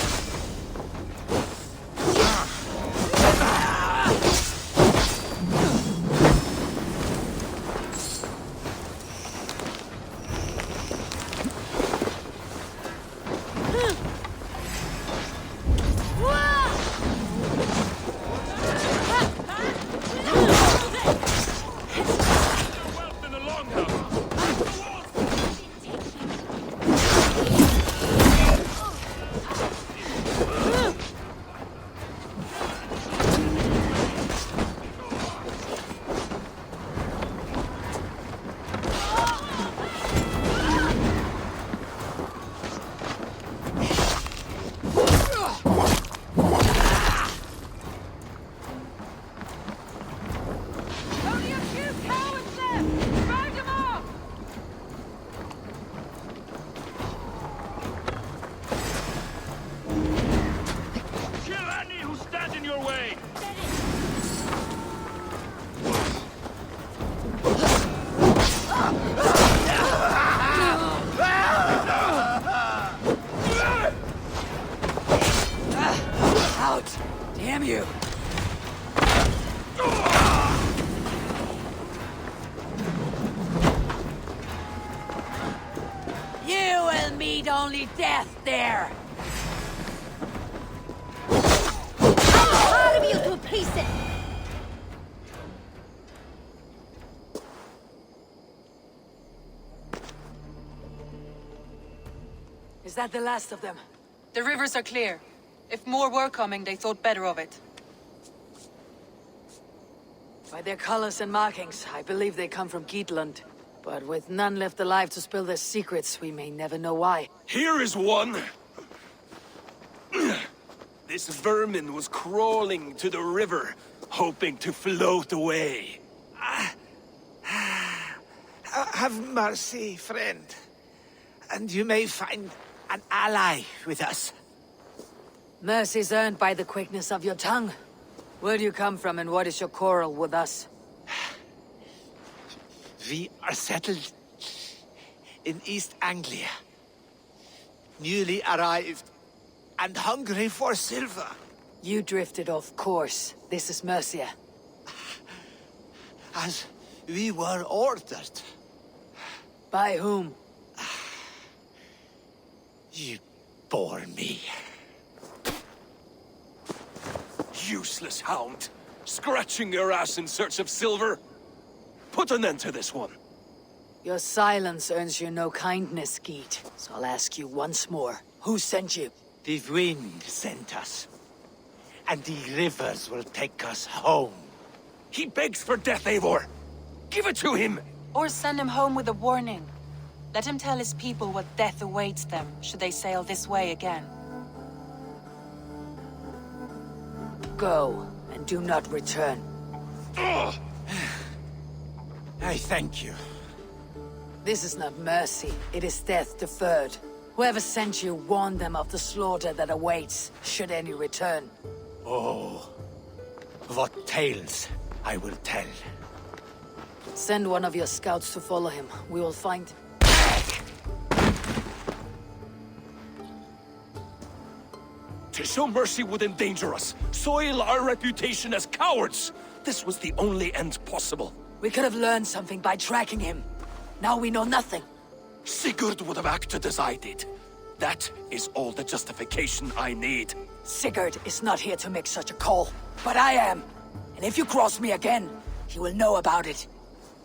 Out! Damn you! You will meet only death there! I'll you to pieces! Is that the last of them? The rivers are clear. If more were coming, they thought better of it. By their colors and markings, I believe they come from Geatland. But with none left alive to spill their secrets, we may never know why. Here is one! This vermin was crawling to the river, hoping to float away. Have mercy, friend. And you may find an ally with us. Mercy's earned by the quickness of your tongue. Where do you come from and what is your quarrel with us? We are settled in East Anglia. Newly arrived and hungry for silver. You drifted off course. This is Mercia. As we were ordered. By whom? You bore me. Useless hound! Scratching your ass in search of silver! Put an end to this one! Your silence earns you no kindness, Geet. So I'll ask you once more. Who sent you? The wind sent us. And the rivers will take us home. He begs for death, Eivor! Give it to him! Or send him home with a warning. Let him tell his people what death awaits them, should they sail this way again. Go, and do not return. I thank you. This is not mercy, it is death deferred. Whoever sent you warned them of the slaughter that awaits, should any return. Oh, what tales I will tell. Send one of your scouts to follow him. We will find... To show mercy would endanger us, soil our reputation as cowards. This was the only end possible. We could have learned something by tracking him. Now we know nothing. Sigurd would have acted as I did. That is all the justification I need. Sigurd is not here to make such a call, but I am. And if you cross me again, he will know about it.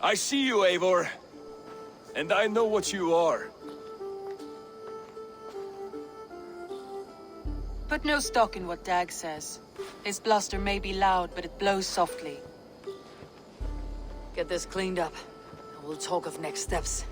I see you, Eivor. And I know what you are. Put no stock in what Dag says. His bluster may be loud, but it blows softly. Get this cleaned up, and we'll talk of next steps.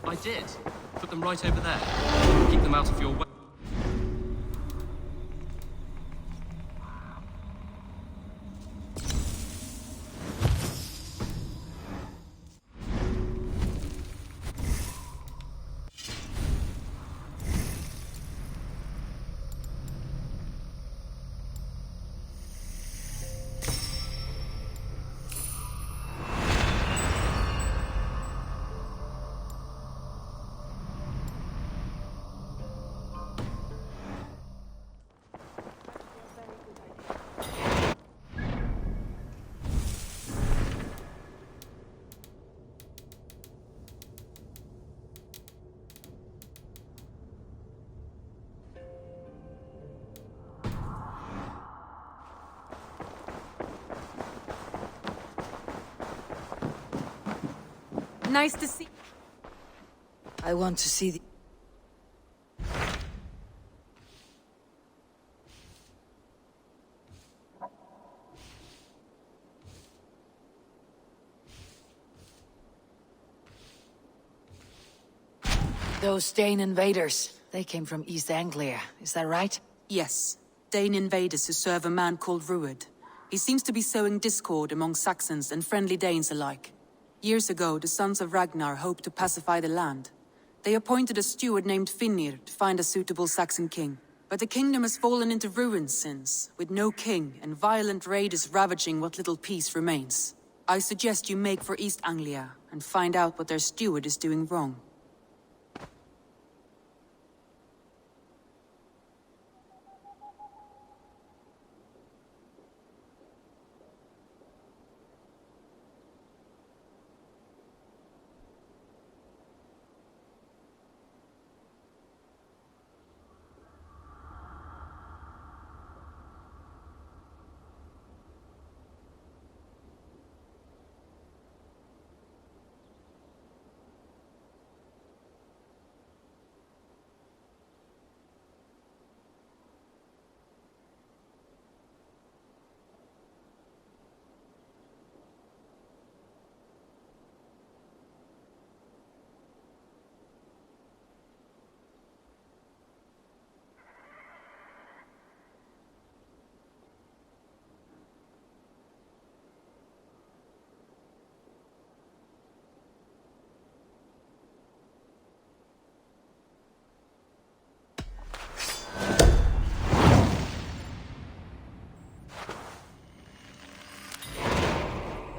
I did. Put them right over there. Keep them out of your way. Nice to see. I want to see the... Those Dane invaders, they came from East Anglia, is that right? Yes. Dane invaders who serve a man called Ruud. He seems to be sowing discord among Saxons and friendly Danes alike. Years ago, the sons of Ragnar hoped to pacify the land. They appointed a steward named Finnir to find a suitable Saxon king. But the kingdom has fallen into ruins since, with no king and violent raiders ravaging what little peace remains. I suggest you make for East Anglia and find out what their steward is doing wrong.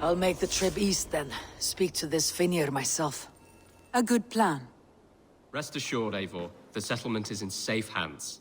I'll make the trip east then. Speak to this Finnir myself. A good plan. Rest assured, Eivor, the settlement is in safe hands.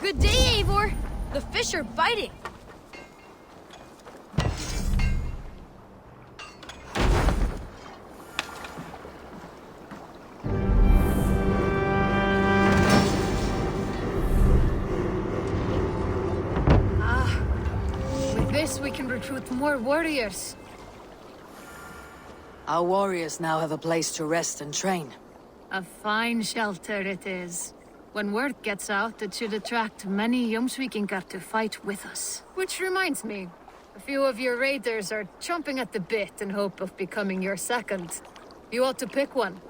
Good day, Eivor! The fish are biting! With this, we can recruit more warriors. Our warriors now have a place to rest and train. A fine shelter it is. When word gets out, it should attract many Jomsvikingar to fight with us. Which reminds me, a few of your raiders are chomping at the bit in hope of becoming your second. You ought to pick one.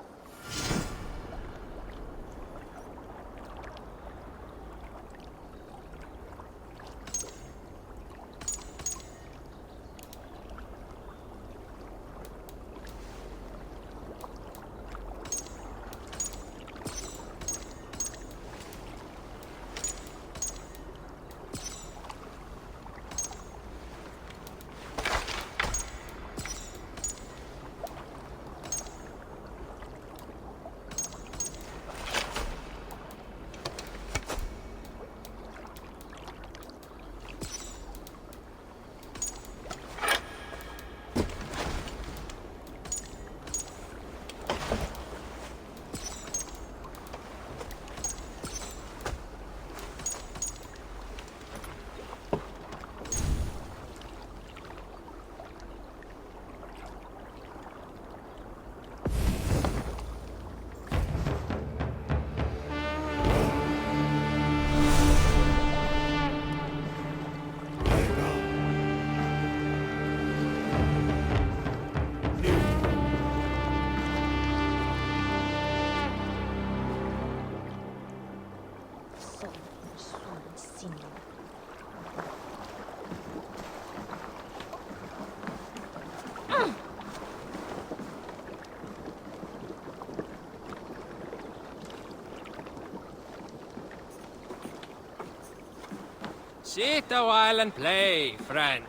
Sit a while and play, friend.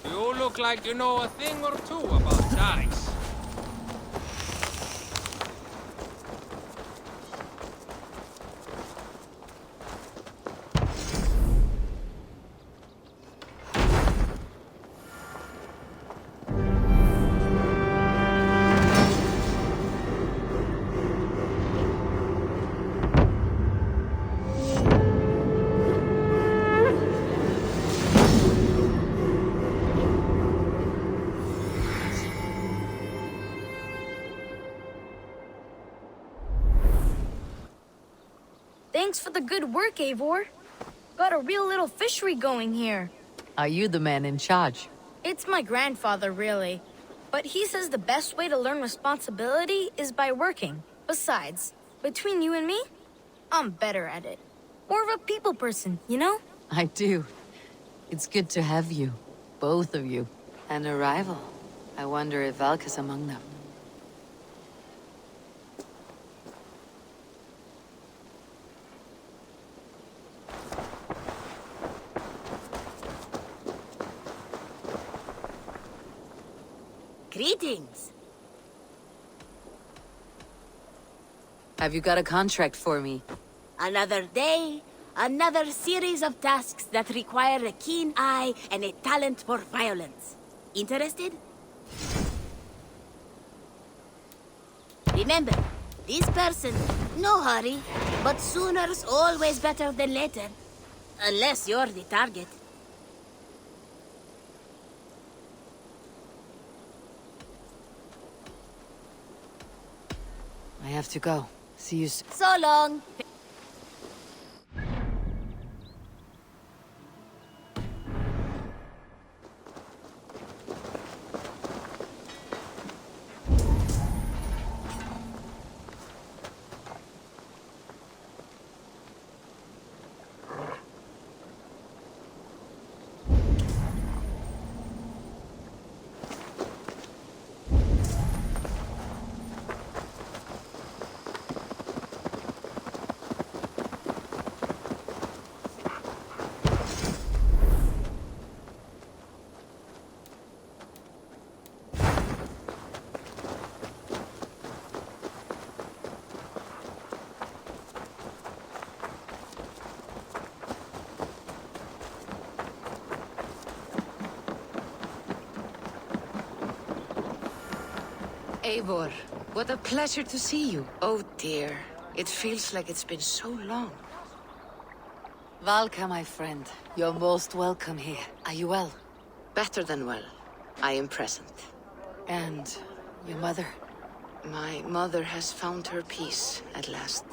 You look like you know a thing or two about dice. Thanks for the good work, Eivor. Got a real little fishery going here. Are you the man in charge? It's my grandfather, really. But he says the best way to learn responsibility is by working. Besides, between you and me, I'm better at it. More of a people person, you know? I do. It's good to have you. Both of you. An arrival. I wonder if Valka's among them. Greetings. Have you got a contract for me? Another day, another series of tasks that require a keen eye and a talent for violence. Interested? Remember, this person, no hurry, but sooner's always better than later. Unless you're the target. I have to go. See you soon. So long. Eivor, what a pleasure to see you. Oh dear, it feels like it's been so long. Valka, my friend. You're most welcome here. Are you well? Better than well. I am present. And your mother? My mother has found her peace at last.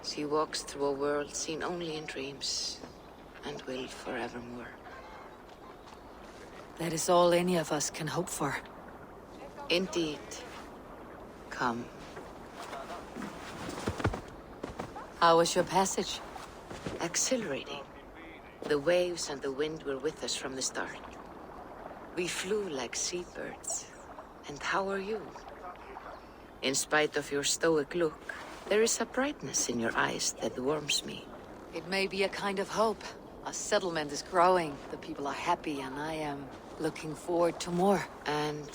She walks through a world seen only in dreams, and will forevermore. That is all any of us can hope for. Indeed. Come. How was your passage? Exhilarating. The waves and the wind were with us from the start. We flew like seabirds. And how are you? In spite of your stoic look, there is a brightness in your eyes that warms me. It may be a kind of hope. Our settlement is growing. The people are happy, and I am looking forward to more. And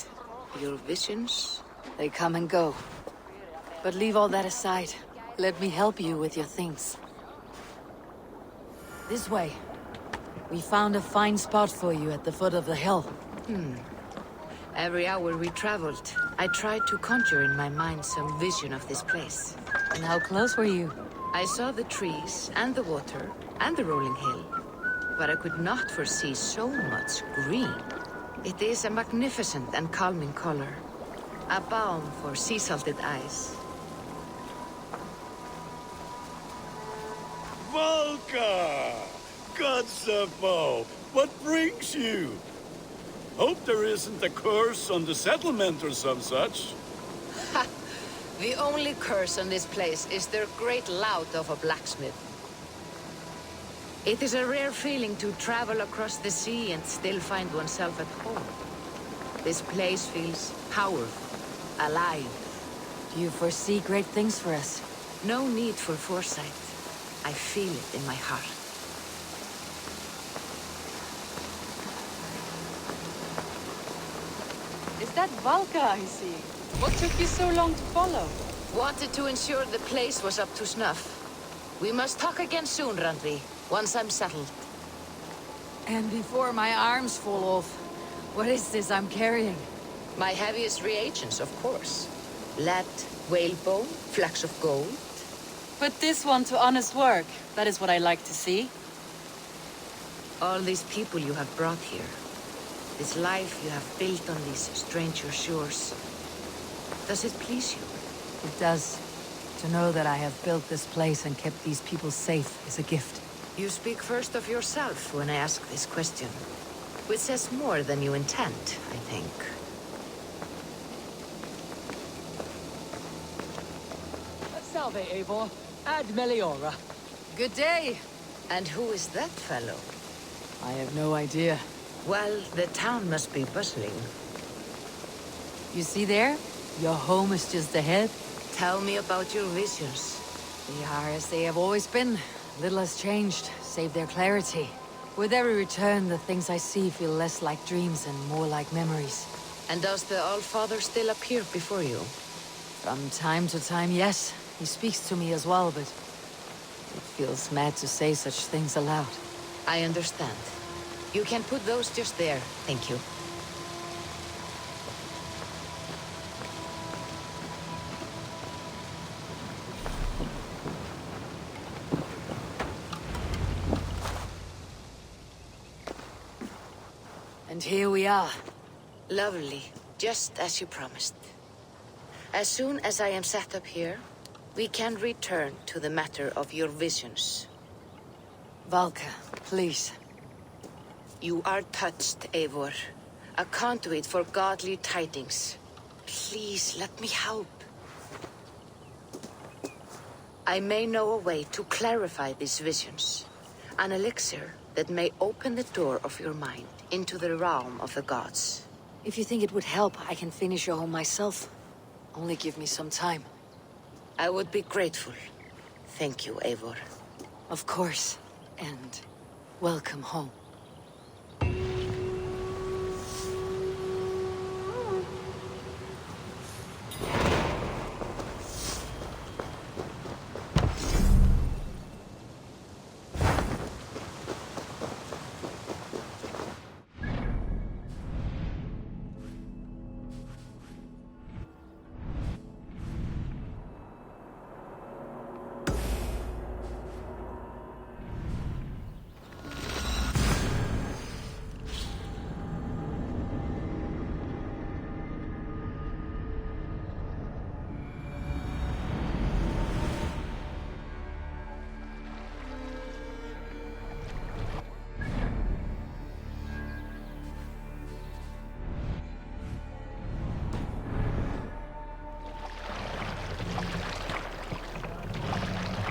your visions? They come and go. But leave all that aside. Let me help you with your things. This way. We found a fine spot for you at the foot of the hill. Every hour we traveled, I tried to conjure in my mind some vision of this place. And how close were you? I saw the trees, and the water, and the rolling hill. But I could not foresee so much green. It is a magnificent and calming color. A balm for sea-salted eyes. Valka! Gods above, what brings you? Hope there isn't a curse on the settlement or some such. Ha! The only curse on this place is their great lout of a blacksmith. It is a rare feeling to travel across the sea and still find oneself at home. This place feels powerful, alive. Do you foresee great things for us? No need for foresight. I feel it in my heart. Is that Valka I see? What took you so long to follow? Wanted to ensure the place was up to snuff. We must talk again soon, Randvi, once I'm settled. And before my arms fall off, what is this I'm carrying? My heaviest reagents, of course. Lead, whalebone, flecks of gold. Put this one to honest work. That is what I like to see. All these people you have brought here. This life you have built on these stranger shores. Does it please you? It does. To know that I have built this place and kept these people safe is a gift. You speak first of yourself when I ask this question. Which says more than you intend, I think. Salve, Eivor. Ad Meliora. Good day. And who is that fellow? I have no idea. Well, the town must be bustling. You see there? Your home is just ahead. Tell me about your visions. They are as they have always been. Little has changed, save their clarity. With every return, the things I see feel less like dreams and more like memories. And does the Allfather still appear before you? From time to time, yes. He speaks to me as well, but it feels mad to say such things aloud. I understand. You can put those just there, thank you. And here we are. Lovely, just as you promised. As soon as I am set up here, we can return to the matter of your visions. Valka, please. You are touched, Eivor. A conduit for godly tidings. Please, let me help. I may know a way to clarify these visions. An elixir that may open the door of your mind into the realm of the gods. If you think it would help, I can finish your home myself. Only give me some time. I would be grateful. Thank you, Eivor. Of course. And welcome home.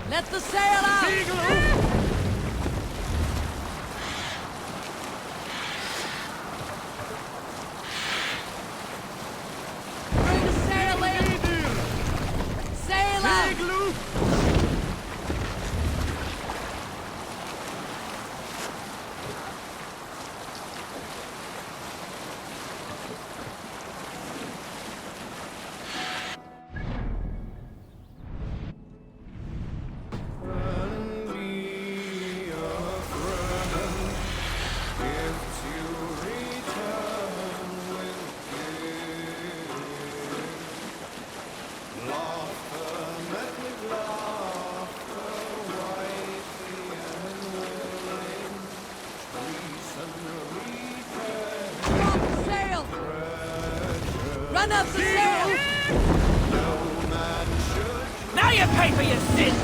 Let the sail out! Bring the sail in! Sail out! Run up the sail! Now you pay for your sins!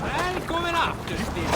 I'm going after this.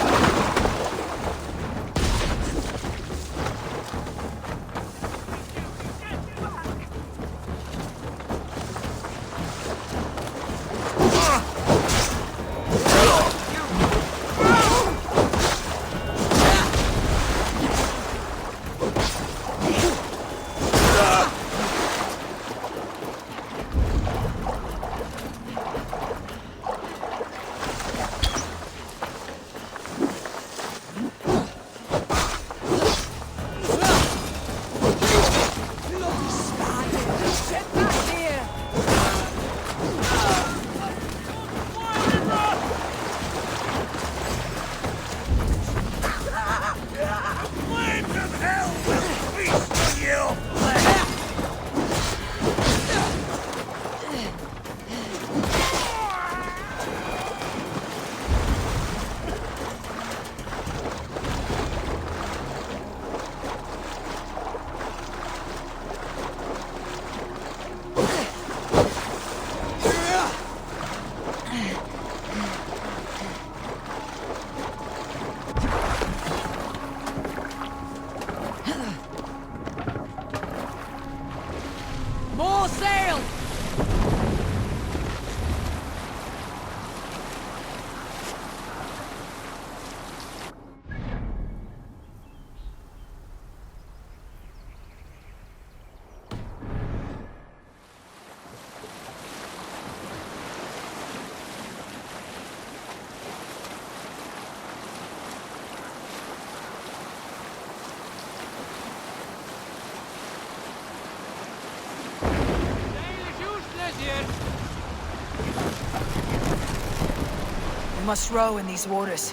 We must row in these waters.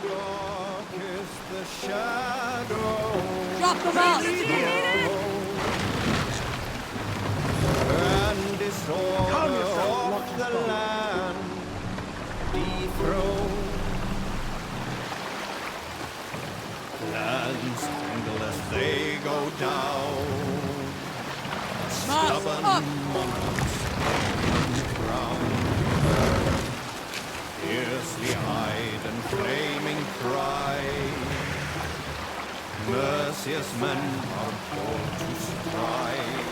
Dark is the shadow. Drop them out! And disorder of the land dethroned. Lands tremble as they go down. Stubborn monarchs on the ground. Fiercely eyed and flaming pride. Merciless men are born to strike.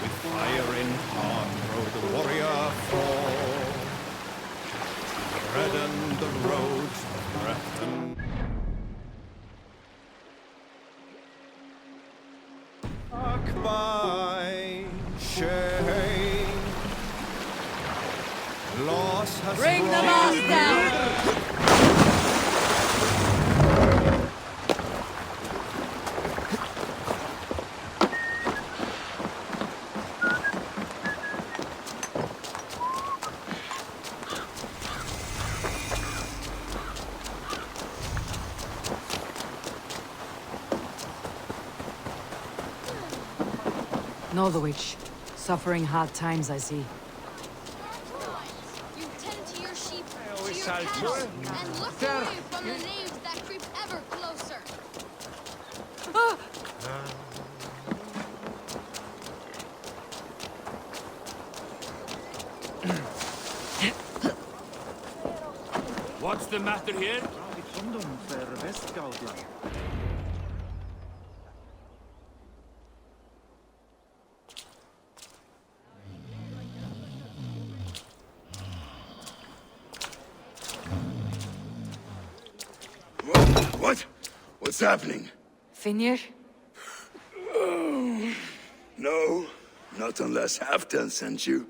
With fire in heart rode the warrior forth. Redden the roads of Breton. Mark by shame. Loss has Bring the mast down! Northwich, suffering hard times, I see. You tend to your sheep, to your cattle, and look away from the knaves that creep ever closer. What's the matter here? What? What's happening? Finir? Oh, no, not unless Halfdan sent you.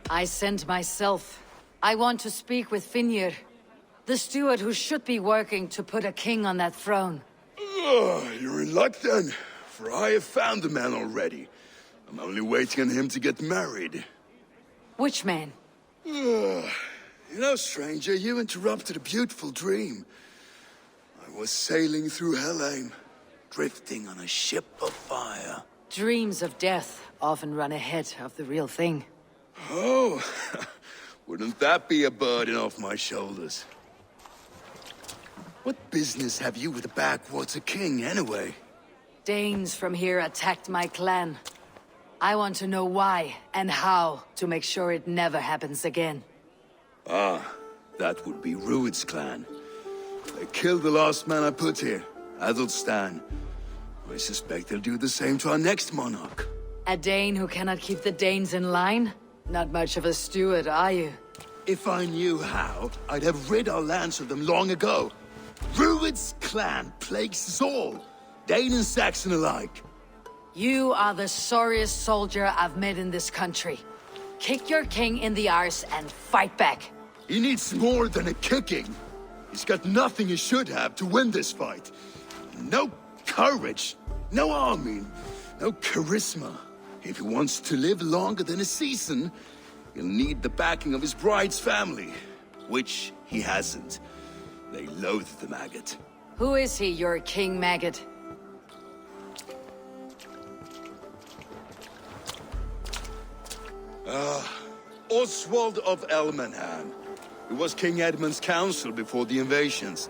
I sent myself. I want to speak with Finir, the steward who should be working to put a king on that throne. You're in luck then, for I have found the man already. I'm only waiting on him to get married. Which man? You know, stranger, you interrupted a beautiful dream. I was sailing through Helheim, drifting on a ship of fire. Dreams of death often run ahead of the real thing. Oh, wouldn't that be a burden off my shoulders? What business have you with the backwater king, anyway? Danes from here attacked my clan. I want to know why and how to make sure it never happens again. Ah, that would be Rued's clan. They killed the last man I put here, Adelstan. I suspect they'll do the same to our next monarch. A Dane who cannot keep the Danes in line? Not much of a steward, are you? If I knew how, I'd have rid our lands of them long ago. Rued's clan plagues us all, Dane and Saxon alike. You are the sorriest soldier I've met in this country. Kick your king in the arse and fight back. He needs more than a kicking. He's got nothing he should have to win this fight. No courage, no army, no charisma. If he wants to live longer than a season, he'll need the backing of his bride's family, which he hasn't. They loathe the maggot. Who is he, your king maggot? Oswald of Elmenham. He was King Edmund's counsel before the invasions.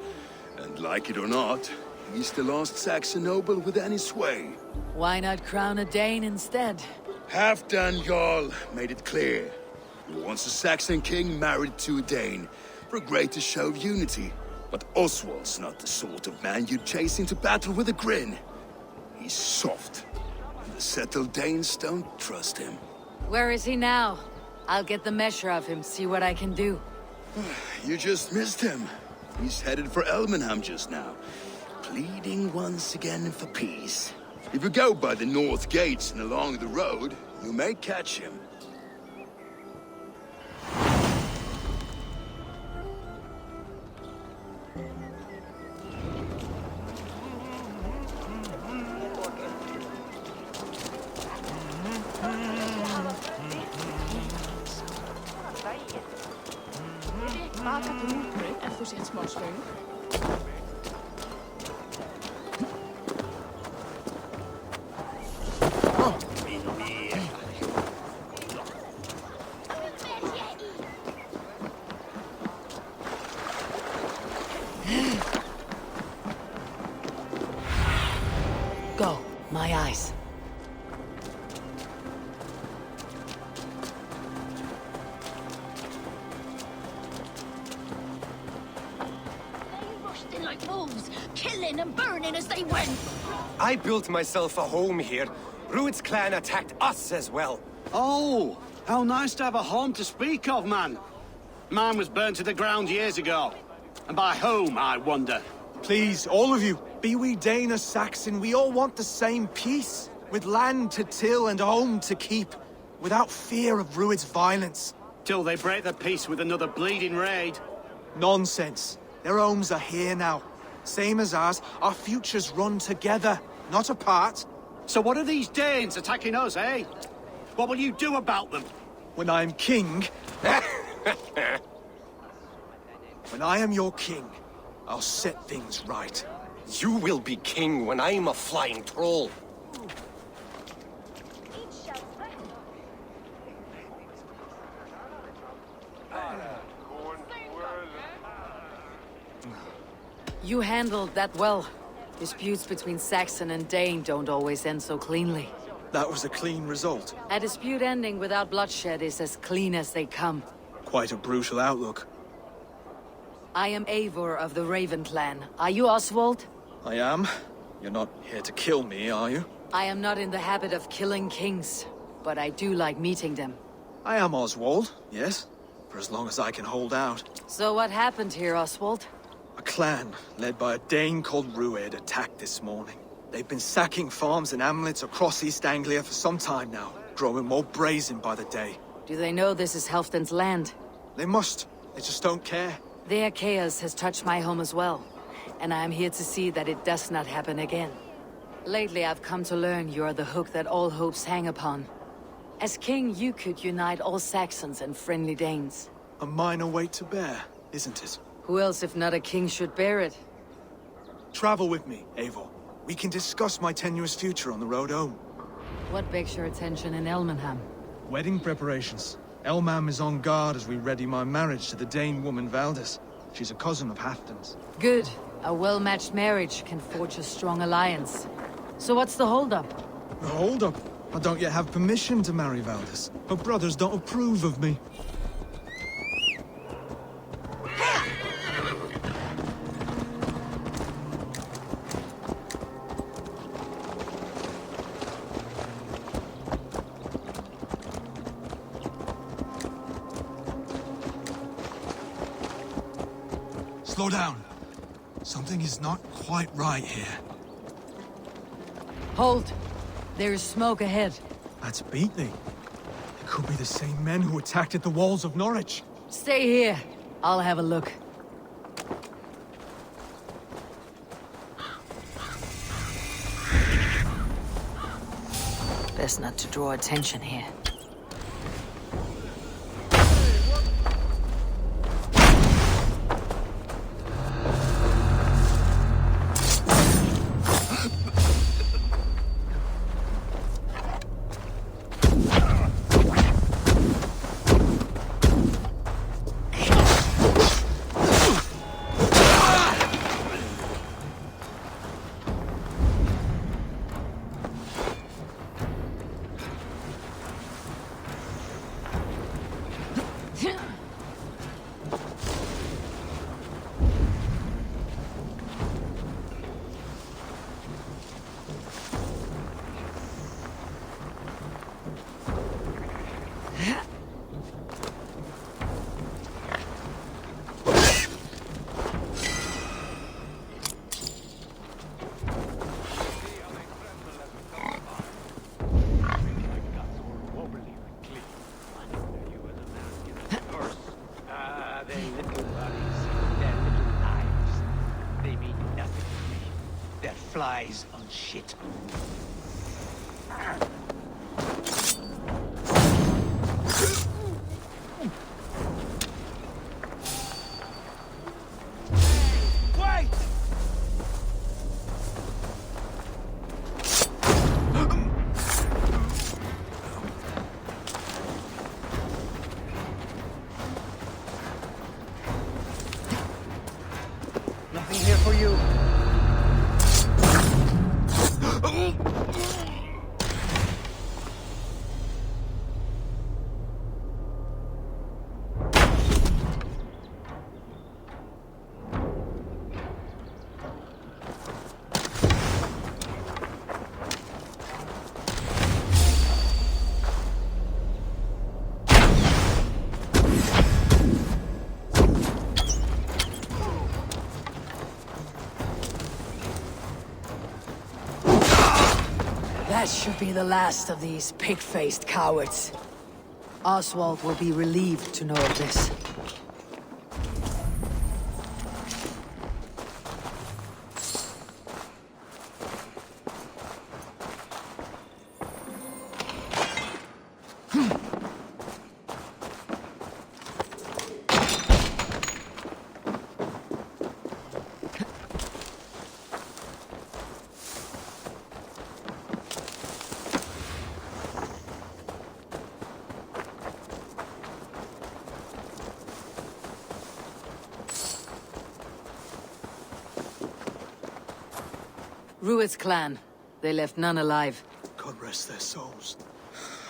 And like it or not, he's the last Saxon noble with any sway. Why not crown a Dane instead? Halfdan Jarl made it clear. He wants a Saxon king married to a Dane, for a greater show of unity. But Oswald's not the sort of man you'd chase into battle with a grin. He's soft, and the settled Danes don't trust him. Where is he now? I'll get the measure of him, see what I can do. You just missed him. He's headed for Elmenham just now, pleading once again for peace. If you go by the north gates and along the road, you may catch him. Go, my eyes. Rushed in like wolves, killing and burning as they went. I built myself a home here. Rued's clan attacked us as well. Oh, how nice to have a home to speak of, man. Mine was burnt to the ground years ago. And by whom, I wonder? Please, all of you, be we Dane or Saxon, we all want the same peace. With land to till and home to keep. Without fear of Rued's violence. Till they break the peace with another bleeding raid. Nonsense. Their homes are here now. Same as ours, our futures run together, not apart. So what are these Danes attacking us, eh? What will you do about them? When I am king... when I am your king, I'll set things right. You will be king when I'm a flying troll. You handled that well. Disputes between Saxon and Dane don't always end so cleanly. That was a clean result. A dispute ending without bloodshed is as clean as they come. Quite a brutal outlook. I am Eivor of the Raven clan. Are you Oswald? I am. You're not here to kill me, are you? I am not in the habit of killing kings, but I do like meeting them. I am Oswald, yes. For as long as I can hold out. So what happened here, Oswald? A clan, led by a Dane called Rued, attacked this morning. They've been sacking farms and hamlets across East Anglia for some time now, growing more brazen by the day. Do they know this is Halfdan's land? They must. They just don't care. Their chaos has touched my home as well, and I am here to see that it does not happen again. Lately, I've come to learn you are the hook that all hopes hang upon. As king, you could unite all Saxons and friendly Danes. A minor weight to bear, isn't it? Who else, if not a king, should bear it? Travel with me, Eivor. We can discuss my tenuous future on the road home. What begs your attention in Elmenham? Wedding preparations. Elmam is on guard as we ready my marriage to the Dane woman Valdis. She's a cousin of Halfdan's. Good. A well-matched marriage can forge a strong alliance. So what's the holdup? The holdup? I don't yet have permission to marry Valdis. Her brothers don't approve of me. Slow down. Something is not quite right here. Hold. There is smoke ahead. That's Beatley. It could be the same men who attacked at the walls of Norwich. Stay here. I'll have a look. Best not to draw attention here. Flies on shit. That should be the last of these pig-faced cowards. Oswald will be relieved to know of this. Rued's clan. They left none alive. God rest their souls.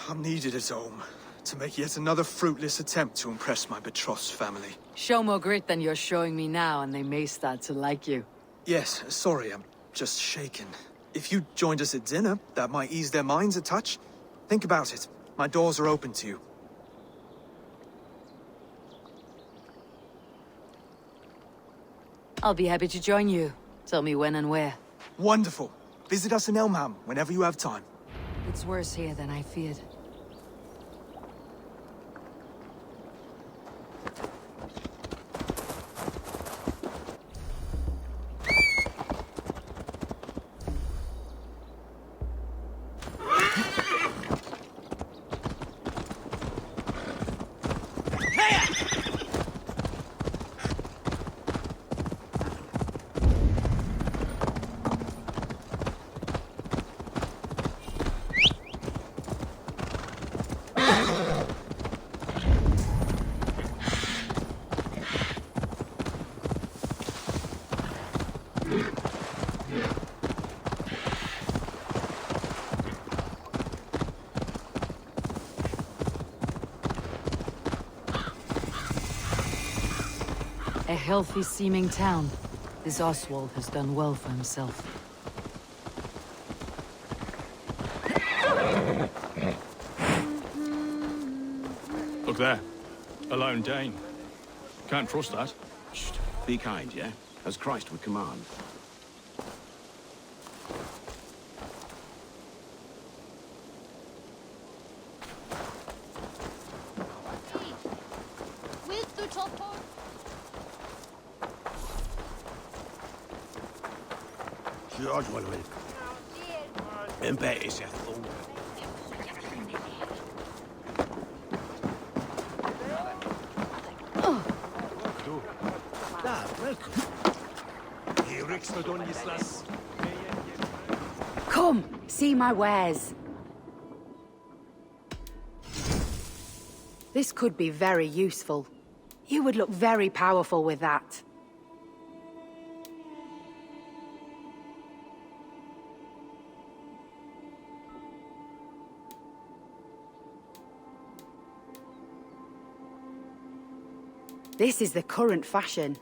I'm needed at home to make yet another fruitless attempt to impress my betrothed family. Show more grit than you're showing me now, and they may start to like you. Yes, sorry, I'm just shaken. If you joined us at dinner, that might ease their minds a touch. Think about it. My doors are open to you. I'll be happy to join you. Tell me when and where. Wonderful. Visit us in Elmham whenever you have time. It's worse here than I feared. A healthy-seeming town. This Oswald has done well for himself. Look there. A lone Dane. Can't trust that. Shh. Be kind, yeah? As Christ would command. George will win. Impet zegt oh. Daar, welkom. Hier rikst on Islas. Come, see my wares. This could be very useful. You would look very powerful with that. This is the current fashion.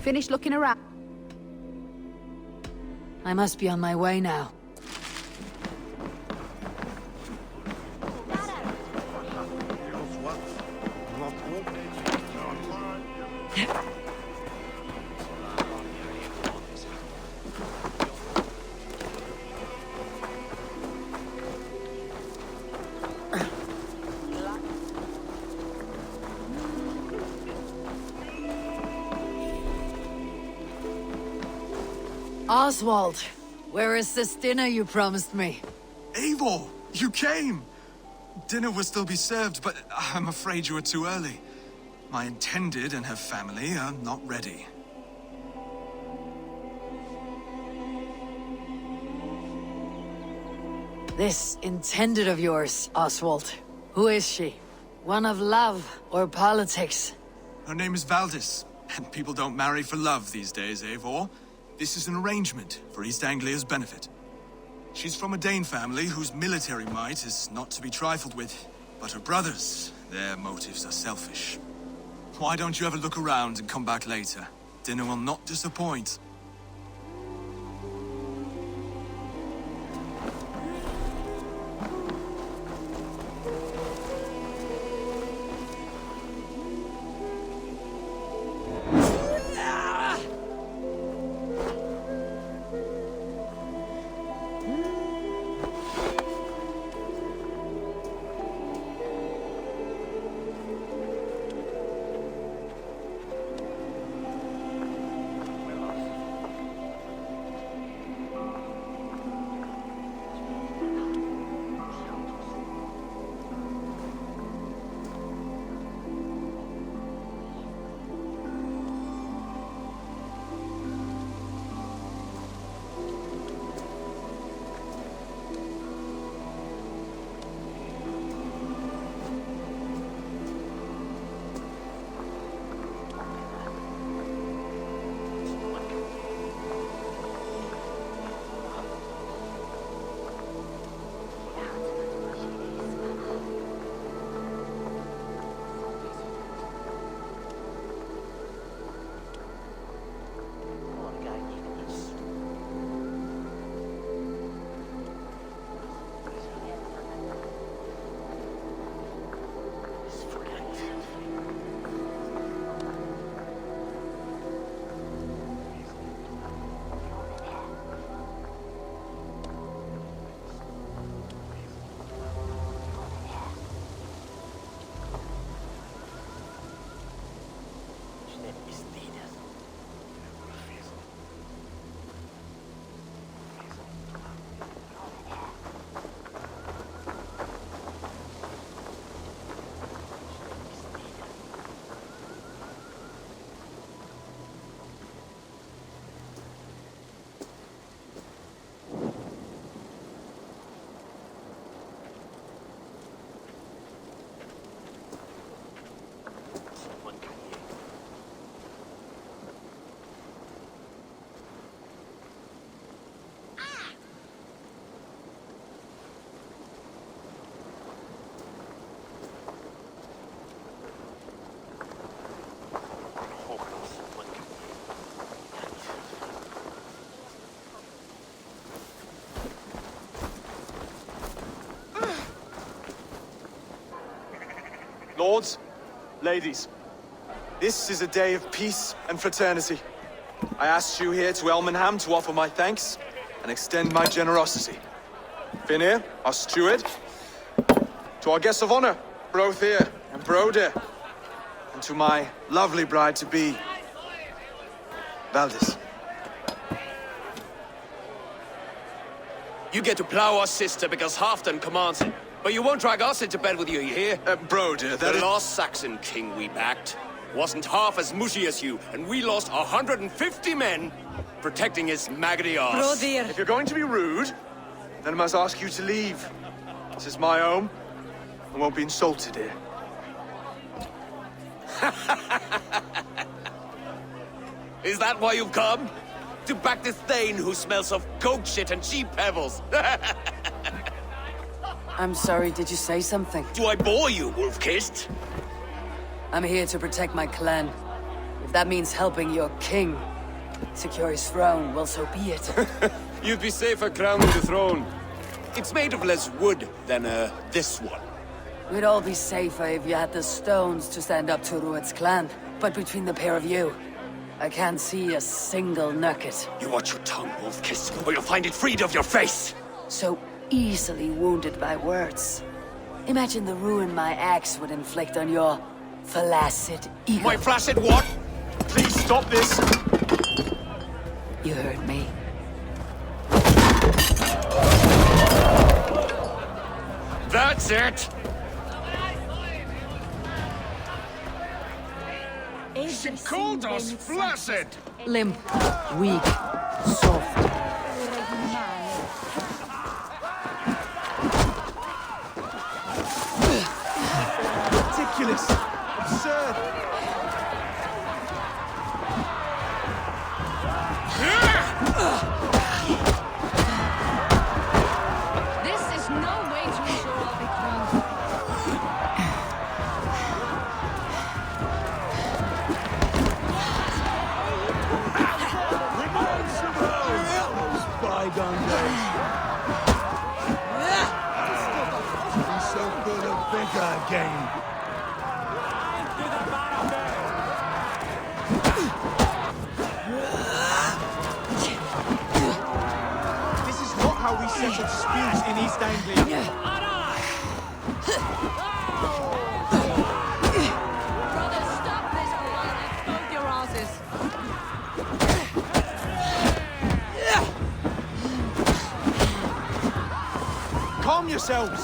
Finish looking around. I must be on my way now. Oswald, where is this dinner you promised me? Eivor, you came! Dinner will still be served, but I'm afraid you are too early. My intended and her family are not ready. This intended of yours, Oswald. Who is she? One of love or politics? Her name is Valdis, and people don't marry for love these days, Eivor. This is an arrangement for East Anglia's benefit. She's from a Dane family whose military might is not to be trifled with. But her brothers, their motives are selfish. Why don't you ever look around and come back later? Dinner will not disappoint. Lords, ladies, this is a day of peace and fraternity. I asked you here to Elmenham to offer my thanks and extend my generosity. Finir, our steward, to our guests of honor, Brothir and Broder, and to my lovely bride-to-be, Valdis. You get to plow our sister because Halfdan commands it. But you won't drag us into bed with you, you hear? Broder, that the is... last Saxon king we backed wasn't half as mushy as you, and we lost 150 men protecting his maggoty arse. If you're going to be rude, then I must ask you to leave. This is my home. I won't be insulted here. Is that why you've come? To back this Thane who smells of goat shit and sheep pebbles? I'm sorry, did you say something? Do I bore you, wolf-kissed? I'm here to protect my clan. If that means helping your king secure his throne, well, so be it. You'd be safer crowning the throne. It's made of less wood than, this one. We'd all be safer if you had the stones to stand up to Rued's clan. But between the pair of you, I can't see a single nugget. You watch your tongue, wolf-kissed, or you'll find it freed of your face! So easily wounded by words. Imagine the ruin my axe would inflict on your flaccid ego. My flaccid what? Please stop this! You heard me. That's it! She called us flaccid! Limp, weak, soft. Ridiculous! Absurd! This is no way to ensure our victory. Bygone days. Be so good of vigor again. This is not how we settle disputes in East Anglia. Brothers, stop this or I'll explode your asses. Calm yourselves!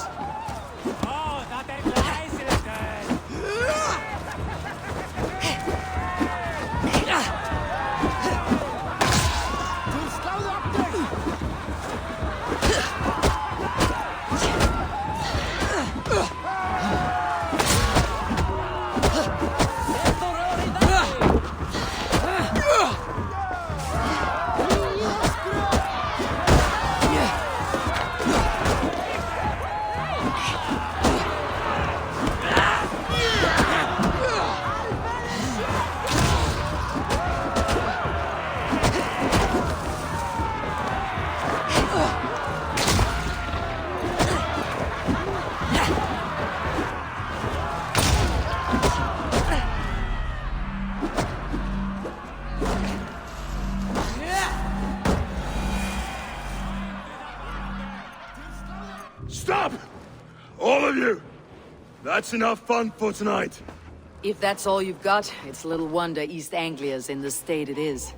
Stop! All of you! That's enough fun for tonight. If that's all you've got, it's little wonder East Anglia's in the state it is.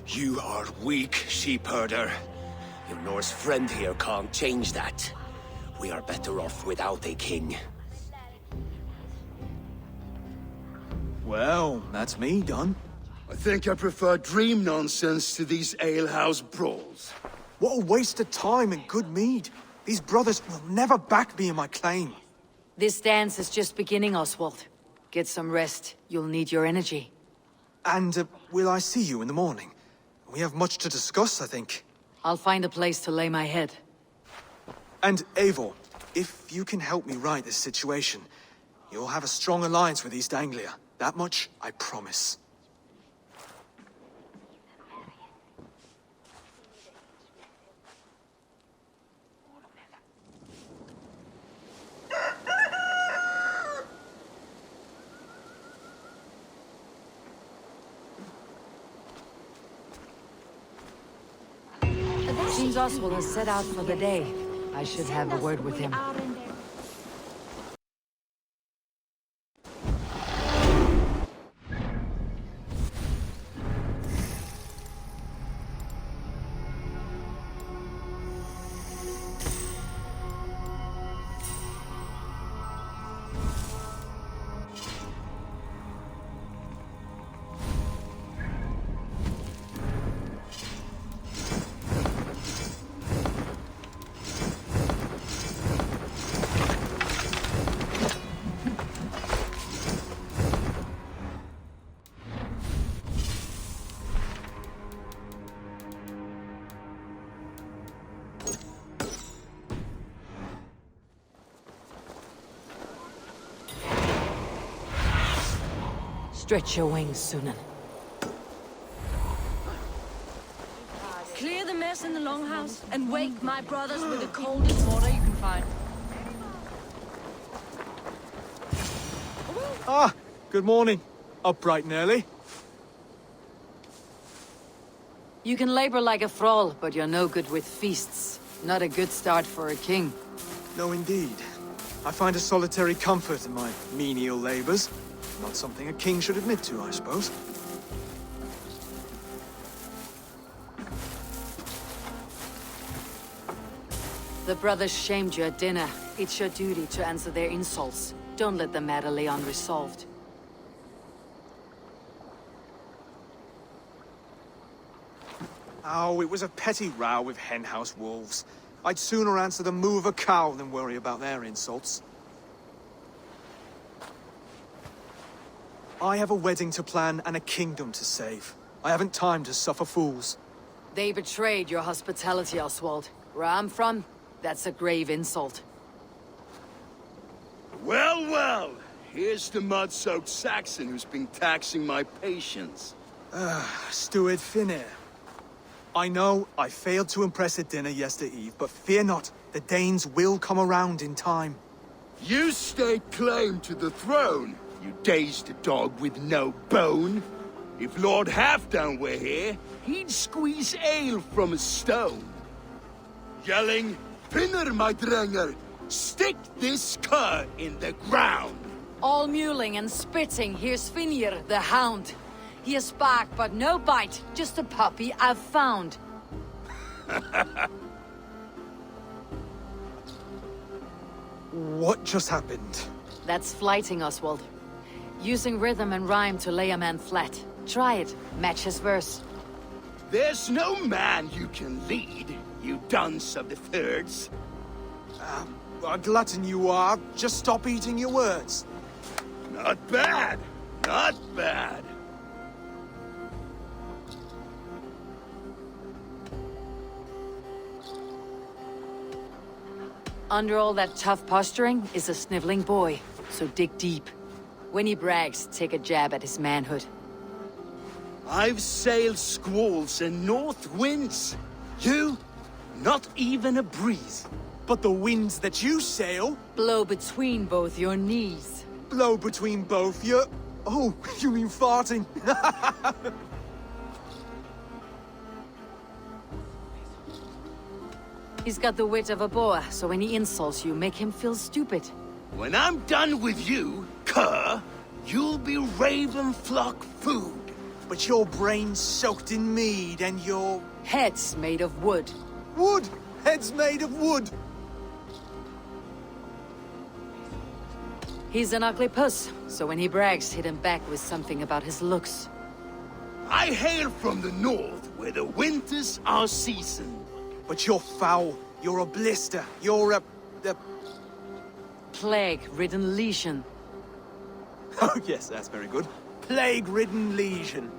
You are weak, sheep herder. Your Norse friend here can't change that. We are better off without a king. Well, that's me done. I think I prefer dream nonsense to these alehouse brawls. What a waste of time and good mead. These brothers will never back me in my claim. This dance is just beginning, Oswald. Get some rest. You'll need your energy. And will I see you in the morning? We have much to discuss, I think. I'll find a place to lay my head. And Eivor, if you can help me right this situation, you'll have a strong alliance with East Anglia. That much, I promise. seems Oswald has set out for the day. I should have a word with him. Stretch your wings, Sunan. Clear the mess in the longhouse and wake my brothers with the coldest water you can find. Ah, good morning. Up bright and early. You can labor like a thrall, but you're no good with feasts. Not a good start for a king. No, indeed. I find a solitary comfort in my menial labors. Not something a king should admit to, I suppose. The brothers shamed you at dinner. It's your duty to answer their insults. Don't let the matter lay unresolved. Oh, it was a petty row with henhouse wolves. I'd sooner answer the moo of a cow than worry about their insults. I have a wedding to plan and a kingdom to save. I haven't time to suffer fools. They betrayed your hospitality, Oswald. Where I'm from, that's a grave insult. Well, well. Here's the mud-soaked Saxon who's been taxing my patience. Steward Finir. I know I failed to impress at dinner yesterday eve, but fear not. The Danes will come around in time. You stake claim to the throne, you dazed dog with no bone. If Lord Halfdown were here, he'd squeeze ale from a stone. Yelling, Finner, my drenger, stick this cur in the ground. All mewling and spitting, here's Finir, the hound. He has bark, but no bite, just a puppy I've found. What just happened? That's flighting, Oswald. Using rhythm and rhyme to lay a man flat. Try it. Match his verse. There's no man you can lead, you dunce of the thirds. A glutton you are. Just stop eating your words. Not bad. Not bad. Under all that tough posturing is a sniveling boy, so dig deep. When he brags, take a jab at his manhood. I've sailed squalls and north winds. You, not even a breeze. But the winds that you sail... Blow between both your knees. Blow between both your... Oh, you mean farting? He's got the wit of a boa, so when he insults you, make him feel stupid. When I'm done with you, cur, you'll be raven flock food. But your brain's soaked in mead and your... Head's made of wood. Wood? Head's made of wood. He's an ugly puss, so when he brags, hit him back with something about his looks. I hail from the north, where the winters are seasoned. But you're foul. You're a blister. You're a... Plague-ridden legion. Oh, yes, that's very good. Plague-ridden legion.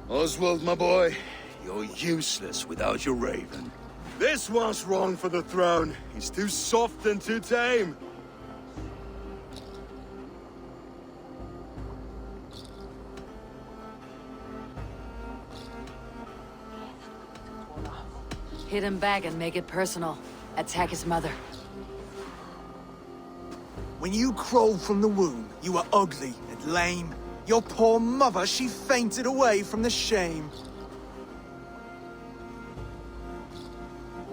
Oswald, my boy, you're useless without your raven. This one's wrong for the throne. He's too soft and too tame. Hit him back and make it personal. Attack his mother. When you crawled from the womb, you were ugly and lame. Your poor mother, she fainted away from the shame.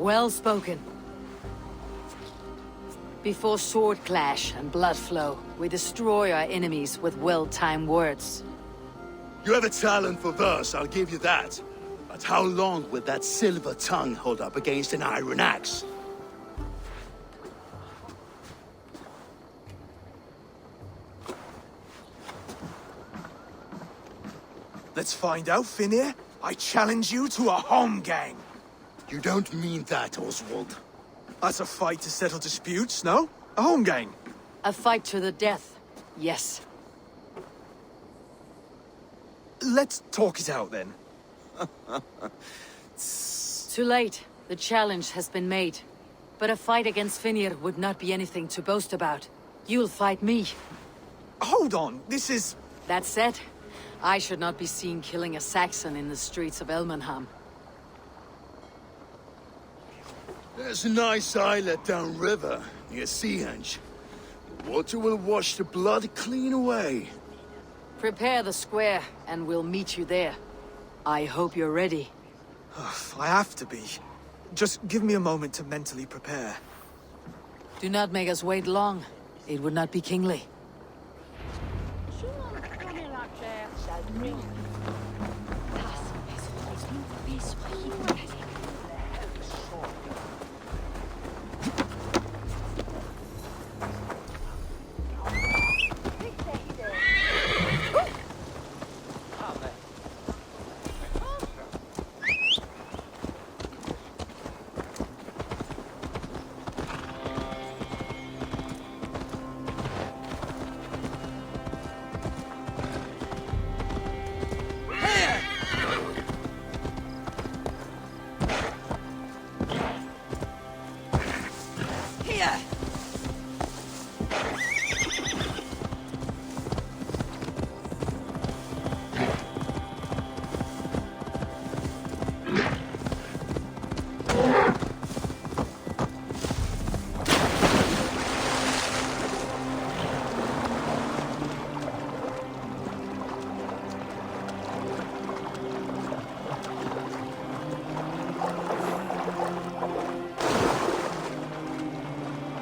Well spoken. Before sword clash and blood flow, we destroy our enemies with well-timed words. You have a talent for verse, I'll give you that. But how long will that silver tongue hold up against an iron axe? Let's find out, Finir. I challenge you to a home gang. You don't mean that, Oswald. That's a fight to settle disputes, no? A home gang. A fight to the death, yes. Let's talk it out, then. Too late. The challenge has been made. But a fight against Finir would not be anything to boast about. You'll fight me. Hold on, this is... That said, I should not be seen killing a Saxon in the streets of Elmenham. There's a nice islet downriver, near Seahenge. The water will wash the blood clean away. Prepare the square, and we'll meet you there. I hope you're ready. I have to be. Just give me a moment to mentally prepare. Do not make us wait long. It would not be kingly.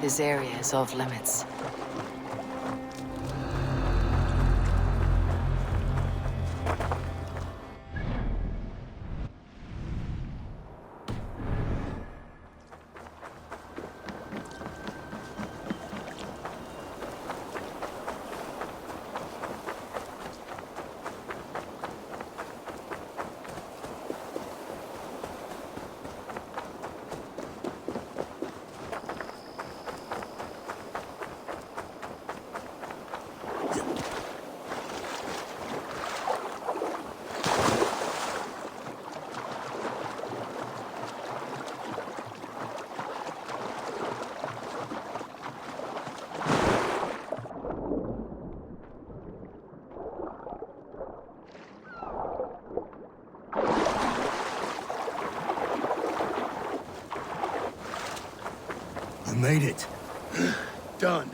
This area is off limits. Made it. Done.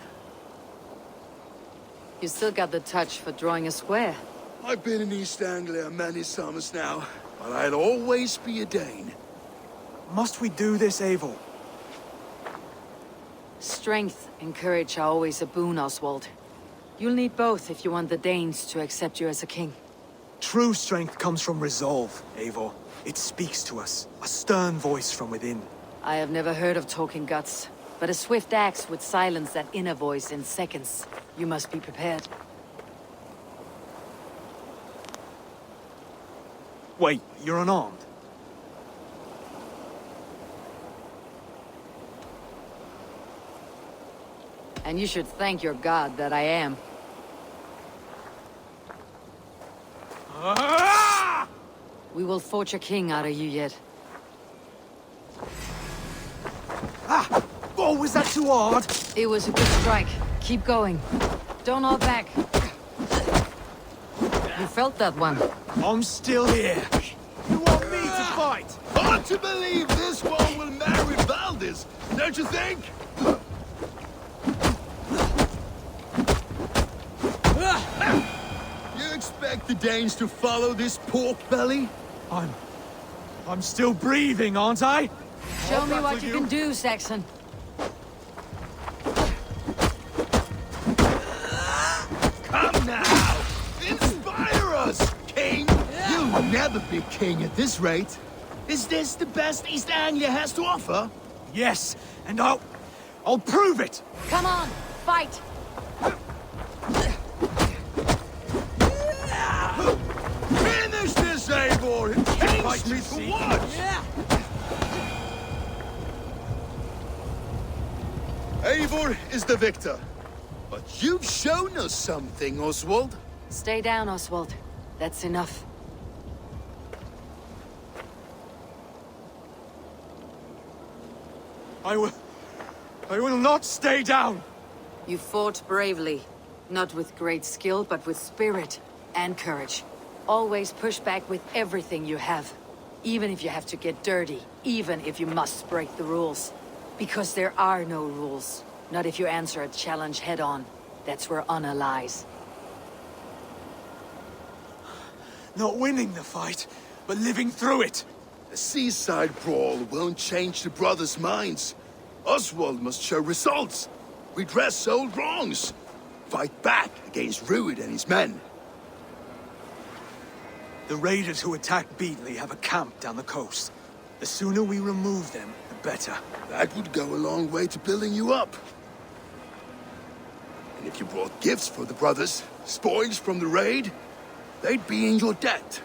You still got the touch for drawing a square. I've been in East Anglia many summers now, but I'll always be a Dane. Must we do this, Eivor? Strength and courage are always a boon, Oswald. You'll need both if you want the Danes to accept you as a king. True strength comes from resolve, Eivor. It speaks to us, a stern voice from within. I have never heard of talking guts. But a swift axe would silence that inner voice in seconds. You must be prepared. Wait, you're unarmed? And you should thank your god that I am. We will forge a king out of you yet. Ah! Oh, was that too hard? It was a good strike. Keep going. Don't hold back. You felt that one. I'm still here. You want me to fight? Hard to believe this one will marry Valdis, don't you think? You expect the Danes to follow this pork belly? I'm still breathing, aren't I? Show me what you can do, Saxon. Come now! Inspire us, king! You'll never be king at this rate. Is this the best East Anglia has to offer? Yes, and I'll prove it! Come on, fight! Finish this, Eivor! It pains me to watch! Eivor is the victor. But you've shown us something, Oswald. Stay down, Oswald. That's enough. I will not stay down! You fought bravely. Not with great skill, but with spirit and courage. Always push back with everything you have. Even if you have to get dirty. Even if you must break the rules. Because there are no rules. Not if you answer a challenge head-on. That's where honor lies. Not winning the fight, but living through it. A seaside brawl won't change the brothers' minds. Oswald must show results. Redress old wrongs. Fight back against Rued and his men. The raiders who attacked Beatley have a camp down the coast. The sooner we remove them, the better. That would go a long way to building you up. And if you brought gifts for the brothers, spoils from the raid, they'd be in your debt.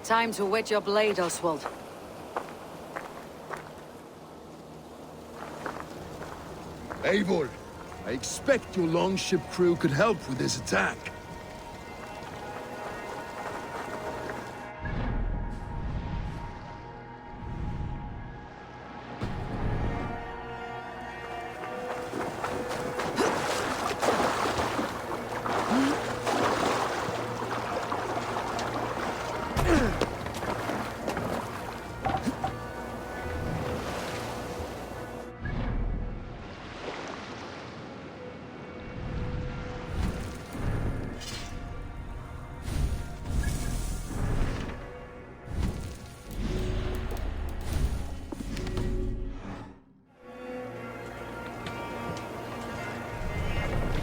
Time to wet your blade, Oswald. Eivor, I expect your longship crew could help with this attack.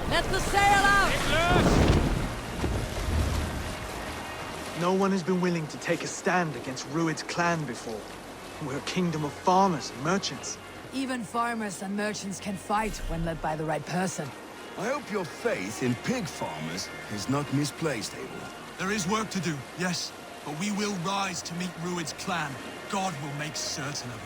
Let the sail out! No one has been willing to take a stand against Rued's clan before. We're a kingdom of farmers and merchants. Even farmers and merchants can fight when led by the right person. I hope your faith in pig farmers is not misplaced, Eivor. There is work to do, yes. But we will rise to meet Rued's clan. God will make certain of it.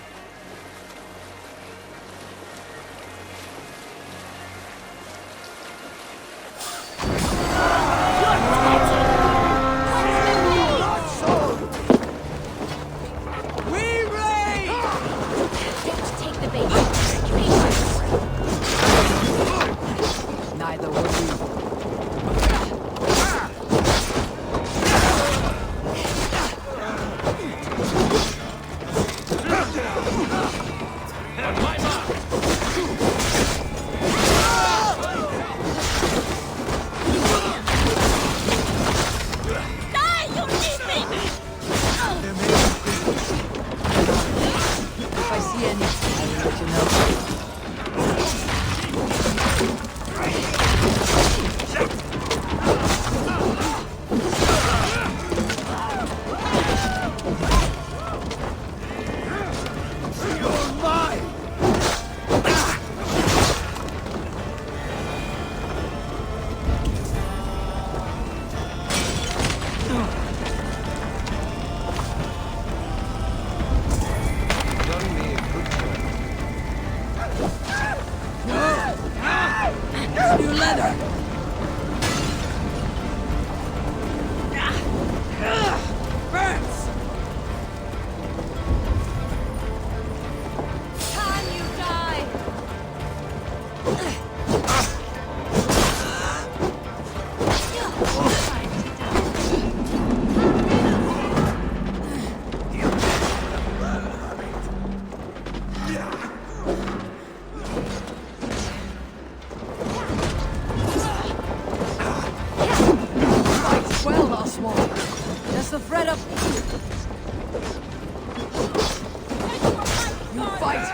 You fight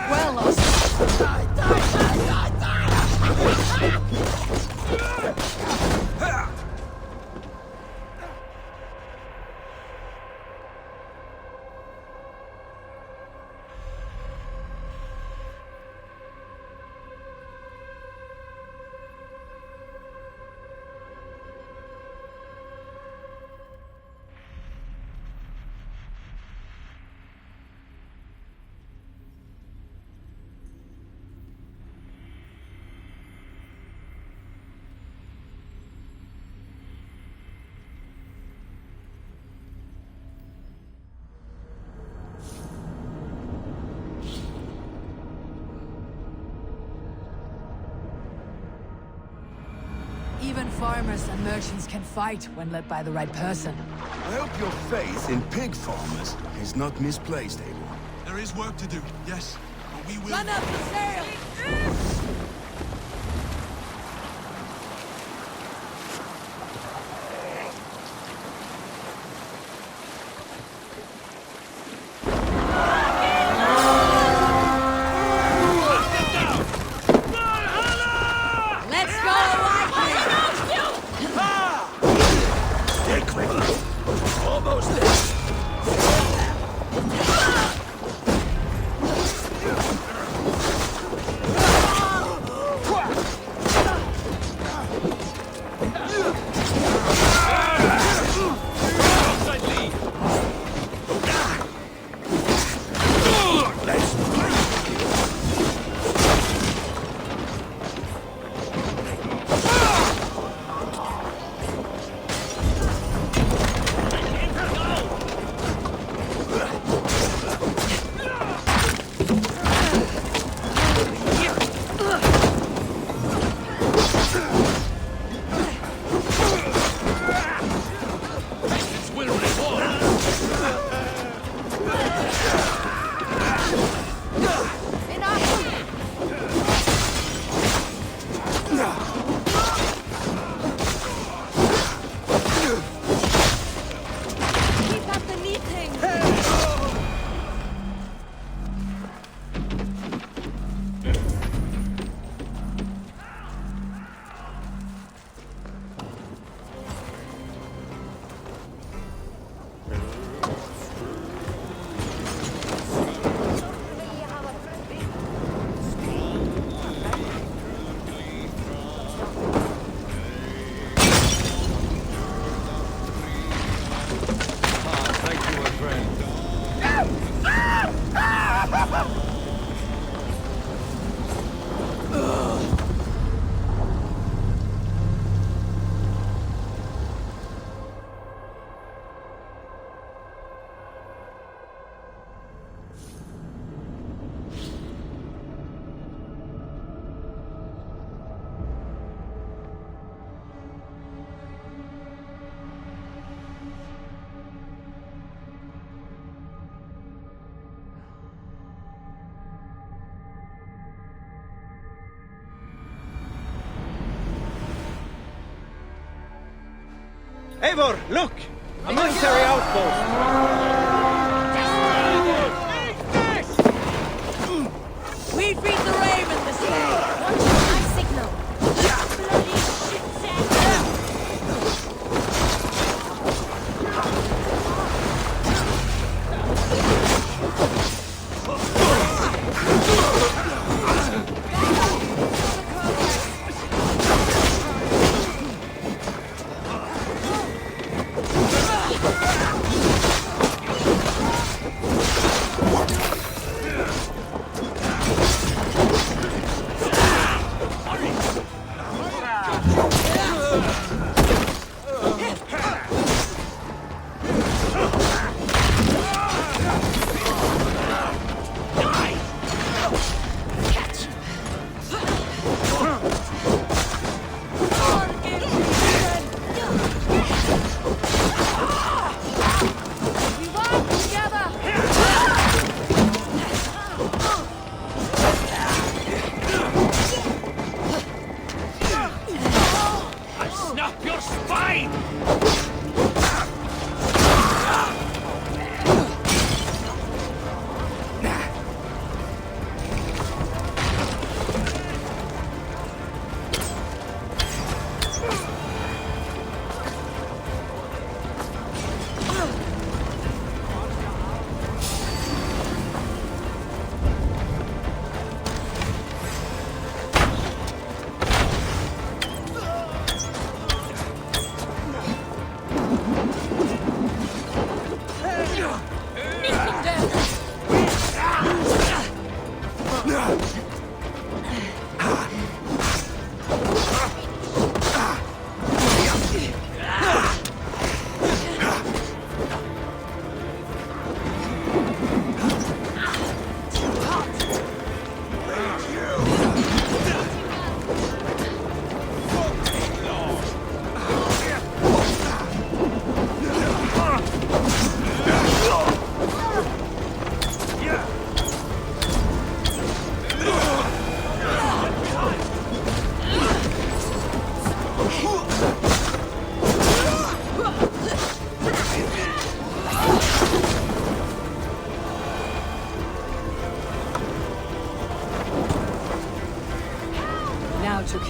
Even farmers and merchants can fight when led by the right person. I hope your faith in pig farmers is not misplaced, Abel. There is work to do, yes. But we will... Run up the sail! Eivor, look! A military outpost! We beat the Raven this day! Watch my signal! Bloody shit!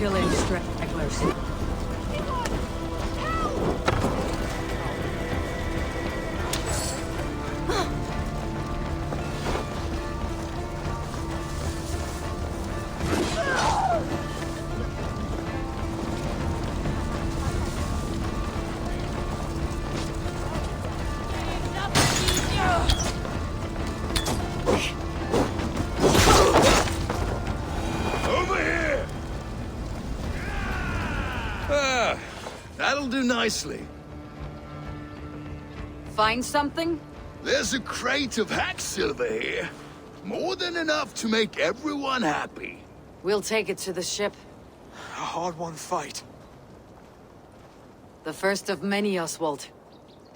reel in stragglers. That'll do nicely. Find something? There's a crate of hack silver here. More than enough to make everyone happy. We'll take it to the ship. A hard-won fight. The first of many, Oswald.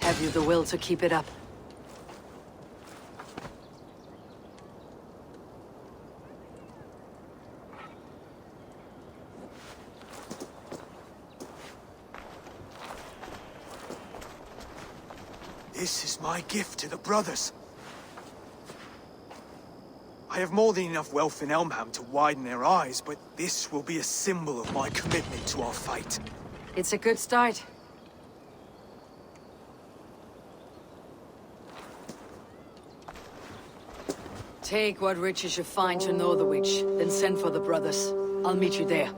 Have you the will to keep it up? This is my gift to the brothers. I have more than enough wealth in Elmham to widen their eyes, but this will be a symbol of my commitment to our fight. It's a good start. Take what riches you find to Northwich, then send for the brothers. I'll meet you there.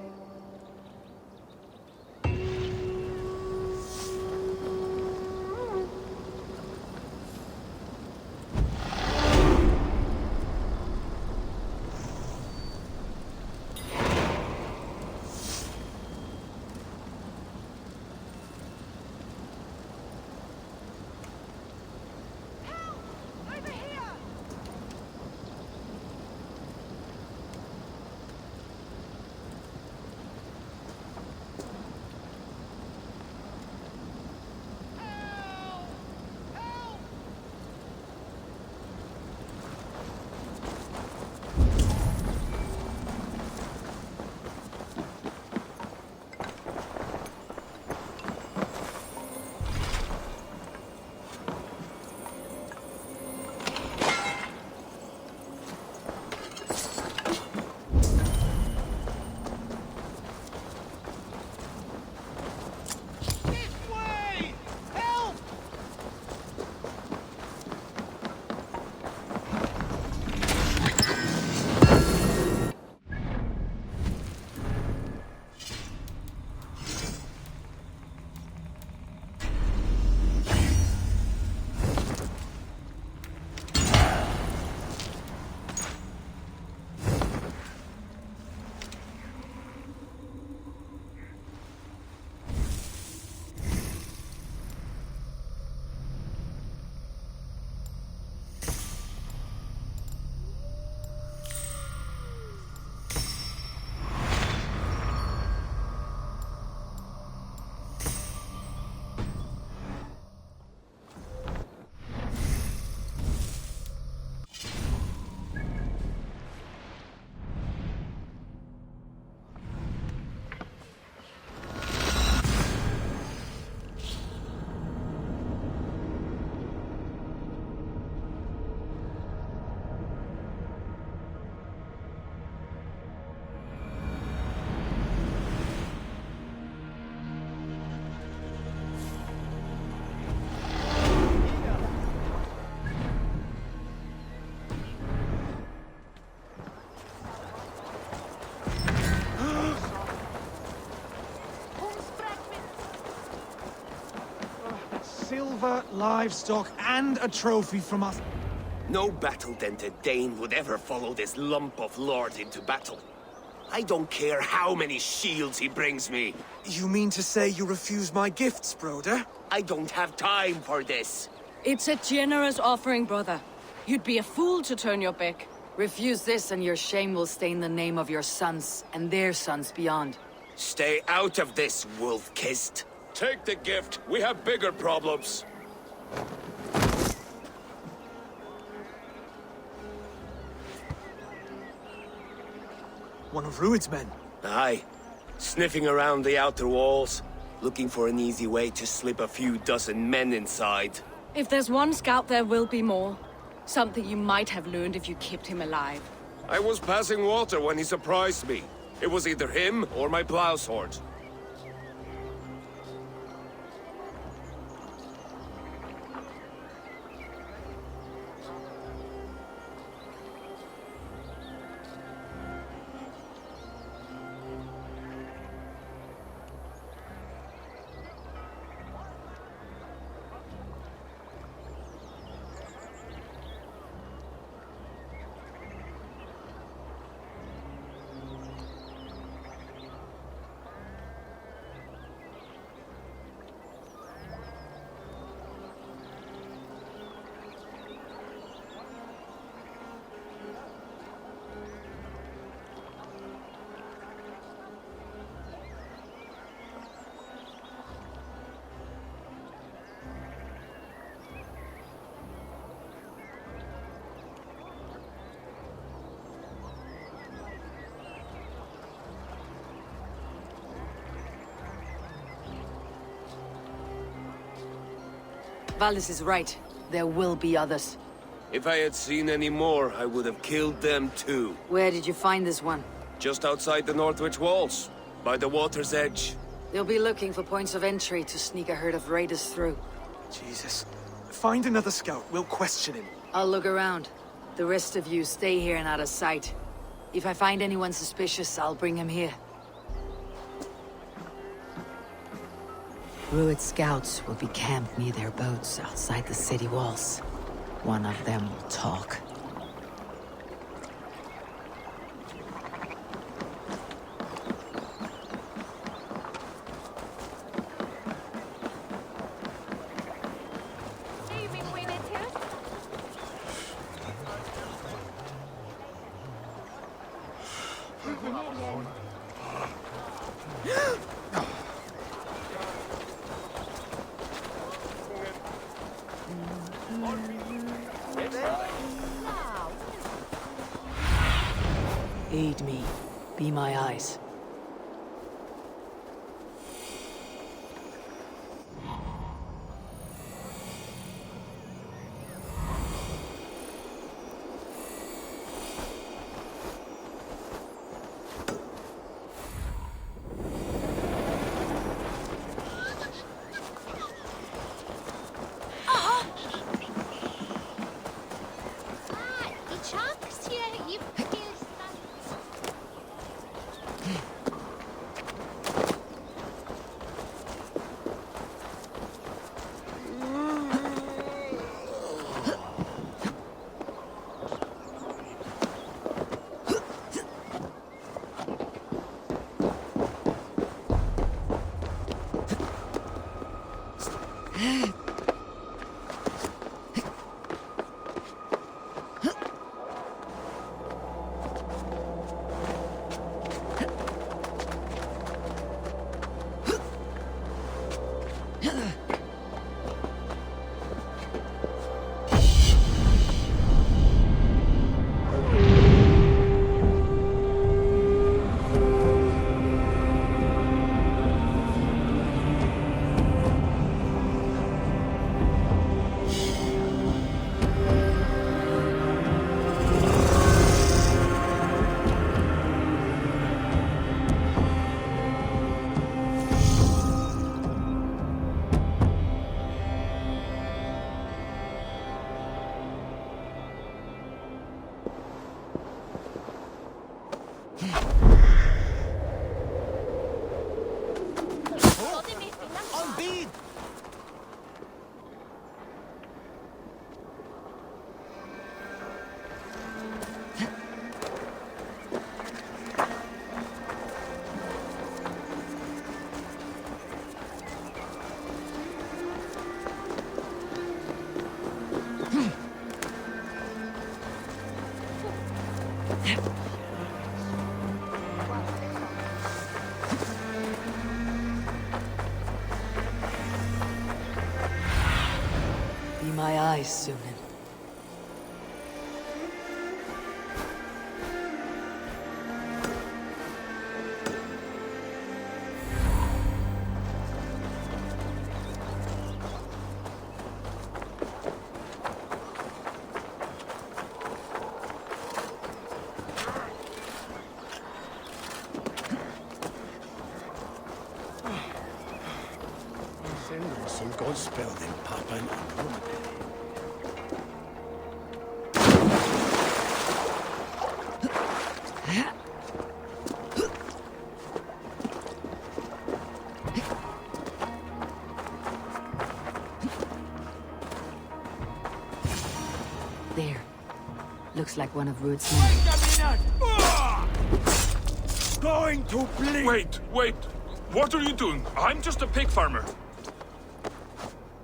Silver, livestock, and a trophy from us. No battle-dented Dane would ever follow this lump of lord into battle. I don't care how many shields he brings me. You mean to say you refuse my gifts, Broder? I don't have time for this. It's a generous offering, brother. You'd be a fool to turn your back. Refuse this and your shame will stain the name of your sons and their sons beyond. Stay out of this, wolf-kissed. Take the gift. We have bigger problems. One of Rued's men. Aye. Sniffing around the outer walls, looking for an easy way to slip a few dozen men inside. If there's one scout, there will be more. Something you might have learned if you kept him alive. I was passing water when he surprised me. It was either him or my plow sword. Valdis is right. There will be others. If I had seen any more, I would have killed them too. Where did you find this one? Just outside the Northwich walls, by the water's edge. They'll be looking for points of entry to sneak a herd of raiders through. Jesus. Find another scout. We'll question him. I'll look around. The rest of you stay here and out of sight. If I find anyone suspicious, I'll bring him here. Druid scouts will be camped near their boats outside the city walls. One of them will talk. Aid me. Be my eyes. Be my eyes, Sunan. Some God spell them Papa and Woman. There. Looks like one of Ruud's men. Going to bleed! Wait! What are you doing? I'm just a pig farmer.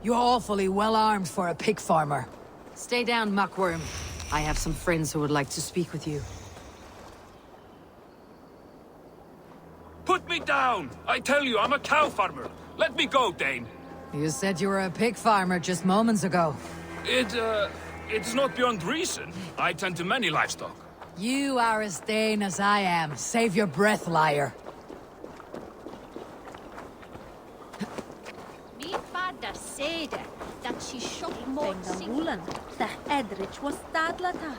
You're awfully well armed for a pig farmer. Stay down, muckworm. I have some friends who would like to speak with you. Put me down! I tell you, I'm a cow farmer. Let me go, Dane. You said you were a pig farmer just moments ago. It's not beyond reason. I tend to many livestock. You are as Dane as I am. Save your breath, liar. Mi father said that she shot more Wulan. The Edrich was Stadlata.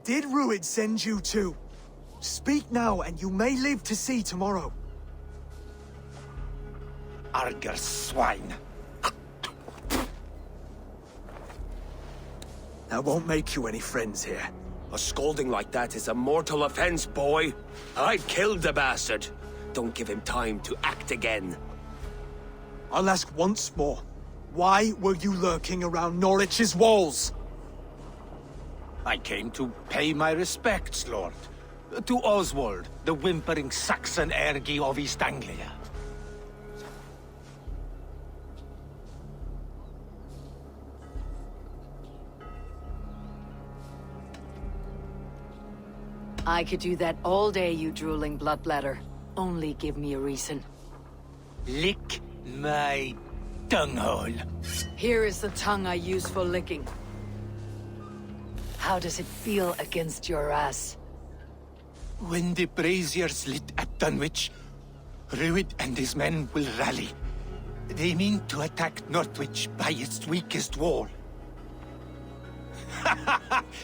Did Ruud send you too? Speak now, and you may live to see tomorrow. Arger swine. That won't make you any friends here. A scolding like that is a mortal offense, boy. I've killed the bastard. Don't give him time to act again. I'll ask once more. Why were you lurking around Norwich's walls? I came to pay my respects, Lord. To Oswald, the whimpering Saxon ergi of East Anglia. I could do that all day, you drooling bloodbladder. Only give me a reason. Lick my dunghole. Here is the tongue I use for licking. How does it feel against your ass? When the braziers lit at Dunwich, Ruud and his men will rally. They mean to attack Northwich by its weakest wall.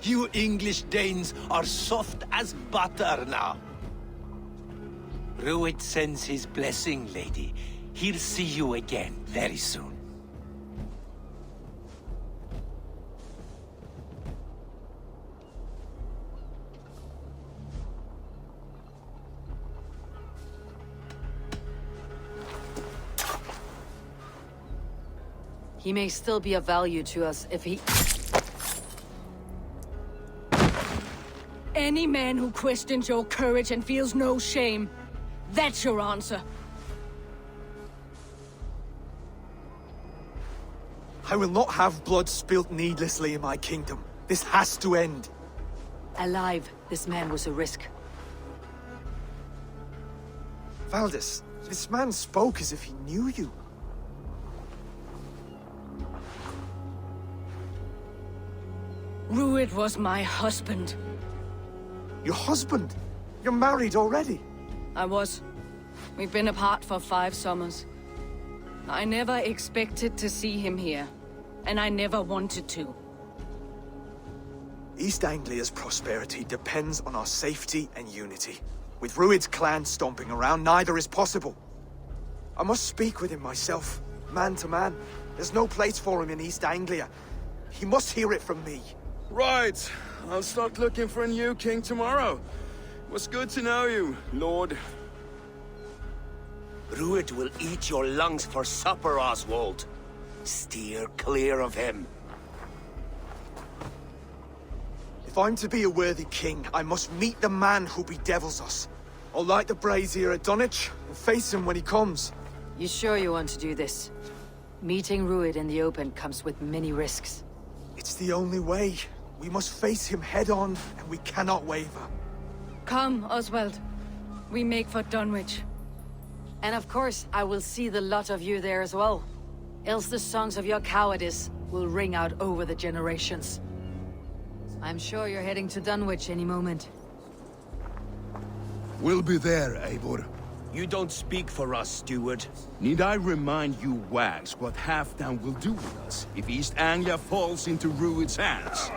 You English Danes are soft as butter now. Ruud sends his blessing, lady. He'll see you again very soon. He may still be of value to us if he... Any man who questions your courage and feels no shame. That's your answer. I will not have blood spilt needlessly in my kingdom. This has to end. Alive, this man was a risk. Valdis, this man spoke as if he knew you. Rued was my husband. Your husband? You're married already? I was. We've been apart for 5 summers. I never expected to see him here, and I never wanted to. East Anglia's prosperity depends on our safety and unity. With Rued's clan stomping around, neither is possible. I must speak with him myself, man to man. There's no place for him in East Anglia. He must hear it from me. Right. I'll start looking for a new king tomorrow. It was good to know you, Lord. Rued will eat your lungs for supper, Oswald. Steer clear of him. If I'm to be a worthy king, I must meet the man who bedevils us. I'll light the brazier at Dunwich and face him when he comes. You sure you want to do this? Meeting Rued in the open comes with many risks. It's the only way. We must face him head on, and we cannot waver. Come, Oswald. We make for Dunwich. And of course, I will see the lot of you there as well. Else the songs of your cowardice will ring out over the generations. I'm sure you're heading to Dunwich any moment. We'll be there, Eivor. You don't speak for us, steward. Need I remind you wags what Halfdan will do with us if East Anglia falls into Rued's hands?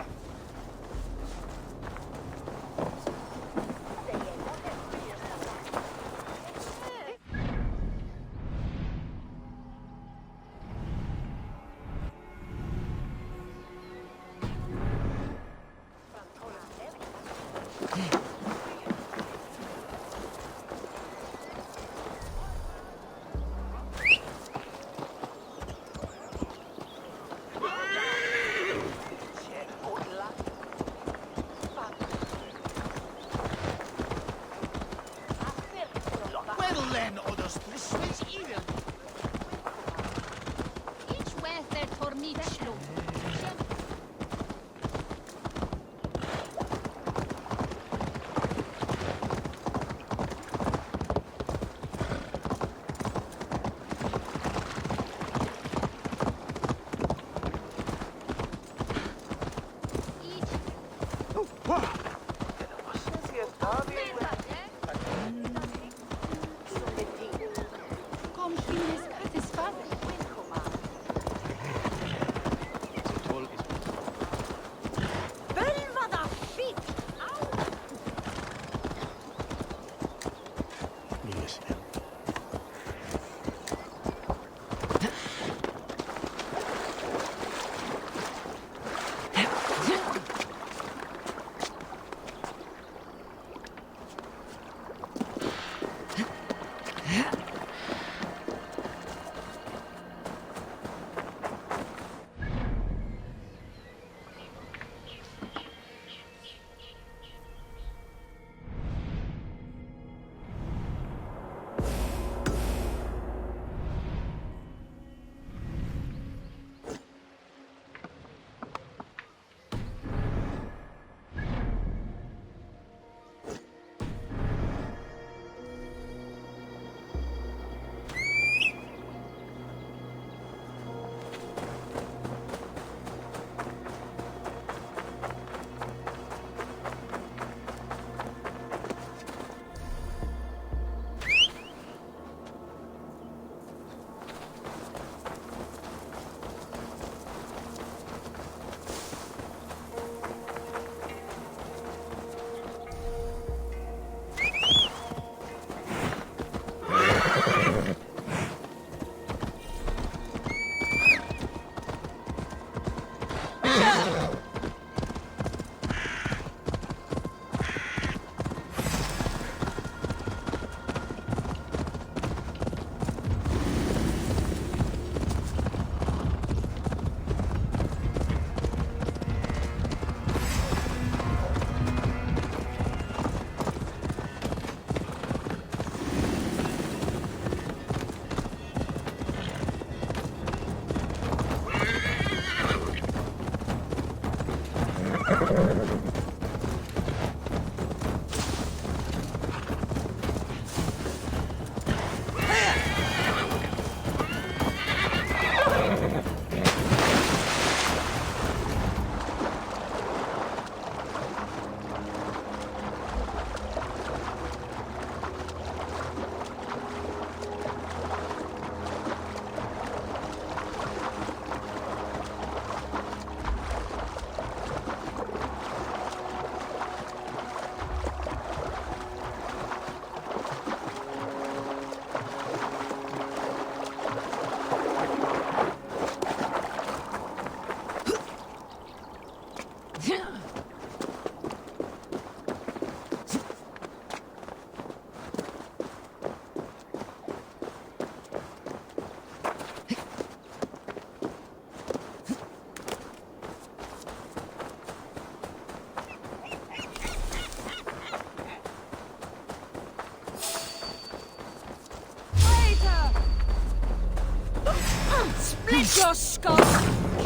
split your skull!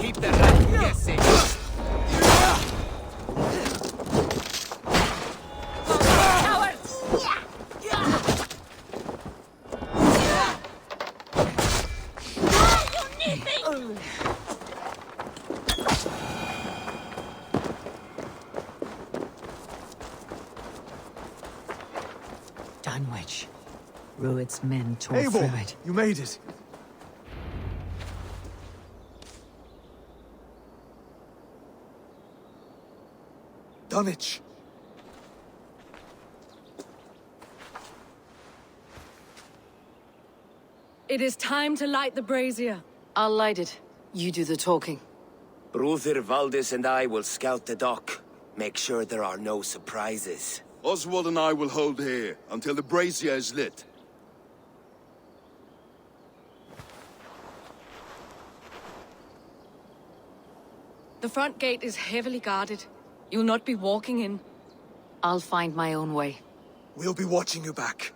Keep the rat guessing. Cowards! You need me! Dunwich. Rued's men tore Eivor, through it. you made it. Dunwich. It is time to light the brazier. I'll light it. You do the talking. Brother Valdis and I will scout the dock. Make sure there are no surprises. Oswald and I will hold here until the brazier is lit. The front gate is heavily guarded. You'll not be walking in. I'll find my own way. We'll be watching you back.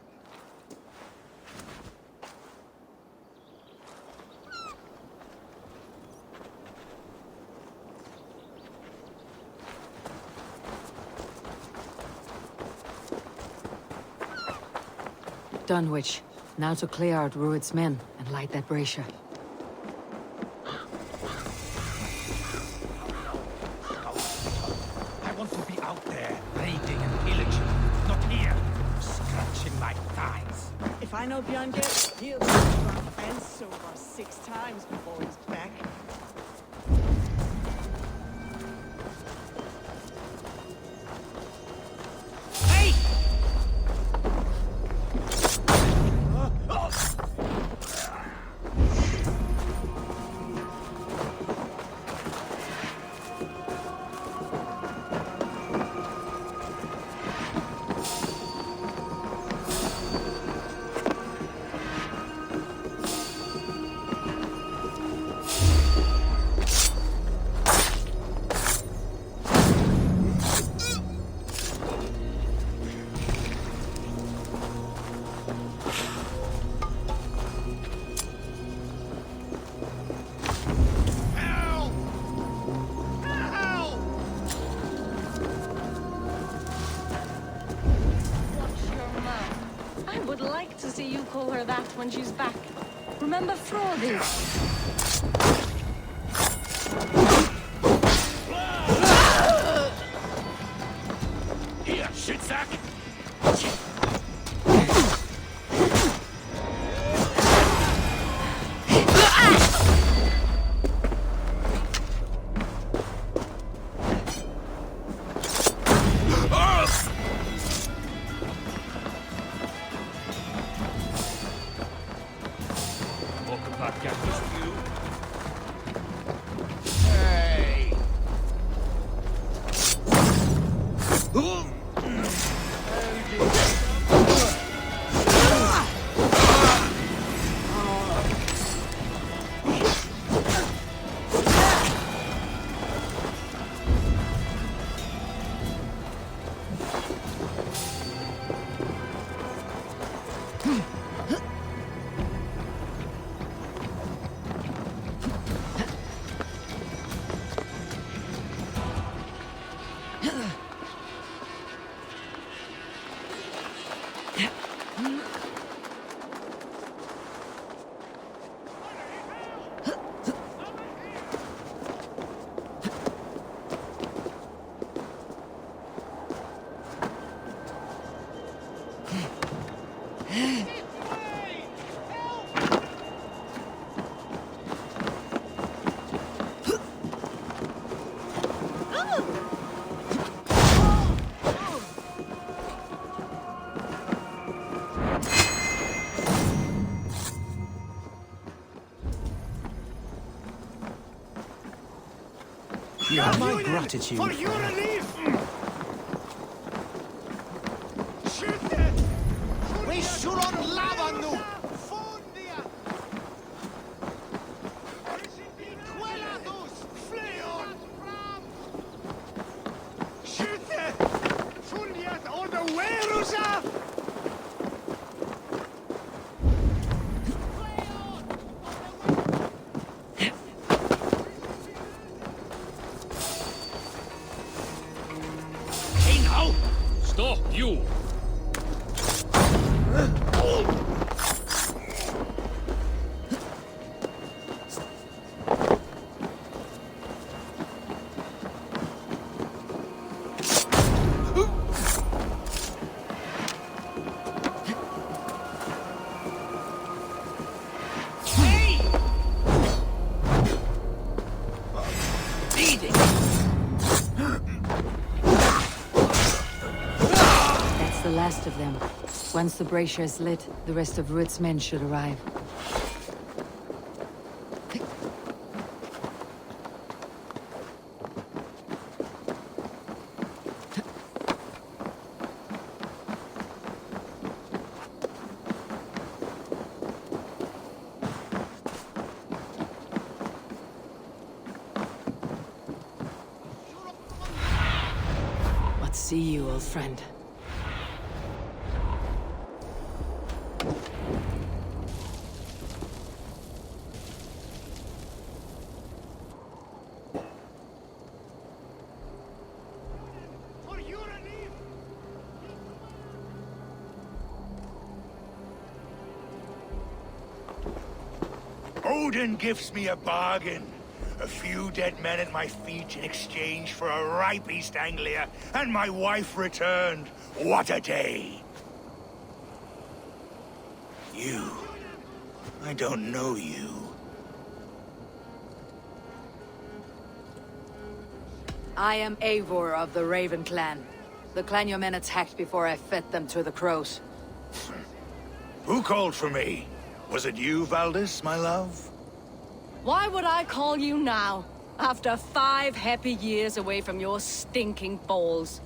Dunwich. Now to clear out Rued's men and light that brazier. I want to be out there, raiding and pillaging, not here, scratching my thighs. If I know Bjorn gets, he'll jump the fence over 6 times before he's back. Hey! I would like to see you call her that when she's back. Remember Frodi? Here, shitsack! Hey! You have my gratitude. For your relief! We should on lava nu! last of them. Once the brazier is lit, the rest of Ruth's men should arrive. See you, old friend. Odin gives me a bargain. A few dead men at my feet in exchange for a ripe East Anglia, and my wife returned. What a day! You... I don't know you. I am Eivor of the Raven Clan. The clan your men attacked before I fed them to the crows. Who called for me? Was it you, Valdis, my love? Why would I call you now, after 5 happy years away from your stinking balls?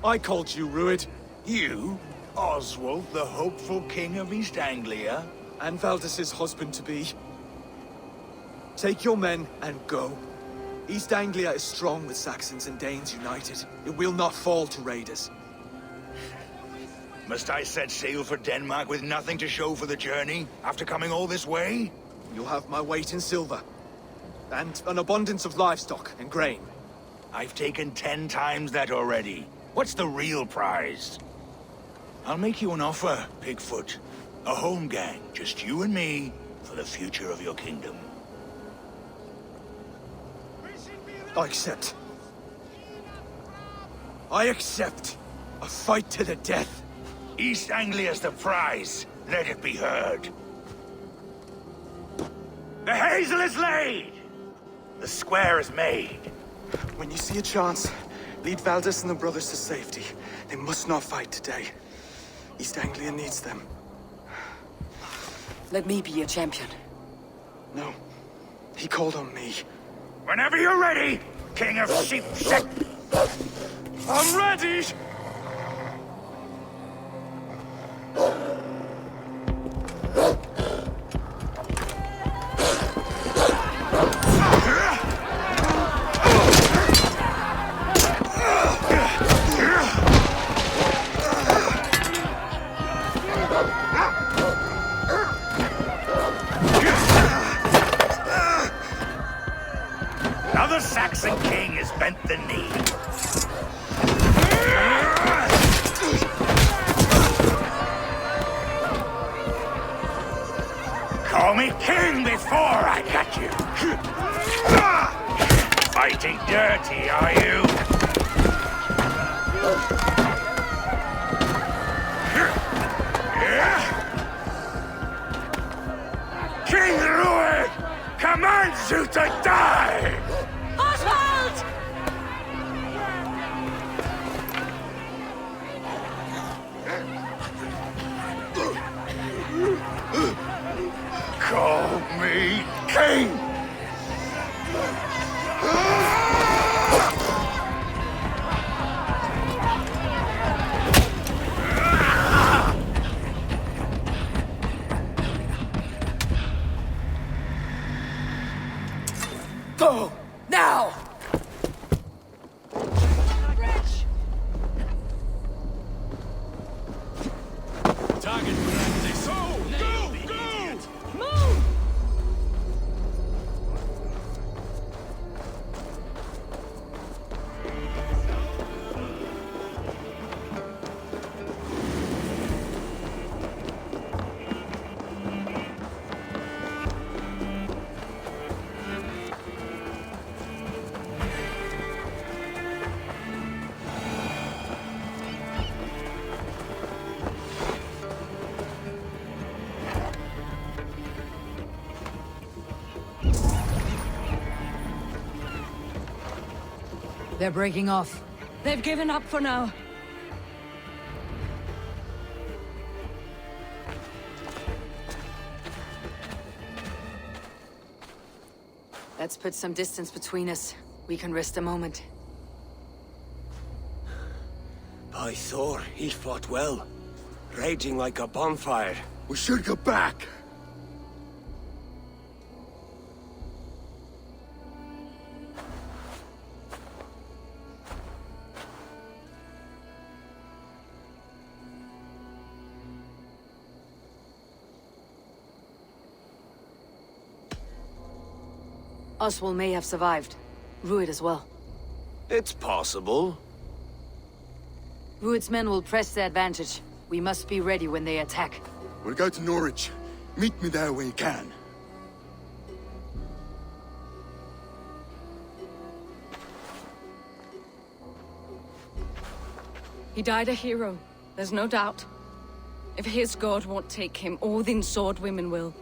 I called you, Rued. You? Oswald, the hopeful king of East Anglia? And Valdis's husband-to-be. Take your men and go. East Anglia is strong with Saxons and Danes united. It will not fall to raiders. Must I set sail for Denmark with nothing to show for the journey, after coming all this way? You'll have my weight in silver. And an abundance of livestock and grain. I've taken 10 times that already. What's the real prize? I'll make you an offer, Pigfoot. A home gang, just you and me, for the future of your kingdom. I accept. I accept. A fight to the death. East Anglia's the prize. Let it be heard. The hazel is laid! The square is made. When you see a chance, lead Valdis and the brothers to safety. They must not fight today. East Anglia needs them. Let me be your champion. No. He called on me. Whenever you're ready, King of Sheep Set. I'm ready! Now the Saxon king has bent the knee. Call me king before I got you. Fighting dirty, are you? King Rued commands you to die! Oswald! Call me king! Go! Now! Target practice. Go! Go! Move! They're breaking off. They've given up for now. Let's put some distance between us. We can rest a moment. By Thor, he fought well. Raging like a bonfire. We should go back. Oswald may have survived. Rued as well. It's possible. Rued's men will press the advantage. We must be ready when they attack. We'll go to Norwich. Meet me there when you can. He died a hero, there's no doubt. If his god won't take him, all the sword women will.